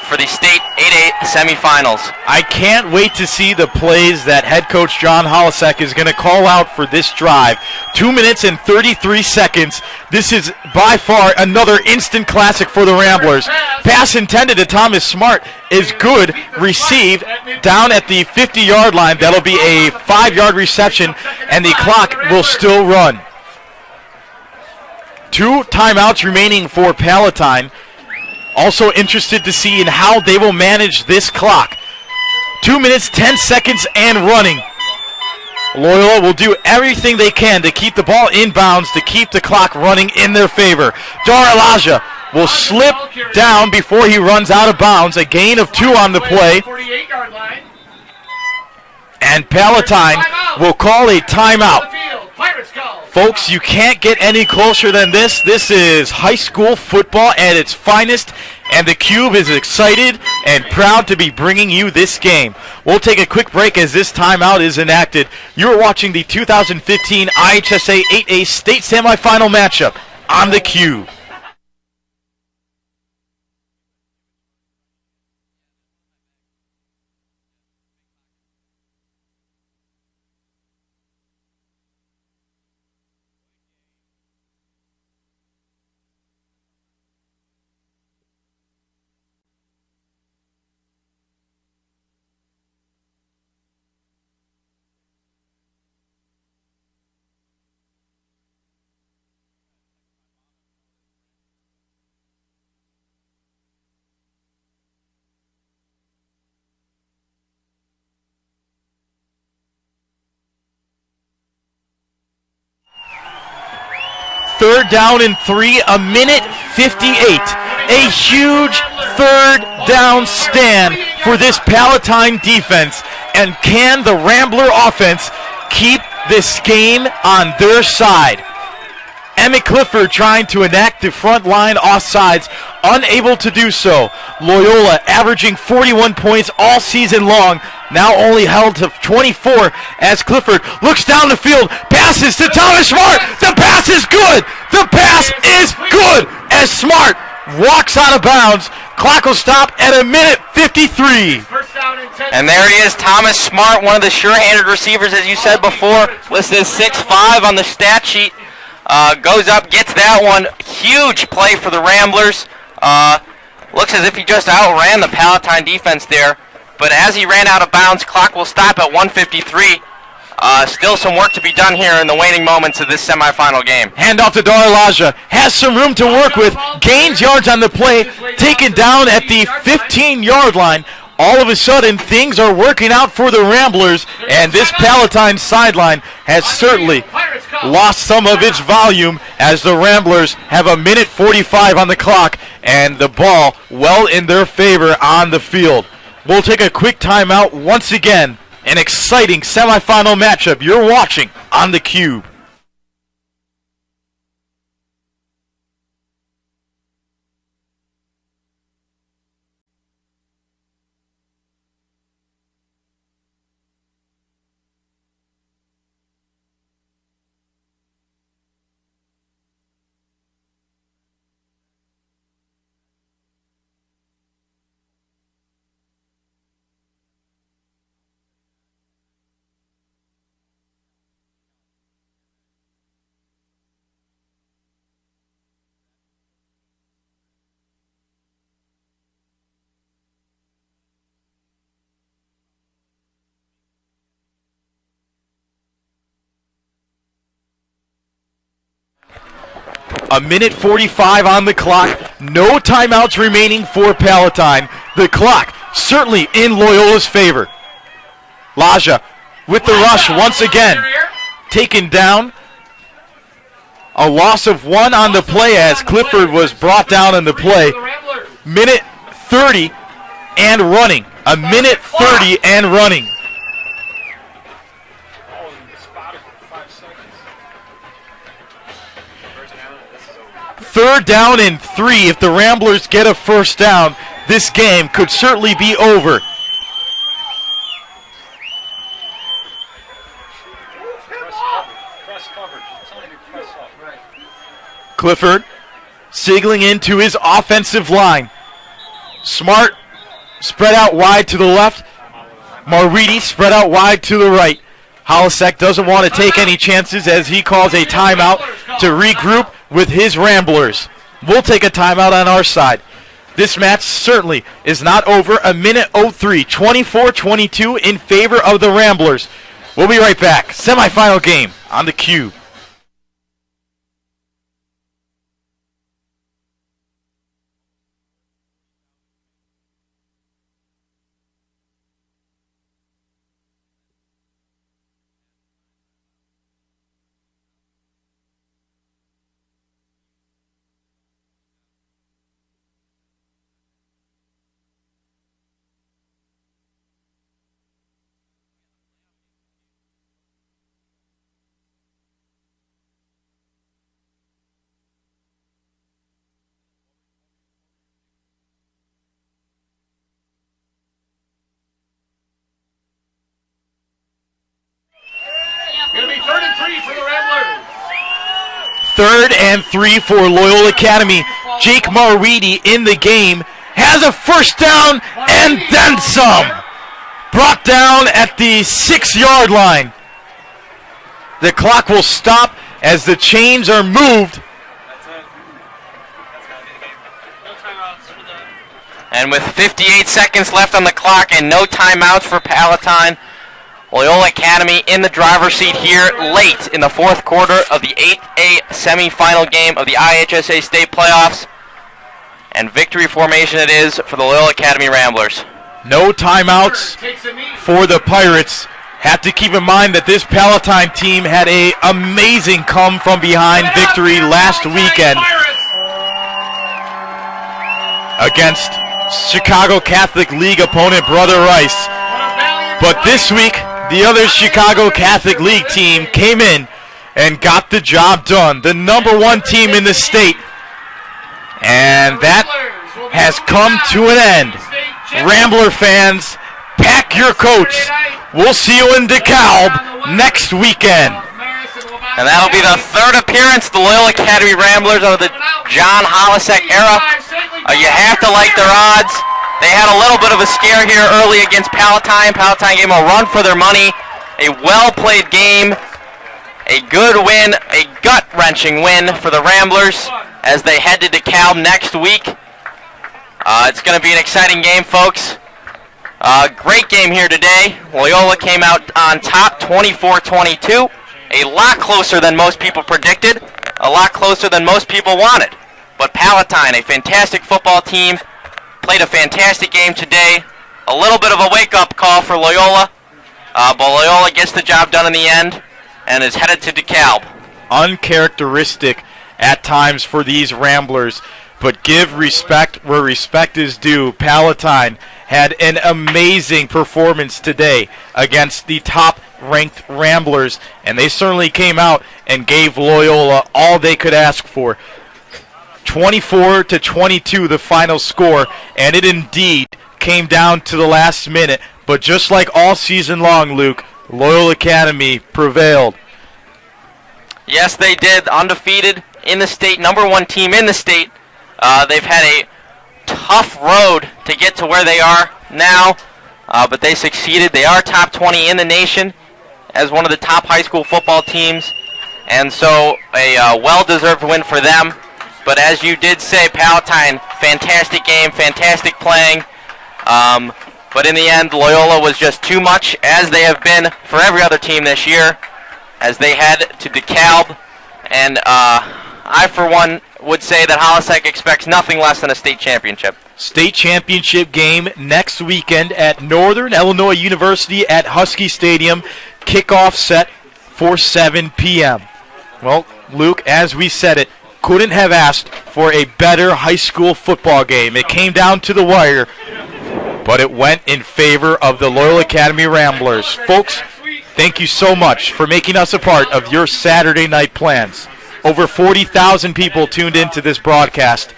for the state 8A semifinals. I can't wait to see the plays that head coach John Holisek is going to call out for this drive. 2 minutes and 33 seconds. This is by far another instant classic for the Ramblers. Pass intended to Thomas Smart is good. Received down at the 50-yard line. That'll be a 5-yard reception, and the clock will still run. 2 timeouts remaining for Palatine. Also interested to see in how they will manage this clock. 2 minutes, 10 seconds, and running. Loyola will do everything they can to keep the ball inbounds, to keep the clock running in their favor. Dar Elijah will slip down before he runs out of bounds. A gain of 2 on the play. And Palatine will call a timeout. Folks, you can't get any closer than this. This is high school football at its finest, and the Cube is excited and proud to be bringing you this game. We'll take a quick break as this timeout is enacted. You are watching the 2015 IHSA 8A state semifinal matchup on the Cube. 3rd down and 3, a minute 58. A huge 3rd down stand for this Palatine defense. And can the Rambler offense keep this game on their side? Emmett Clifford trying to enact the front line offsides, unable to do so. Loyola averaging 41 points all season long, now only held to 24 as Clifford looks down the field, passes to Thomas Smart. The pass is good. The pass is good as Smart walks out of bounds. Clock will stop at a minute 53. And there he is, Thomas Smart, one of the sure-handed receivers, as you said before, listed as 6'5" on the stat sheet. Goes up, gets that one. Huge play for the Ramblers. Looks as if he just outran the Palatine defense there. But as he ran out of bounds, clock will stop at 1:53. Still some work to be done here in the waning moments of this semifinal game. Handoff to Darlaja. Has some room to work with. Gains yards on the play. Taken down at the 15-yard line. All of a sudden, things are working out for the Ramblers, and this Palatine sideline has certainly lost some of its volume as the Ramblers have a minute 45 on the clock and the ball well in their favor on the field. We'll take a quick timeout once again. An exciting semifinal matchup you're watching on the Cube. A minute 45 on the clock. No timeouts remaining for Palatine. The clock certainly in Loyola's favor. Laja with the rush once again. Taken down. A loss of 1 on the play as Clifford was brought down in the play. Minute 30 and running. A minute 30 and running. Third down and 3. If the Ramblers get a first down, this game could certainly be over. Clifford signaling into his offensive line. Smart spread out wide to the left. Maridi spread out wide to the right. Holisek doesn't want to take any chances as he calls a timeout to regroup with his Ramblers. We'll take a timeout on our side. This match certainly is not over. A minute 03, 24-22 in favor of the Ramblers. We'll be right back. Semifinal game on the Cube. Third and 3 for Loyola Academy. Jake Marweedy in the game has a first down and then some. Brought down at the 6-yard line. The clock will stop as the chains are moved. And with 58 seconds left on the clock and no timeouts for Palatine, Loyola Academy in the driver's seat here late in the fourth quarter of the 8A semifinal game of the IHSA state playoffs. And victory formation it is for the Loyola Academy Ramblers. No timeouts for the Pirates Have to keep in mind that this Palatine team had an amazing come-from-behind victory last weekend against Chicago Catholic League opponent Brother Rice. But this week, the other Chicago Catholic League team came in and got the job done. The #1 team in the state. And that has come to an end. Rambler fans, pack your coats. We'll see you in DeKalb next weekend. And that'll be the third appearance the Loyola Academy Ramblers of the John Holisek era. You have to like their odds. They had a little bit of a scare here early against Palatine. Palatine gave them a run for their money. A well-played game. A good win, a gut-wrenching win for the Ramblers as they head to DeKalb next week. It's going to be an exciting game, folks. Great game here today. Loyola came out on top 24-22. A lot closer than most people predicted. A lot closer than most people wanted. But Palatine, a fantastic football team, played a fantastic game today. A little bit of a wake-up call for Loyola. But Loyola gets the job done in the end and is headed to DeKalb. Uncharacteristic at times for these Ramblers, but give respect where respect is due. Palatine had an amazing performance today against the top-ranked Ramblers, and they certainly came out and gave Loyola all they could ask for. 24-22 the final score, and it indeed came down to the last minute. But just like all season long, Luke, Loyola Academy prevailed. Yes, they did. Undefeated in the state, #1 team in the state. They've had a tough road to get to where they are now, but they succeeded. They are top 20 in the nation as one of the top high school football teams, and so a well-deserved win for them. But as you did say, Palatine, fantastic game, fantastic playing. But in the end, Loyola was just too much, as they have been for every other team this year, as they head to DeKalb. And I, for one, would say that Holisek expects nothing less than a state championship. State championship game next weekend at Northern Illinois University at Husky Stadium. Kickoff set for 7 p.m. Well, Luke, as we said it, couldn't have asked for a better high school football game. It came down to the wire, but it went in favor of the Loyola Academy Ramblers. Folks, thank you so much for making us a part of your Saturday night plans. Over 40,000 people tuned into this broadcast.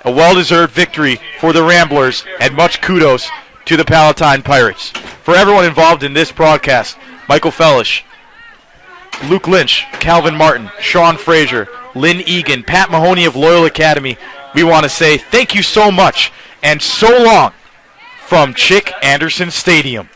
A well-deserved victory for the Ramblers, and much kudos to the Palatine Pirates. For everyone involved in this broadcast, Michael Fellish, Luke Lynch, Calvin Martin, Sean Frazier, Lynn Egan, Pat Mahoney of Loyola Academy, we want to say thank you so much and so long from Chick Anderson Stadium.